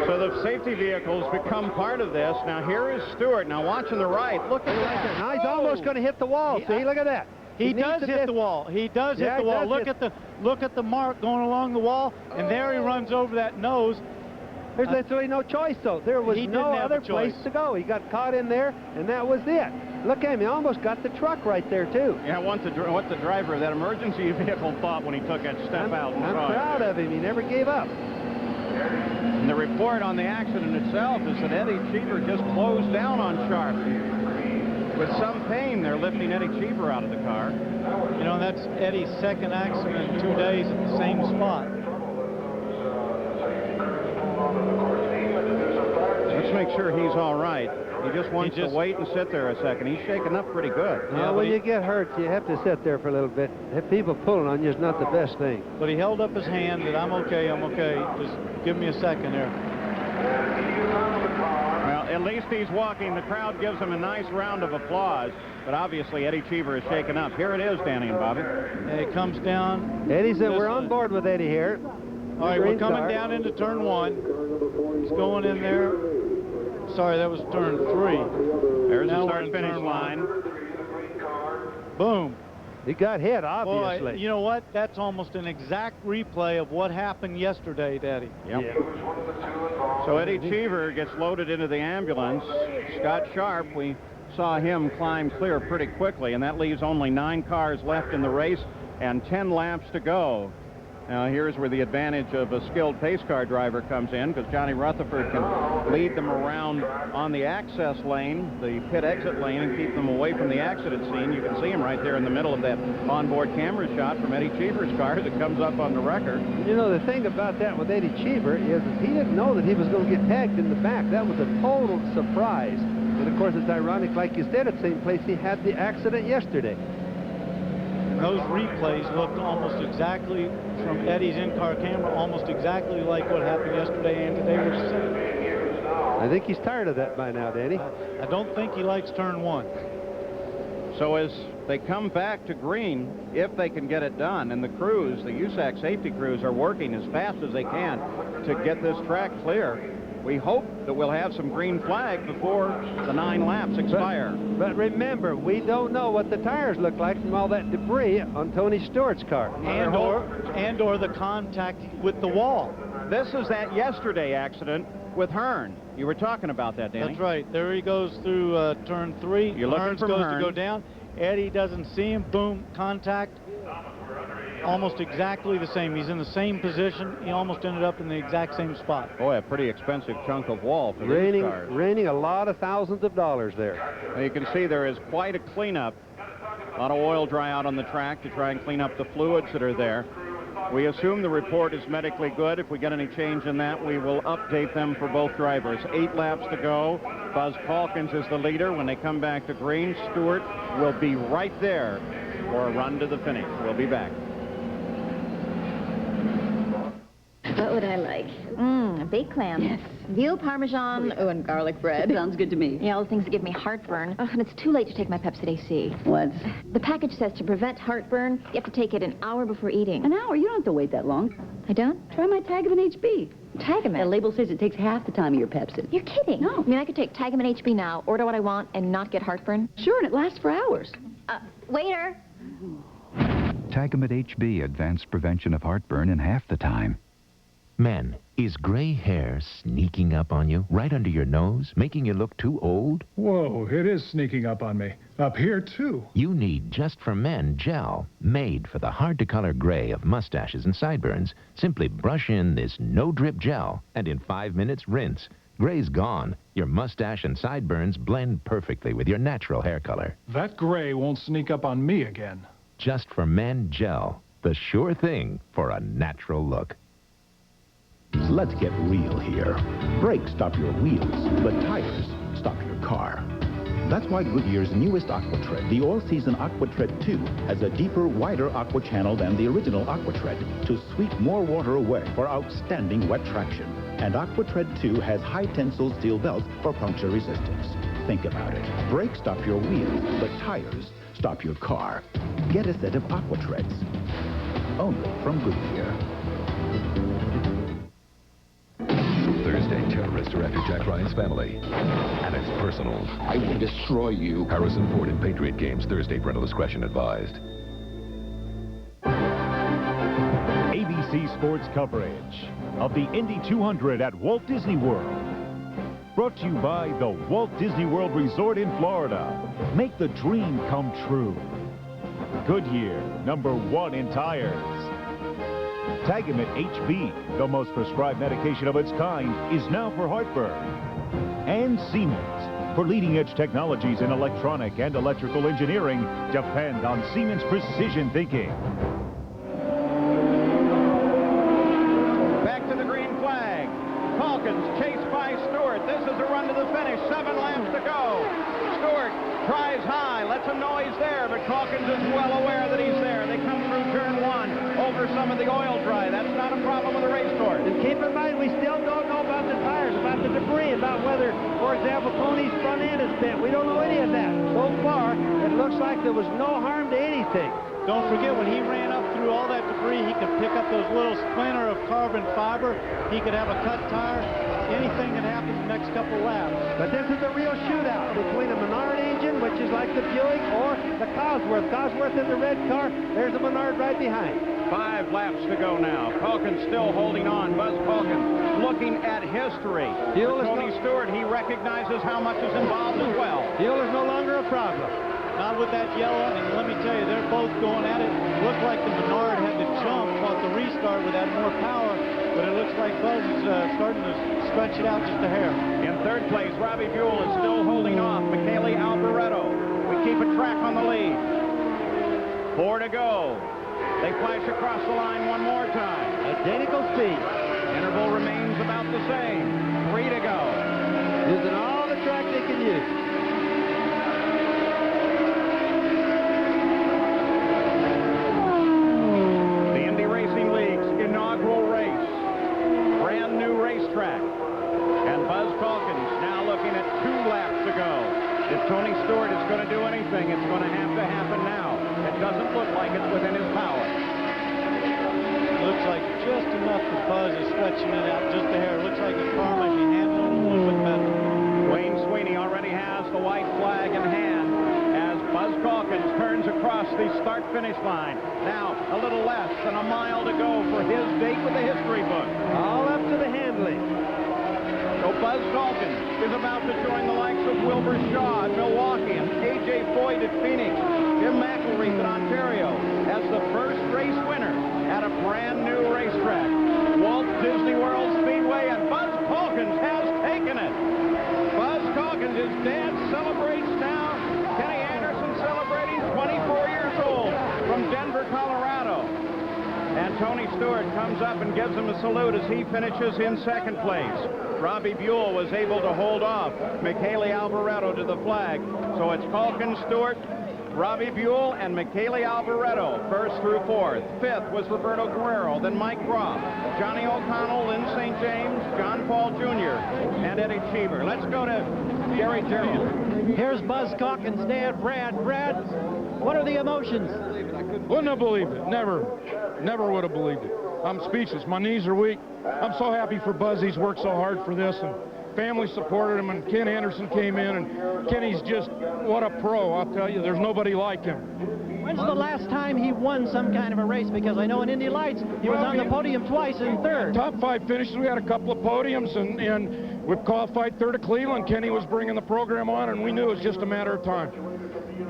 So the safety vehicles become part of this. Now here is Stewart. Now watch on the right. Look at that. Now he's almost going to hit the wall. See, look at that. He does hit the wall. He does hit the wall. Look at the mark going along the wall, and there he runs over that nose. There's literally no choice, though. There was no other place to go. He got caught in there, and that was it. Look at him. He almost got the truck right there, too. Yeah, what the driver of that emergency vehicle thought when he took that step out. I'm proud of him. He never gave up. And the report on the accident itself is that Eddie Cheever just closed down on Sharp. With some pain, they're lifting Eddie Cheever out of the car. You know, that's Eddie's second accident in 2 days at the same spot. Let's make sure he's all right. He just wants to wait and sit there a second. He's shaking up pretty good. Yeah, when you get hurt, you have to sit there for a little bit. If people pulling on you is not the best thing. But he held up his hand that I'm okay, I'm okay. Just give me a second there. Well, at least he's walking. The crowd gives him a nice round of applause. But obviously, Eddie Cheever is shaken up. Here it is, Danny and Bobby. And it comes down. Eddie said we're on board with Eddie here. All right, we're coming down into turn 1. He's going in there. Sorry, that was turn 3. There's the start-finish line. Boom. He got hit, obviously. Boy, you know what? That's almost an exact replay of what happened yesterday, Daddy. Yep. Yeah. So Eddie Cheever gets loaded into the ambulance. Scott Sharp, we saw him climb clear pretty quickly, and that leaves only 9 cars left in the race and 10 laps to go. Now, here's where the advantage of a skilled pace car driver comes in, because Johnny Rutherford can lead them around on the access lane, the pit exit lane, and keep them away from the accident scene. You can see him right there in the middle of that onboard camera shot from Eddie Cheever's car that comes up on the record. You know, the thing about that with Eddie Cheever is that he didn't know that he was going to get tagged in the back. That was a total surprise. And, of course, it's ironic, like you said, at the same place he had the accident yesterday. Those replays looked almost exactly, from Eddie's in-car camera, almost exactly like what happened yesterday and today was the same. I think he's tired of that by now, Danny. I don't think he likes turn 1. So as they come back to green, if they can get it done, and the crews, the USAC safety crews, are working as fast as they can to get this track clear, we hope that we'll have some green flag before the 9 laps expire. But remember, we don't know what the tires look like from all that debris on Tony Stewart's car. And or the contact with the wall. This is that yesterday accident with Hearn. You were talking about that, Danny. That's right. There he goes through turn 3. You're looking Hearns for goes Hearn. to go down. Eddie doesn't see him. Boom, contact. Almost exactly the same. He's in the same position. He almost ended up in the exact same spot. Boy, a pretty expensive chunk of wall for these cars. Raining a lot of thousands of dollars there. Well, you can see there is quite a cleanup. A lot of oil dry out on the track to try and clean up the fluids that are there. We assume the report is medically good. If we get any change in that, we will update them for both drivers. 8 laps to go. Buzz Calkins is the leader. When they come back to green, Stewart will be right there for a run to the finish. We'll be back. What would I like? Baked clam. Yes. Veal parmesan. Oh, and garlic bread. Sounds good to me. Yeah, all the things that give me heartburn. Oh, and it's too late to take my Pepsid AC. What? The package says to prevent heartburn, you have to take it an hour before eating. An hour? You don't have to wait that long. I don't? Try my Tagamet HB. Tagamet? The label says it takes half the time of your Pepsid. You're kidding. No. I mean, I could take Tagamet HB now, order what I want, and not get heartburn? Sure, and it lasts for hours. Waiter. Tagamet HB advanced prevention of heartburn in half the time. Men, is gray hair sneaking up on you, right under your nose, making you look too old? Whoa, it is sneaking up on me. Up here, too. You need Just for Men gel, made for the hard-to-color gray of mustaches and sideburns. Simply brush in this no-drip gel, and in 5 minutes, rinse. Gray's gone. Your mustache and sideburns blend perfectly with your natural hair color. That gray won't sneak up on me again. Just for Men gel, the sure thing for a natural look. Let's get real here. Brakes stop your wheels, but tires stop your car. That's why Goodyear's newest AquaTread, the all-season AquaTread 2, has a deeper, wider aqua channel than the original AquaTread to sweep more water away for outstanding wet traction. And AquaTread 2 has high-tensile steel belts for puncture resistance. think about it. Brakes stop your wheels, but tires stop your car. Get a set of Aquatreads. Only from Goodyear. Thursday, terrorists are after Jack Ryan's family. And it's personal. I will destroy you. Harrison Ford in Patriot Games, Thursday. Parental discretion advised. ABC Sports coverage of the Indy 200 at Walt Disney World. Brought to you by the Walt Disney World Resort in Florida. Make the dream come true. Goodyear, #1 in tires. Tagamet HB, the most prescribed medication of its kind, is now for heartburn. And Siemens, for leading-edge technologies in electronic and electrical engineering, depend on Siemens precision thinking. Back to the green flag. Calkins chased by Stewart. This is a run to the finish. 7 laps to go. Stewart tries high, lets a noise there, but Calkins is well aware that he's there. They come through turn 1 over some of the oil dry. That's not a problem with the race course. And keep in mind, we still don't know about the tires, about the debris, about whether, for example, Tony's front end is bent. We don't know any of that. So far, it looks like there was no harm to anything. Don't forget, when he ran up through all that debris, he could pick up those little splinter of carbon fiber. He could have a cut tire. Anything that happens in the next couple laps. But this is a real shootout between a Menard engine, which is like the Buick, or the Cosworth. Cosworth in the red car. There's a Menard right behind. 5 laps to go now. Calkins still holding on. Buzz Calkins looking at history. Tony Stewart, he recognizes how much is involved as well. Fuel is no longer a problem. Not with that yellow, and let me tell you, they're both going at it. Looked like the Menard had to jump off the restart with that more power, but it looks like Buzz is starting to stretch it out just a hair. In 3rd place, Robbie Buell is still holding off Michele Alboreto. We keep a track on the lead. 4 to go. They flash across the line one more time. Identical speed. Interval remains about the same. 3 to go. Using all the track they can use. The Indy Racing League's inaugural race. Brand new racetrack. And Buzz Calkins now looking at 2 laps to go. If Tony Stewart is going to do anything, it's going to happen now. It doesn't look like it's within his power. Looks like just enough that Buzz is stretching it out just a hair. Looks like the car might be handling it a little bit better. Wayne Sweeney already has the white flag in hand as Buzz Calkins turns across the start-finish line. Now, a little less than a mile to go for his date with the history book. All up to the handling. So Buzz Calkins is about to join the likes of Wilbur Shaw at Milwaukee and A.J. Foyt at Phoenix, Jim McElreath at Ontario as the first race winner at a brand new racetrack, Walt Disney World Speedway, and Buzz Calkins has taken it. Buzz Calkins, his dad celebrates now. Kenny Anderson celebrating, 24 years old, from Denver, Colorado. And Tony Stewart comes up and gives him a salute as he finishes in 2nd place. Robbie Buell was able to hold off Michele Alboreto to the flag. So it's Calkins, Stewart, Robbie Buell, and Michele Alboreto, 1st through 4th. 5th was Roberto Guerrero, then Mike Groff, Johnny O'Connell, Lynn St. James, John Paul Jr., and Eddie Cheever. Let's go to Gary Gerald. Here's Buzz Calkins' dad, Brad. Brad, what are the emotions? Wouldn't have believed it. Never would have believed it. I'm speechless. My knees are weak. I'm so happy for Buzz. He's worked so hard for this, and family supported him, and Ken Anderson came in, and Kenny's just, what a pro, I'll tell you. There's nobody like him. When's the last time he won some kind of a race? Because I know in Indy Lights, he was on the podium twice in 3rd. Top 5 finishes. We had a couple of podiums, and we qualified 3rd at Cleveland. Kenny was bringing the program on, and we knew it was just a matter of time.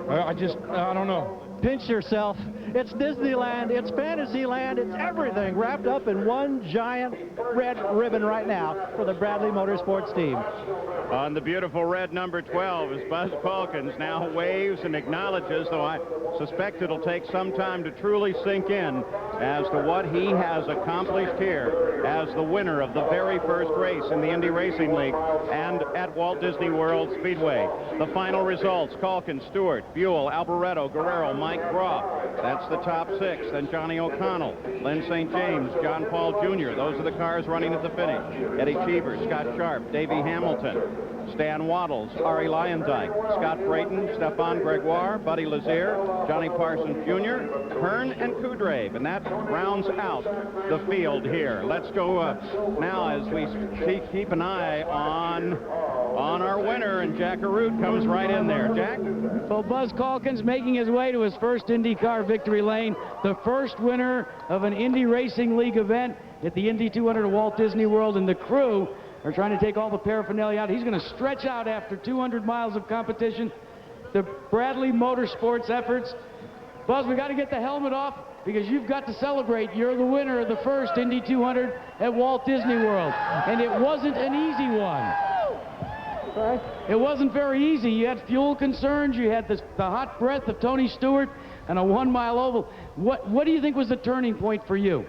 I don't know. Pinch yourself. It's Disneyland, it's Fantasyland, it's everything wrapped up in one giant red ribbon right now for the Bradley Motorsports team. On the beautiful red number 12 is Buzz Calkins, now waves and acknowledges, though I suspect it'll take some time to truly sink in as to what he has accomplished here as the winner of the very first race in the Indy Racing League and at Walt Disney World Speedway. The final results: Calkins, Stewart, Buell, Alboreto, Guerrero, Mike Groff. That's the top 6. Then Johnny O'Connell, Lynn St. James, John Paul Jr. Those are the cars running at the finish. Eddie Cheever, Scott Sharp, Davey Hamilton, Stan Waddles, Ari Lyondike, Scott Brayton, Stefan Gregoire, Buddy Lazier, Johnny Parsons Jr., Hearn, and Kudrave. And that rounds out the field here. Let's go now as we keep an eye on our winner, and Jack Arute comes right in there. Jack? Well, Buzz Calkins making his way to his first IndyCar victory lane, the first winner of an Indy Racing League event at the Indy 200 at Walt Disney World, and the crew are trying to take all the paraphernalia out. He's going to stretch out after 200 miles of competition. The Bradley Motorsports efforts. Buzz, we got to get the helmet off because you've got to celebrate. You're the winner of the first Indy 200 at Walt Disney World, and it wasn't an easy one. It wasn't very easy. You had fuel concerns. You had the hot breath of Tony Stewart and a 1-mile oval. What do you think was the turning point for you?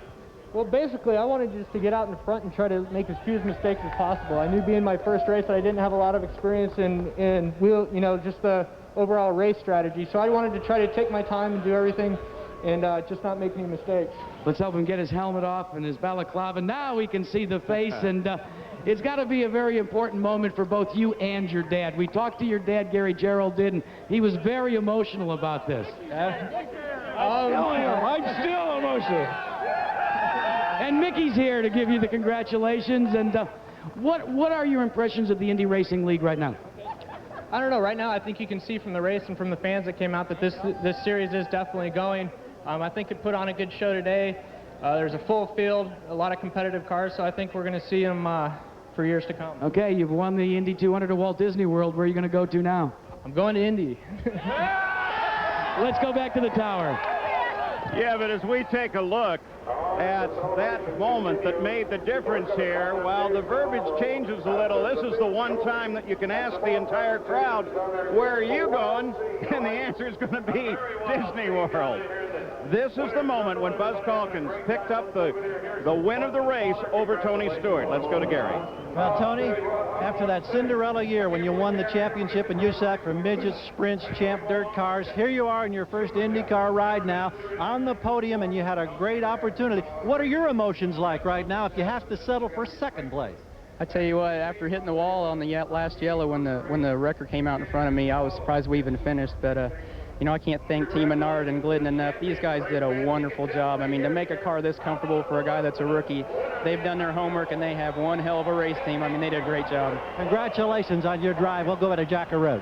Well, basically, I wanted just to get out in front and try to make as few mistakes as possible. I knew being my first race that I didn't have a lot of experience in wheel, just the overall race strategy. So I wanted to try to take my time and do everything and just not make any mistakes. Let's help him get his helmet off and his balaclava. Now we can see the face, and it's got to be a very important moment for both you and your dad. We talked to your dad, Gary Gerald did, and he was very emotional about this. I'm still emotional. And Mickey's here to give you the congratulations. And what are your impressions of the Indy Racing League right now? I don't know. Right now, I think you can see from the race and from the fans that came out that this series is definitely going. I think it put on a good show today. There's a full field, a lot of competitive cars, so I think we're going to see them for years to come. Okay, you've won the Indy 200 at Walt Disney World. Where are you going to go to now? I'm going to Indy. Let's go back to the tower. Yeah, but as we take a look at that moment that made the difference here, while the verbiage changes a little, this is the one time that you can ask the entire crowd, where are you going? And the answer is going to be Disney World. This is the moment when Buzz Calkins picked up the win of the race over Tony Stewart. Let's go to Gary. Well, Tony, after that Cinderella year when you won the championship in USAC for midgets, sprints, champ dirt cars, here you are in your first IndyCar ride now on the podium, and you had a great opportunity. What are your emotions like right now if you have to settle for second place? I tell you what, after hitting the wall on the last yellow when the record came out in front of me, I was surprised we even finished. But I can't thank Team Menard and Glidden enough. These guys did a wonderful job. I mean, to make a car this comfortable for a guy that's a rookie, they've done their homework, and they have one hell of a race team. I mean, they did a great job. Congratulations on your drive. We'll go to Jack Arute.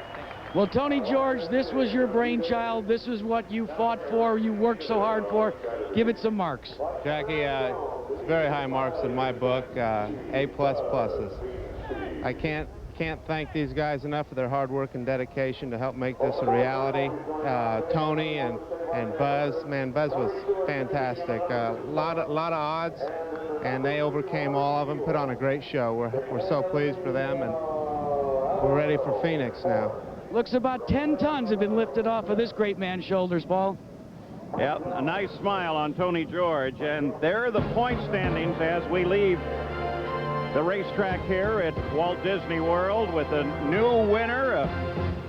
Well, Tony George, this was your brainchild. This is what you fought for, you worked so hard for. Give it some marks. Jackie, it's very high marks in my book, A++. I can't thank these guys enough for their hard work and dedication to help make this a reality. Tony and Buzz, man, Buzz was fantastic. A lot of odds, and they overcame all of them, put on a great show. We're so pleased for them, and we're ready for Phoenix now. Looks about 10 tons have been lifted off of this great man's shoulders, Paul. Yep, a nice smile on Tony George, and there are the point standings as we leave the racetrack here at Walt Disney World with a new winner, a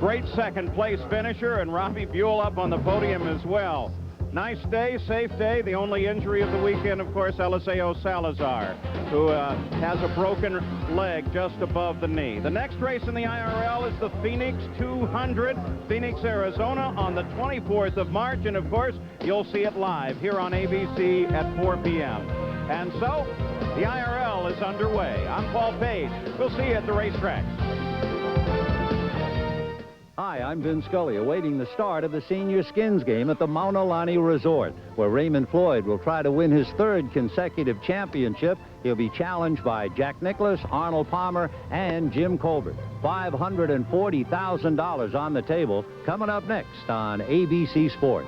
great second place finisher, and Robbie Buell up on the podium as well. Nice day, safe day. The only injury of the weekend, of course, Eliseo Salazar, who has a broken leg just above the knee. The next race in the IRL is the Phoenix 200, Phoenix, Arizona, on the 24th of March. And, of course, you'll see it live here on ABC at 4 p.m. And so, the IRL is underway. I'm Paul Page. We'll see you at the racetrack. Hi, I'm Vin Scully, awaiting the start of the Senior Skins game at the Maunalani Resort, where Raymond Floyd will try to win his third consecutive championship. He'll be challenged by Jack Nicklaus, Arnold Palmer, and Jim Colbert. $540,000 on the table, coming up next on ABC Sports.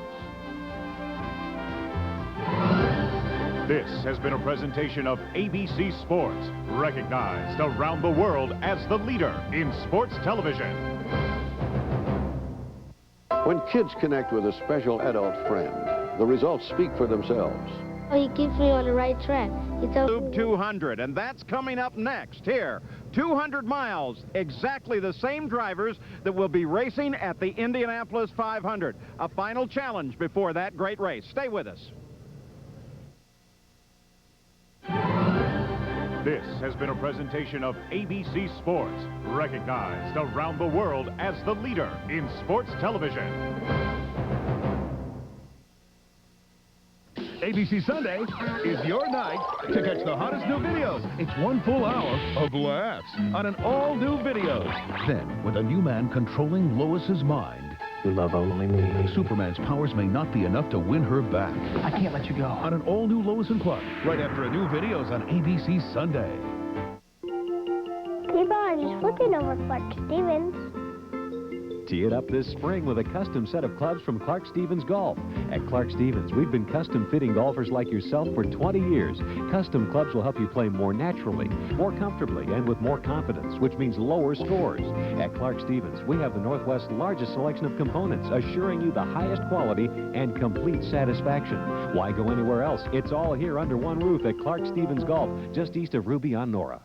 This has been a presentation of ABC Sports, recognized around the world as the leader in sports television. When kids connect with a special adult friend, the results speak for themselves. He keeps me on the right track. Tube 200, and that's coming up next here 200 miles, exactly the same drivers that will be racing at the Indianapolis 500. A final challenge before that great race. Stay with us. This has been a presentation of ABC Sports, recognized around the world as the leader in sports television. ABC Sunday is your night to catch the hottest new videos. It's 1 full hour of laughs on an all-new videos. Then, with a new man controlling Lois's mind, you love only me. Superman's powers may not be enough to win her back. I can't let you go. On an all-new Lois and Clark, right after a new videos on ABC Sunday. Hey, Bob, I'm just looking over Clark Stevens. Tee it up this spring with a custom set of clubs from Clark Stevens Golf. At Clark Stevens, we've been custom fitting golfers like yourself for 20 years. Custom clubs will help you play more naturally, more comfortably, and with more confidence, which means lower scores. At Clark Stevens, we have the Northwest's largest selection of components, assuring you the highest quality and complete satisfaction. Why go anywhere else? It's all here under one roof at Clark Stevens Golf, just east of Ruby on Nora.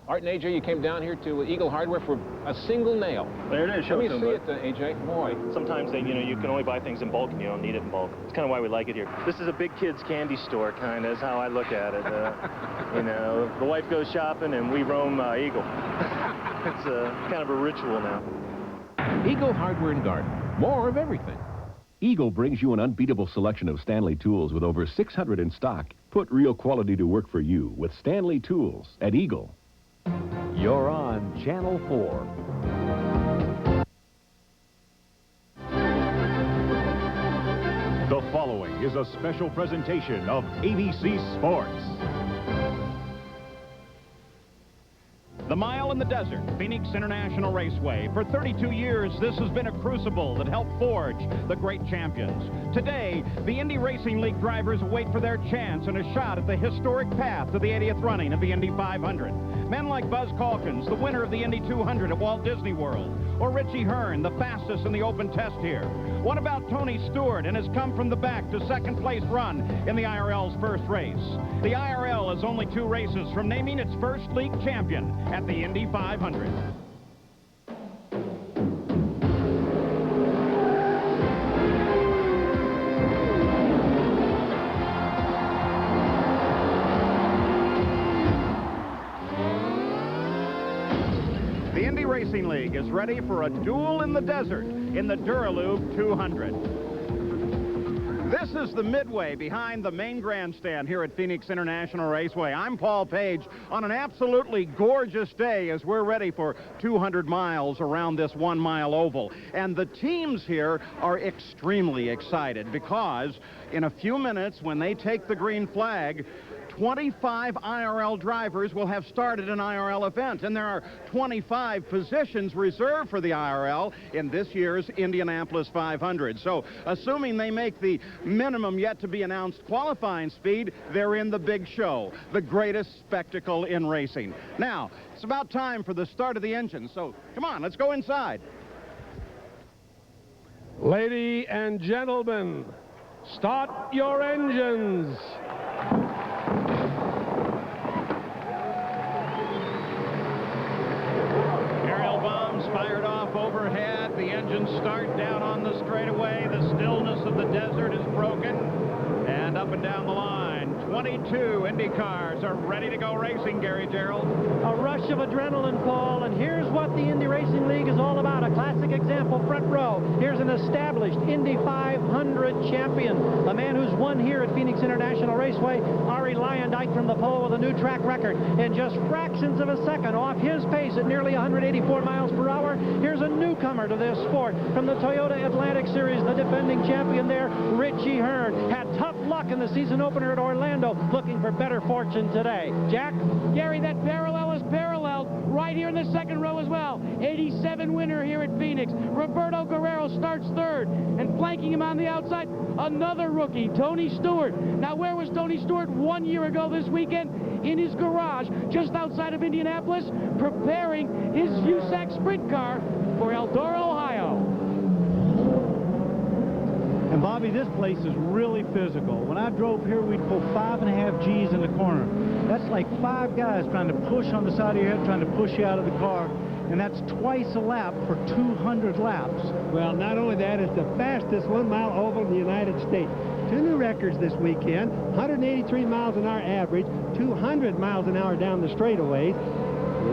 Art and AJ, you came down here to Eagle Hardware for a single nail. There it is. Let me see it, AJ. Boy. Sometimes you can only buy things in bulk and you don't need it in bulk. It's kind of why we like it here. This is a big kid's candy store, kind of, is how I look at it. The wife goes shopping and we roam Eagle. It's kind of a ritual now. Eagle Hardware and Garden. More of everything. Eagle brings you an unbeatable selection of Stanley tools with over 600 in stock. Put real quality to work for you with Stanley Tools at Eagle. You're on Channel 4. The following is a special presentation of ABC Sports. The Mile in the Desert, Phoenix International Raceway. For 32 years, this has been a crucible that helped forge the great champions. Today, the Indy Racing League drivers wait for their chance and a shot at the historic path to the 80th running of the Indy 500. Men like Buzz Calkins, the winner of the Indy 200 at Walt Disney World, or Richie Hearn, the fastest in the open test here. What about Tony Stewart and has come from the back to second place run in the IRL's first race? The IRL is only 2 races from naming its first league champion at the Indy 500. The Indy Racing League is ready for a duel in the desert in the Duralube 200. This is the midway behind the main grandstand here at Phoenix International Raceway. I'm Paul Page on an absolutely gorgeous day as we're ready for 200 miles around this 1 mile oval. And the teams here are extremely excited because in a few minutes when they take the green flag, 25 IRL drivers will have started an IRL event, and there are 25 positions reserved for the IRL in this year's Indianapolis 500. So, assuming they make the minimum yet to be announced qualifying speed, they're in the big show, the greatest spectacle in racing. Now, it's about time for the start of the engine, so come on, let's go inside. Ladies and gentlemen, start your engines. Fired off overhead. The engines start down on the straightaway. The stillness of the desert is broken. And up and down the line, 22 Indy cars are ready to go racing, Gary Gerald. A rush of adrenaline, Paul, and here's what the Indy Racing League is all about. A classic example, front row. Here's an established Indy 500 champion, a man who's won here at Phoenix International Raceway, Arie Luyendyk from the pole with a new track record. In just fractions of a second off his pace at nearly 184 miles per hour, here's a newcomer to this sport from the Toyota Atlantic Series, the defending champion there, Richie Hearn. Had tough luck in the season opener at Orlando, looking for better fortune today. Jack? Gary, that parallel is paralleled right here in the second row as well. 87 winner here at Phoenix. Roberto Guerrero starts third, and flanking him on the outside, another rookie, Tony Stewart. Now, where was Tony Stewart 1 year ago this weekend? In his garage just outside of Indianapolis, preparing his USAC sprint car for Eldora, Ohio. And Bobby, this place is really physical. When I drove here, we'd pull 5.5 G's in the corner. That's like 5 guys trying to push on the side of your head, trying to push you out of the car. And that's twice a lap for 200 laps. Well, not only that, it's the fastest 1-mile oval in the United States. 2 new records this weekend, 183 miles an hour average, 200 miles an hour down the straightaways.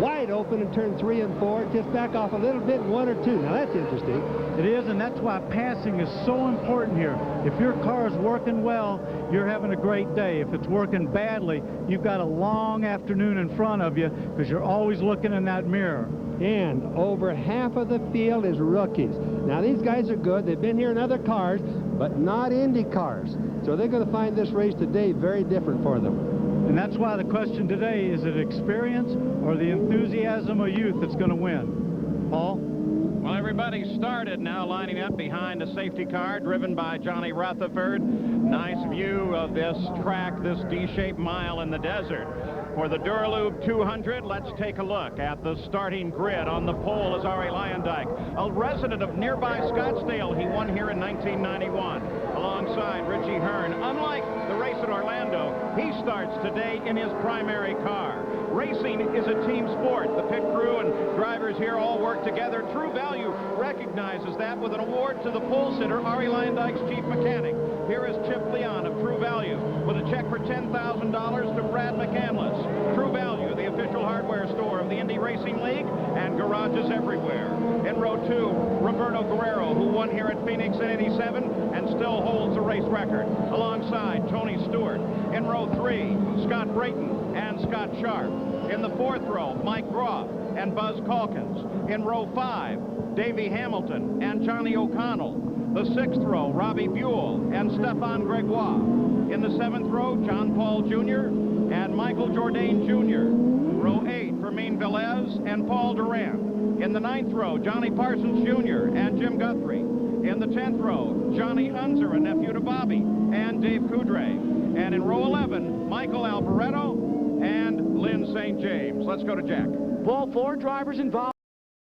Wide open in turn 3 and 4, just back off a little bit in 1 or 2. Now that's interesting. It is, and that's why passing is so important here. If your car is working well, you're having a great day. If it's working badly, you've got a long afternoon in front of you because you're always looking in that mirror. And over half of the field is rookies. Now these guys are good. They've been here in other cars, but not Indy cars. So they're going to find this race today very different for them. And that's why the question today, is it experience or the enthusiasm of youth that's going to win? Paul? Well, everybody started now lining up behind a safety car driven by Johnny Rutherford. Nice view of this track, this D-shaped mile in the desert. For the Duralube 200, let's take a look at the starting grid. On the pole is Ari Leyendyk, a resident of nearby Scottsdale. He won here in 1991 alongside Richie Hearn. Unlike the race at Orlando, he starts today in his primary car. Racing is a team sport. The pit crew and drivers here all work together. True Value recognizes that with an award to the pole sitter, Ari Leyendyk's chief mechanic. Here is Chip Leon of True Value with a check for $10,000 to Brad McCandless. True Value, the official hardware store of the Indy Racing League and garages everywhere. In row 2, Roberto Guerrero, who won here at Phoenix in '87 and still holds the race record, alongside Tony Stewart. In row 3, Scott Brayton and Scott Sharp. In the 4th row, Mike Groff and Buzz Calkins. In row 5, Davey Hamilton and Johnny O'Connell. The 6th row, Robbie Buell and Stefan Gregoire. In the 7th row, John Paul Jr. and Michael Jourdain Jr. Row 8, Fermin Velez and Paul Durant. In the 9th row, Johnny Parsons Jr. and Jim Guthrie. In the 10th row, Johnny Unser, a nephew to Bobby, and Dave Coudray. And in row 11, Michael Alboreto and Lynn St. James. Let's go to Jack. Well, 4 drivers involved.